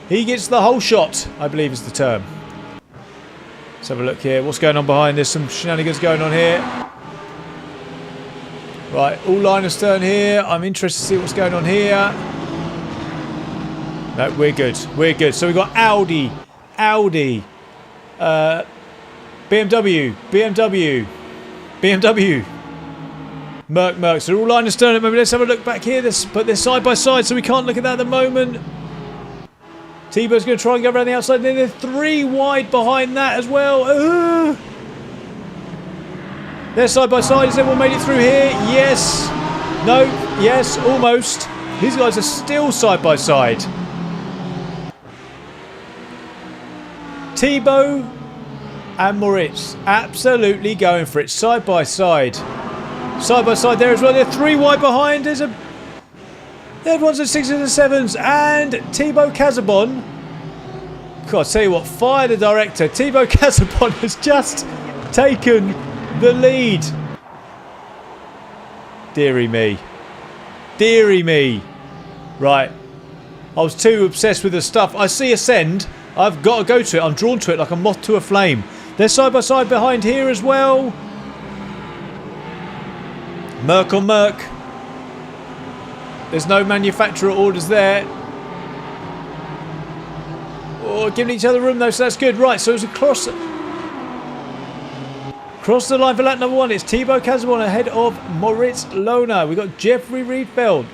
He gets the whole shot, I believe is the term. Let's have a look here. What's going on behind? There's some shenanigans going on here. Right, all line astern here. I'm interested to see what's going on here. No, we're good. We're good. So we've got Audi, BMW, Merc. So they're all line astern at the moment. Let's have a look back here. But they're side by side, so we can't look at that at the moment. T-Bow's going to try and go around the outside. Then they're 3 wide behind that as well. They're side by side. Has everyone made it through here? Yes. No. Yes. Almost. These guys are still side by side. T-Bow and Moritz absolutely going for it. Side by side. Side by side there as well. They're 3 wide behind. Everyone's at 6s and 7s. And Thibaut Casabon. God, I'll tell you what. Fire the director. Thibaut Casabon has just taken the lead. Deary me. Deary me. Right. I was too obsessed with the stuff. I see Ascend. I've got to go to it. I'm drawn to it like a moth to a flame. They're side by side behind here as well. Merc on Merc. There's no manufacturer orders there. Oh, giving each other room though, so that's good. Right, so it's a cross the line for lap number 1. It's Thibaut Casabon ahead of Moritz Lohner. We've got Jeffrey Riedfeld,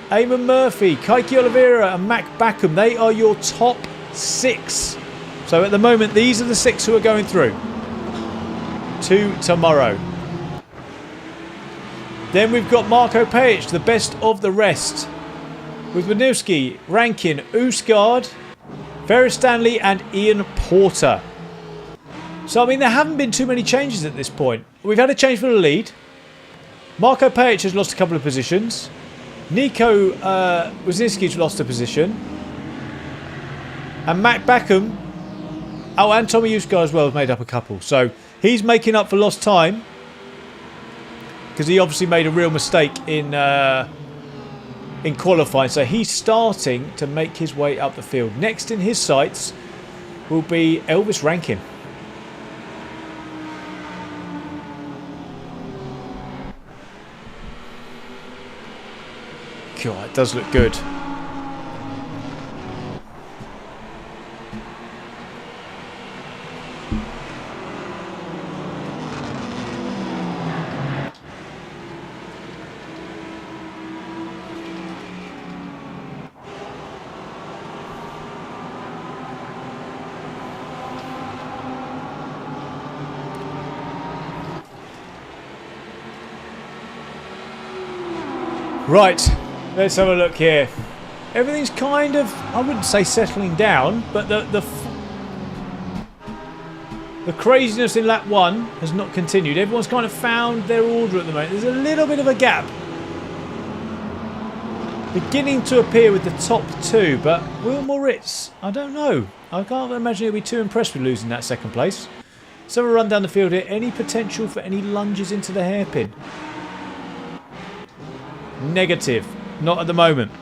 Eamon Murphy, Kaiki Oliveira and Mac Backham. They are your top 6. So at the moment, these are the 6 who are going through to tomorrow. Then we've got Marco Pajic, the best of the rest, with Winowski, Rankin, Usgaard, Ferris Stanley and Ian Porter. So, I mean, there haven't been too many changes at this point. We've had a change for the lead. Marco Pajic has lost a couple of positions. Nico Wisniewski's lost a position. And Mac Backham, and Tommy Usgaard as well has made up a couple. So, he's making up for lost time. Because he obviously made a real mistake in qualifying. So he's starting to make his way up the field. Next in his sights will be Elvis Rankin. God, it does look good. Right, let's have a look here. Everything's kind of, I wouldn't say settling down, but The craziness in lap 1 has not continued. Everyone's kind of found their order at the moment. There's a little bit of a gap beginning to appear with the top 2, but Will Moritz, I don't know. I can't imagine he'll be too impressed with losing that second place. Let's have a run down the field here. Any potential for any lunges into the hairpin? Negative. Not at the moment.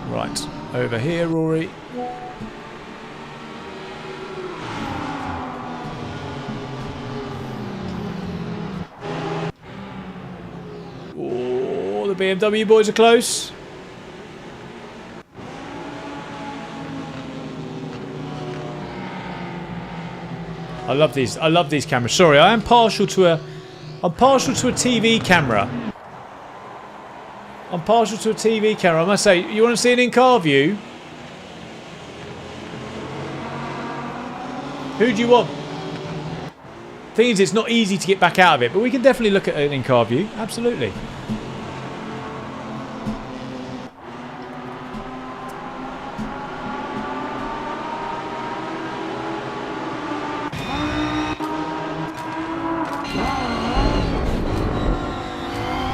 Right. Over here, Rory. Oh, the BMW boys are close. I love these. I love these cameras. Sorry, I'm partial to a TV camera. I'm partial to a TV camera. I must say, you want to see an in-car view? Who do you want? Thing is, it's not easy to get back out of it, but we can definitely look at an in-car view. Absolutely.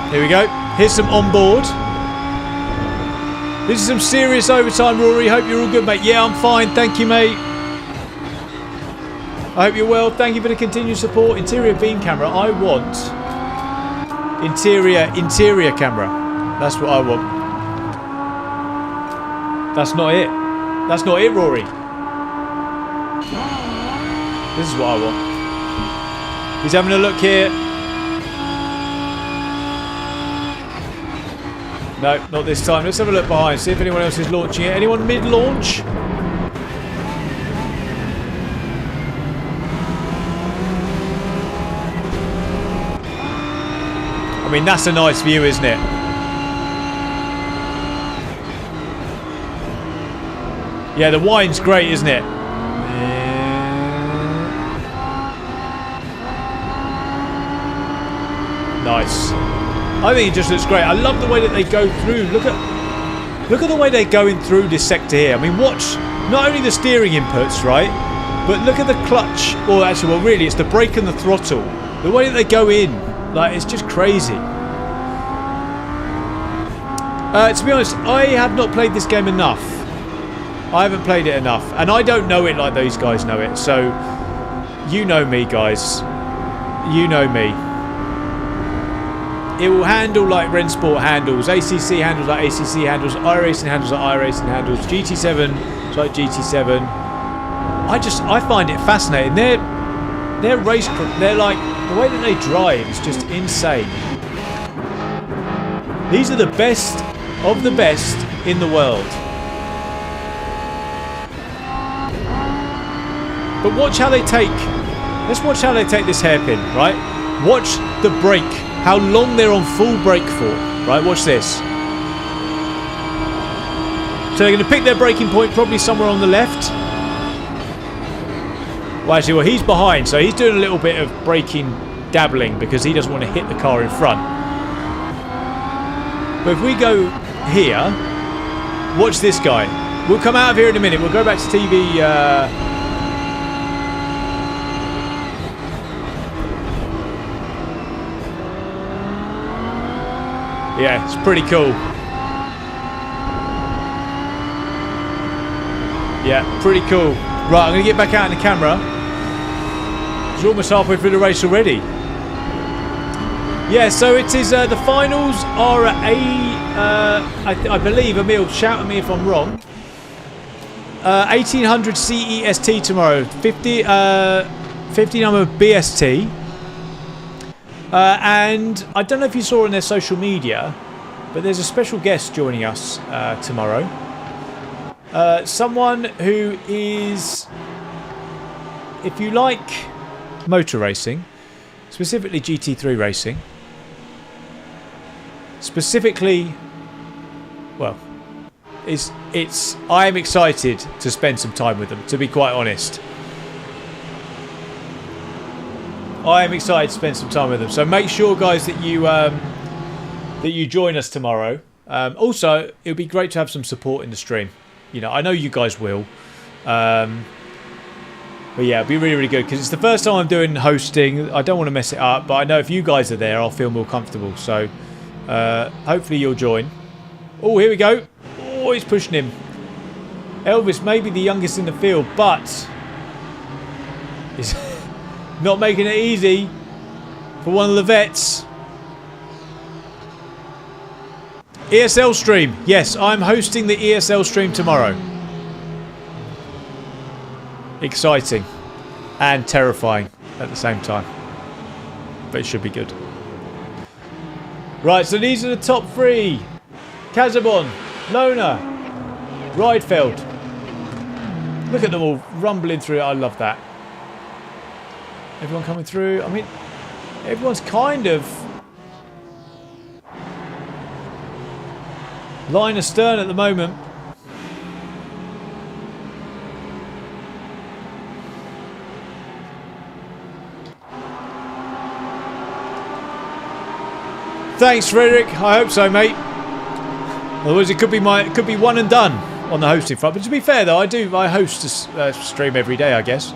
Here we go. Here's some on board. This is some serious overtime, Rory. Hope you're all good, mate. Yeah, I'm fine. Thank you, mate. I hope you're well. Thank you for the continued support. Interior beam camera. I want interior camera. That's what I want. That's not it. That's not it, Rory. This is what I want. He's having a look here. No, not this time. Let's have a look behind. See if anyone else is launching it. Anyone mid-launch? I mean, that's a nice view, isn't it? Yeah, the wine's great, isn't it? Nice. I think it just looks great. I love the way that they go through. Look at the way they're going through this sector here. I mean, watch not only the steering inputs, right? But look at the clutch. Or actually, well, really, it's the brake and the throttle. The way that they go in, like, it's just crazy. To be honest, I have not played this game enough. I haven't played it enough. And I don't know it like those guys know it. So, you know me, guys. You know me. It will handle like Rennsport handles, ACC handles like ACC handles, iRacing handles like iRacing handles, GT7 is like GT7. I find it fascinating. They're race, they're like, the way that they drive is just insane. These are the best of the best in the world. But watch how they take, let's watch how they take this hairpin, right? Watch the brake. How long they're on full brake for. Right, watch this. So they're going to pick their braking point probably somewhere on the left. Well, actually, well, he's behind, so he's doing a little bit of braking dabbling because he doesn't want to hit the car in front. But if we go here, watch this guy. We'll come out of here in a minute. We'll go back to TV... Yeah, it's pretty cool. Yeah, pretty cool. Right, I'm going to get back out in the camera. It's almost halfway through the race already. Yeah, so it is, the finals are at I believe, Emil, shout at me if I'm wrong. 1800 CEST tomorrow. 50 number BST. And I don't know if you saw on their social media, but there's a special guest joining us tomorrow. Someone who is, if you like motor racing, specifically GT3 racing, specifically, well, I am excited to spend some time with them, to be quite honest. I am excited to spend some time with them. So make sure, guys, that you join us tomorrow. Also, it would be great to have some support in the stream. You know, I know you guys will. But yeah, it'd be really, really good because it's the first time I'm doing hosting. I don't want to mess it up, but I know if you guys are there, I'll feel more comfortable. So hopefully you'll join. Oh, here we go. Oh, he's pushing him. Elvis may be the youngest in the field, but he's not making it easy for one of the vets. ESL stream. Yes, I'm hosting the ESL stream tomorrow. Exciting and terrifying at the same time. But it should be good. Right, so these are the top three. Casabon, Lona, Rydfeld. Look at them all rumbling through. I love that. Everyone coming through. I mean, everyone's kind of line astern at the moment. Thanks, Frederick. I hope so, mate. Otherwise, it could be one and done on the hosting front. But to be fair, though, I host a stream every day, I guess.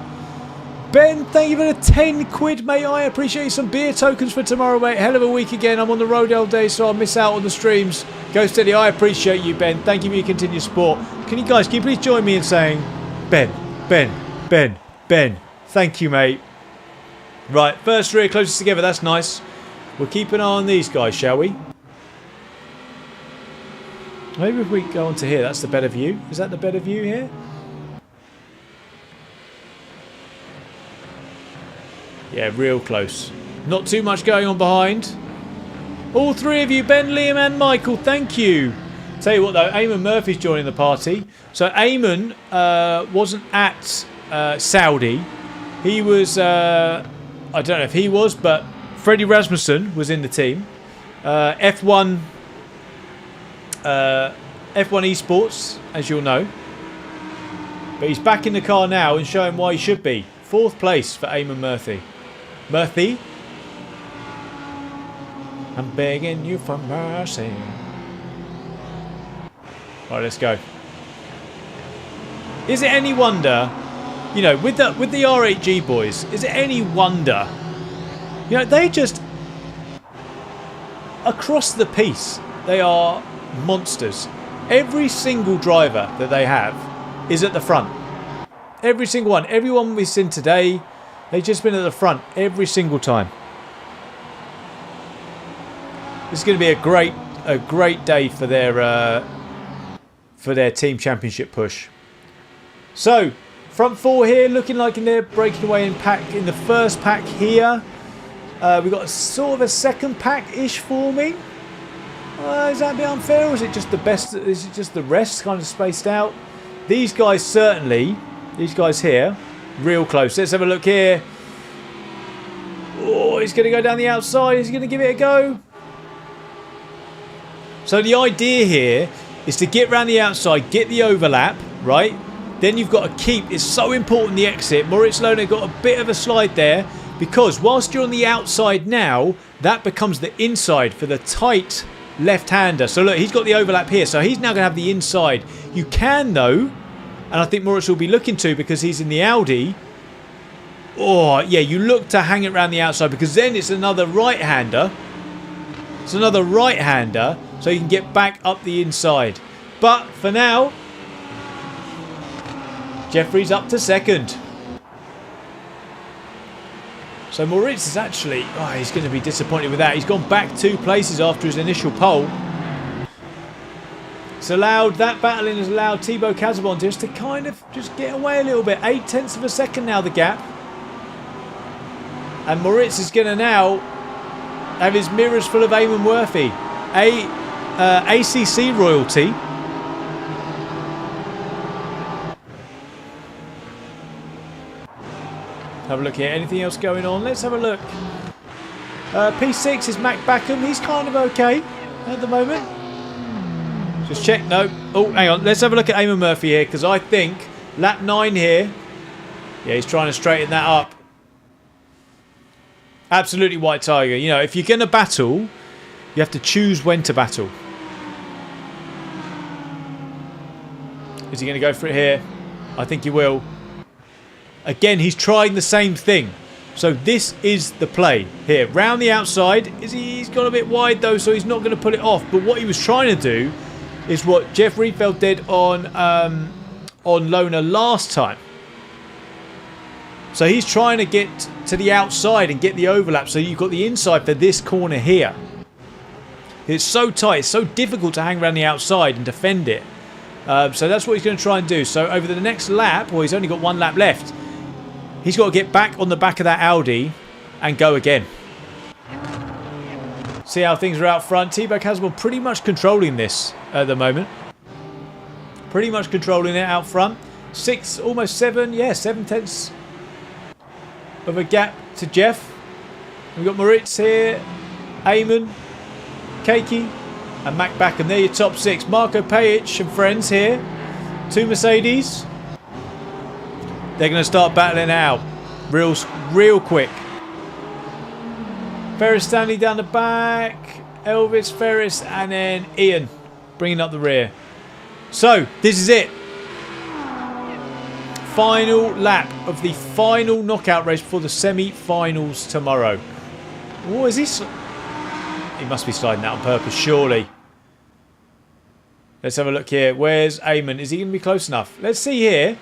Ben, thank you for the 10 quid, mate. I appreciate some beer tokens for tomorrow, mate. Hell of a week again. I'm on the road all day, so I'll miss out on the streams. Go steady. I appreciate you, Ben. Thank you for your continued support. Can you please join me in saying, Ben, Ben, Ben, Ben. Thank you, mate. Right, first three are closest together. That's nice. We'll keep an eye on these guys, shall we? Maybe if we go on to here, that's the better view. Is that the better view here? Yeah, real close. Not too much going on behind. All three of you, Ben, Liam and Michael, thank you. Tell you what though, Eamon Murphy's joining the party. So Eamon wasn't at Saudi. He was, I don't know if he was, but Freddie Rasmussen was in the team. F1 Esports, as you'll know. But he's back in the car now and showing why he should be. 4th place for Eamon Murphy. Murphy? I'm begging you for mercy. Right, let's go. Is it any wonder, you know, with the R8G boys, is it any wonder, you know, they just, across the piece, they are monsters. Every single driver that they have is at the front. Every single one. Everyone we've seen today, they've just been at the front every single time. This is going to be a great day for their team championship push. So, front four here, looking like they're breaking away in the first pack here. We've got sort of a second pack-ish forming. Is that a bit unfair, or is it just the best? Is it just the rest kind of spaced out? These guys certainly. These guys here, real close. Let's have a look here. Oh, he's going to go down the outside. He's going to give it a go. So the idea here is to get round the outside, get the overlap, right? Then you've got to keep, it's so important, the exit. Moritz Lohner got a bit of a slide there because whilst you're on the outside now, that becomes the inside for the tight left-hander. So look, he's got the overlap here. So he's now going to have the inside. You can, though, and I think Moritz will be looking to because he's in the Audi. Oh, yeah, you look to hang it around the outside because then it's another right-hander. It's another right-hander, so you can get back up the inside. But for now, Jeffrey's up to second. So Moritz is actually, oh, he's going to be disappointed with that. He's gone back 2 places after his initial pole. It's allowed, that battling has allowed Thibaut Casabon just to kind of just get away a little bit. 0.8 of a second now, the gap. And Moritz is going to now have his mirrors full of Eamon Murphy. ACC royalty. Have a look here. Anything else going on? Let's have a look. P6 is Mac Backham. He's kind of okay at the moment. Just check. No. Oh, hang on. Let's have a look at Eamon Murphy here because I think lap 9 here. Yeah, he's trying to straighten that up. Absolutely White Tiger. You know, if you're going to battle, you have to choose when to battle. Is he going to go for it here? I think he will. Again, he's trying the same thing. So this is the play here. Round the outside. He's got a bit wide though, so he's not going to pull it off. But what he was trying to do is what Jeff Riedfeld did on Loner last time. So he's trying to get to the outside and get the overlap. So you've got the inside for this corner here. It's so tight. It's so difficult to hang around the outside and defend it. So that's what he's going to try and do. So over the next lap, well, he's only got one lap left. He's got to get back on the back of that Audi and go again. See how things are out front. T-Bag Haswell pretty much controlling this at the moment. Pretty much controlling it out front. 6, almost 7. Yeah, 7 tenths of a gap to Jeff. We've got Moritz here. Eamon. Keiki. And Mac back. And they're your top 6. Marco Pajic and friends here. 2 Mercedes. They're going to start battling out real quick. Ferris Stanley down the back. Elvis, Ferris, and then Ian bringing up the rear. So, this is it. Final lap of the final knockout race before the semi-finals tomorrow. What is this? He must be sliding that on purpose, surely. Let's have a look here. Where's Eamon? Is he going to be close enough? Let's see here.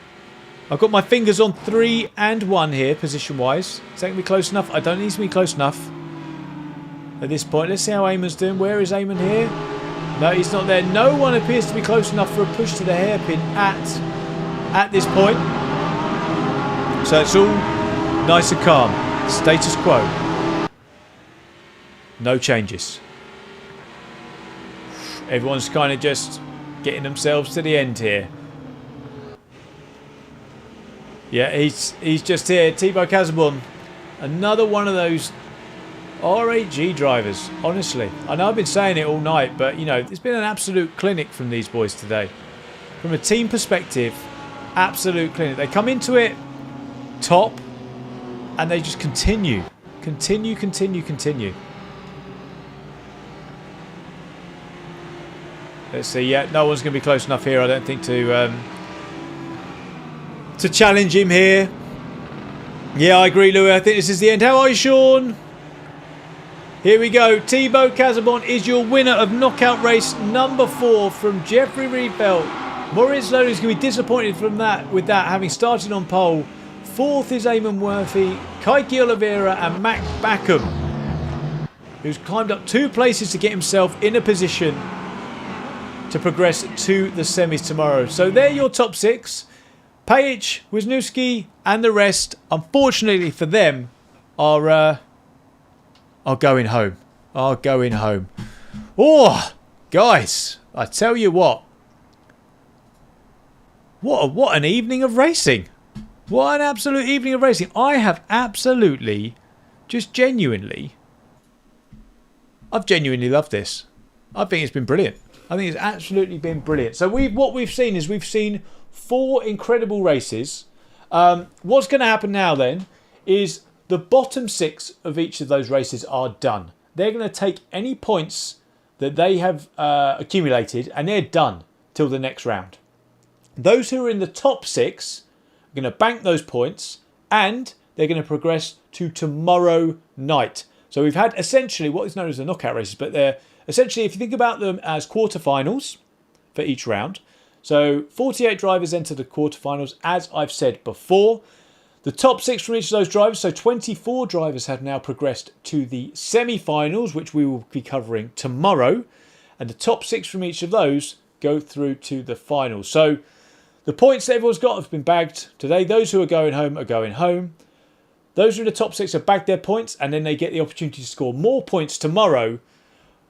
I've got my fingers on 3 and 1 here, position-wise. Is that going to be close enough? I don't need to be close enough at this point. Let's see how Eamon's doing. Where is Eamon here? No, he's not there. No one appears to be close enough for a push to the hairpin at this point. So it's all nice and calm. Status quo. No changes. Everyone's kind of just getting themselves to the end here. Yeah, he's just here. Thibaut Casabon. Another one of those R8G drivers, honestly. I know I've been saying it all night, but, you know, it's been an absolute clinic from these boys today. From a team perspective, absolute clinic. They come into it top, and they just continue. Continue. Let's see. Yeah, no one's going to be close enough here, I don't think, to challenge him here. Yeah, I agree, Louis. I think this is the end. How are you, Sean? Here we go. Thibaut Casabon is your winner of knockout race number 4 from Jeffrey Riedfeld. Maurice Lowe is going to be disappointed with that, having started on pole. 4th is Eamon Murphy, Kaiki Oliveira and Mac Backham, who's climbed up 2 places to get himself in a position to progress to the semis tomorrow. So they're your top 6. Pajic, Wisniewski and the rest, unfortunately for them, are going home. Oh, guys, I tell you what an evening of racing. What an absolute evening of racing. I have absolutely, just genuinely, I've genuinely loved this. I think it's been brilliant. I think it's absolutely been brilliant. So what we've seen 4 incredible races. What's going to happen now then is the bottom 6 of each of those races are done. They're going to take any points that they have accumulated and they're done till the next round. Those who are in the top 6 are going to bank those points and they're going to progress to tomorrow night. So we've had essentially what is known as the knockout races, but they're essentially, if you think about them as quarterfinals for each round. So 48 drivers enter the quarterfinals, as I've said before. The top 6 from each of those drivers, so 24 drivers have now progressed to the semi-finals, which we will be covering tomorrow. And the top 6 from each of those go through to the finals. So the points that everyone's got have been bagged today. Those who are going home are going home. Those who are in the top 6 have bagged their points, and then they get the opportunity to score more points tomorrow.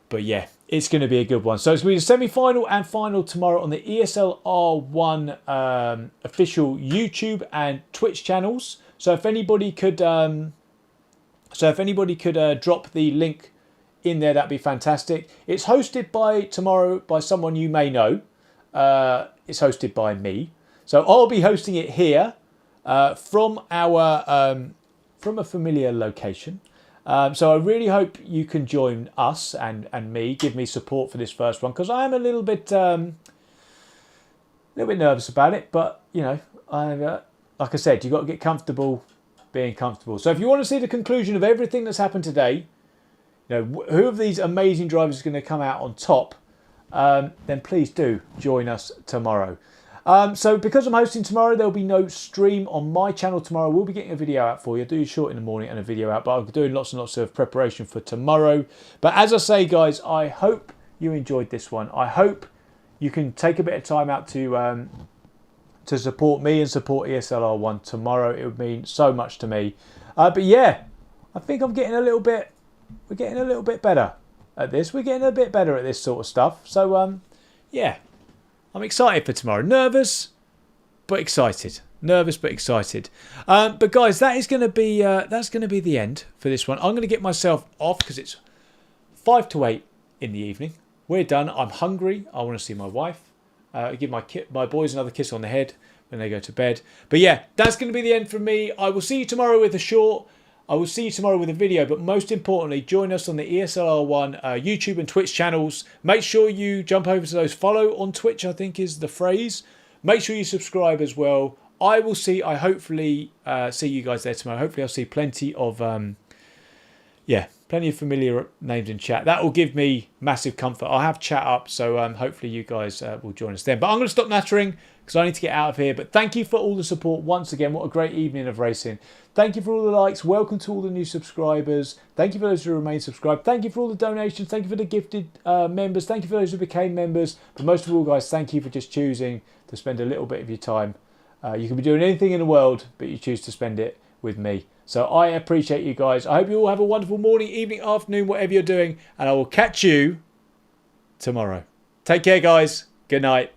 But yeah, it's going to be a good one. So it's going to be the semi-final and final tomorrow on the ESL R1 official YouTube and Twitch channels. So if anybody could, drop the link in there, that'd be fantastic. It's hosted by someone you may know. It's hosted by me. So I'll be hosting it here from a familiar location. So I really hope you can join us and me, give me support for this first one, because I am a little bit nervous about it. But you know, like I said, you've got to get comfortable being comfortable. So if you want to see the conclusion of everything that's happened today, you know, who of these amazing drivers is going to come out on top, then please do join us tomorrow. So because I'm hosting tomorrow, there'll be no stream on my channel tomorrow. We'll be getting a video out for you. I do a short in the morning and a video out, but I'm doing lots and lots of preparation for tomorrow. But as I say, guys, I hope you enjoyed this one. I hope you can take a bit of time out to support me and support ESL R1 tomorrow. It would mean so much to me. But yeah, I think we're getting a little bit better at this. We're getting a bit better at this sort of stuff. So yeah, I'm excited for tomorrow. Nervous, but excited. Nervous, but excited. But guys, that's going to be the end for this one. I'm going to get myself off because it's 5 to 8 in the evening. We're done. I'm hungry. I want to see my wife. Give my boys another kiss on the head when they go to bed. But yeah, that's going to be the end from me. I will see you tomorrow with a short. I will see you tomorrow with a video, but most importantly, join us on the ESL R1 YouTube and Twitch channels. Make sure you jump over to those. Follow on Twitch, I think is the phrase. Make sure you subscribe as well. I hopefully see you guys there tomorrow. Hopefully I'll see plenty of familiar names in chat. That will give me massive comfort. I'll have chat up, so hopefully you guys will join us then. But I'm going to stop nattering because I need to get out of here. But thank you for all the support once again. What a great evening of racing. Thank you for all the likes. Welcome to all the new subscribers. Thank you for those who remain subscribed. Thank you for all the donations. Thank you for the gifted members. Thank you for those who became members. But most of all, guys, thank you for just choosing to spend a little bit of your time. You can be doing anything in the world, but you choose to spend it with me. So I appreciate you guys. I hope you all have a wonderful morning, evening, afternoon, whatever you're doing. And I will catch you tomorrow. Take care, guys. Good night.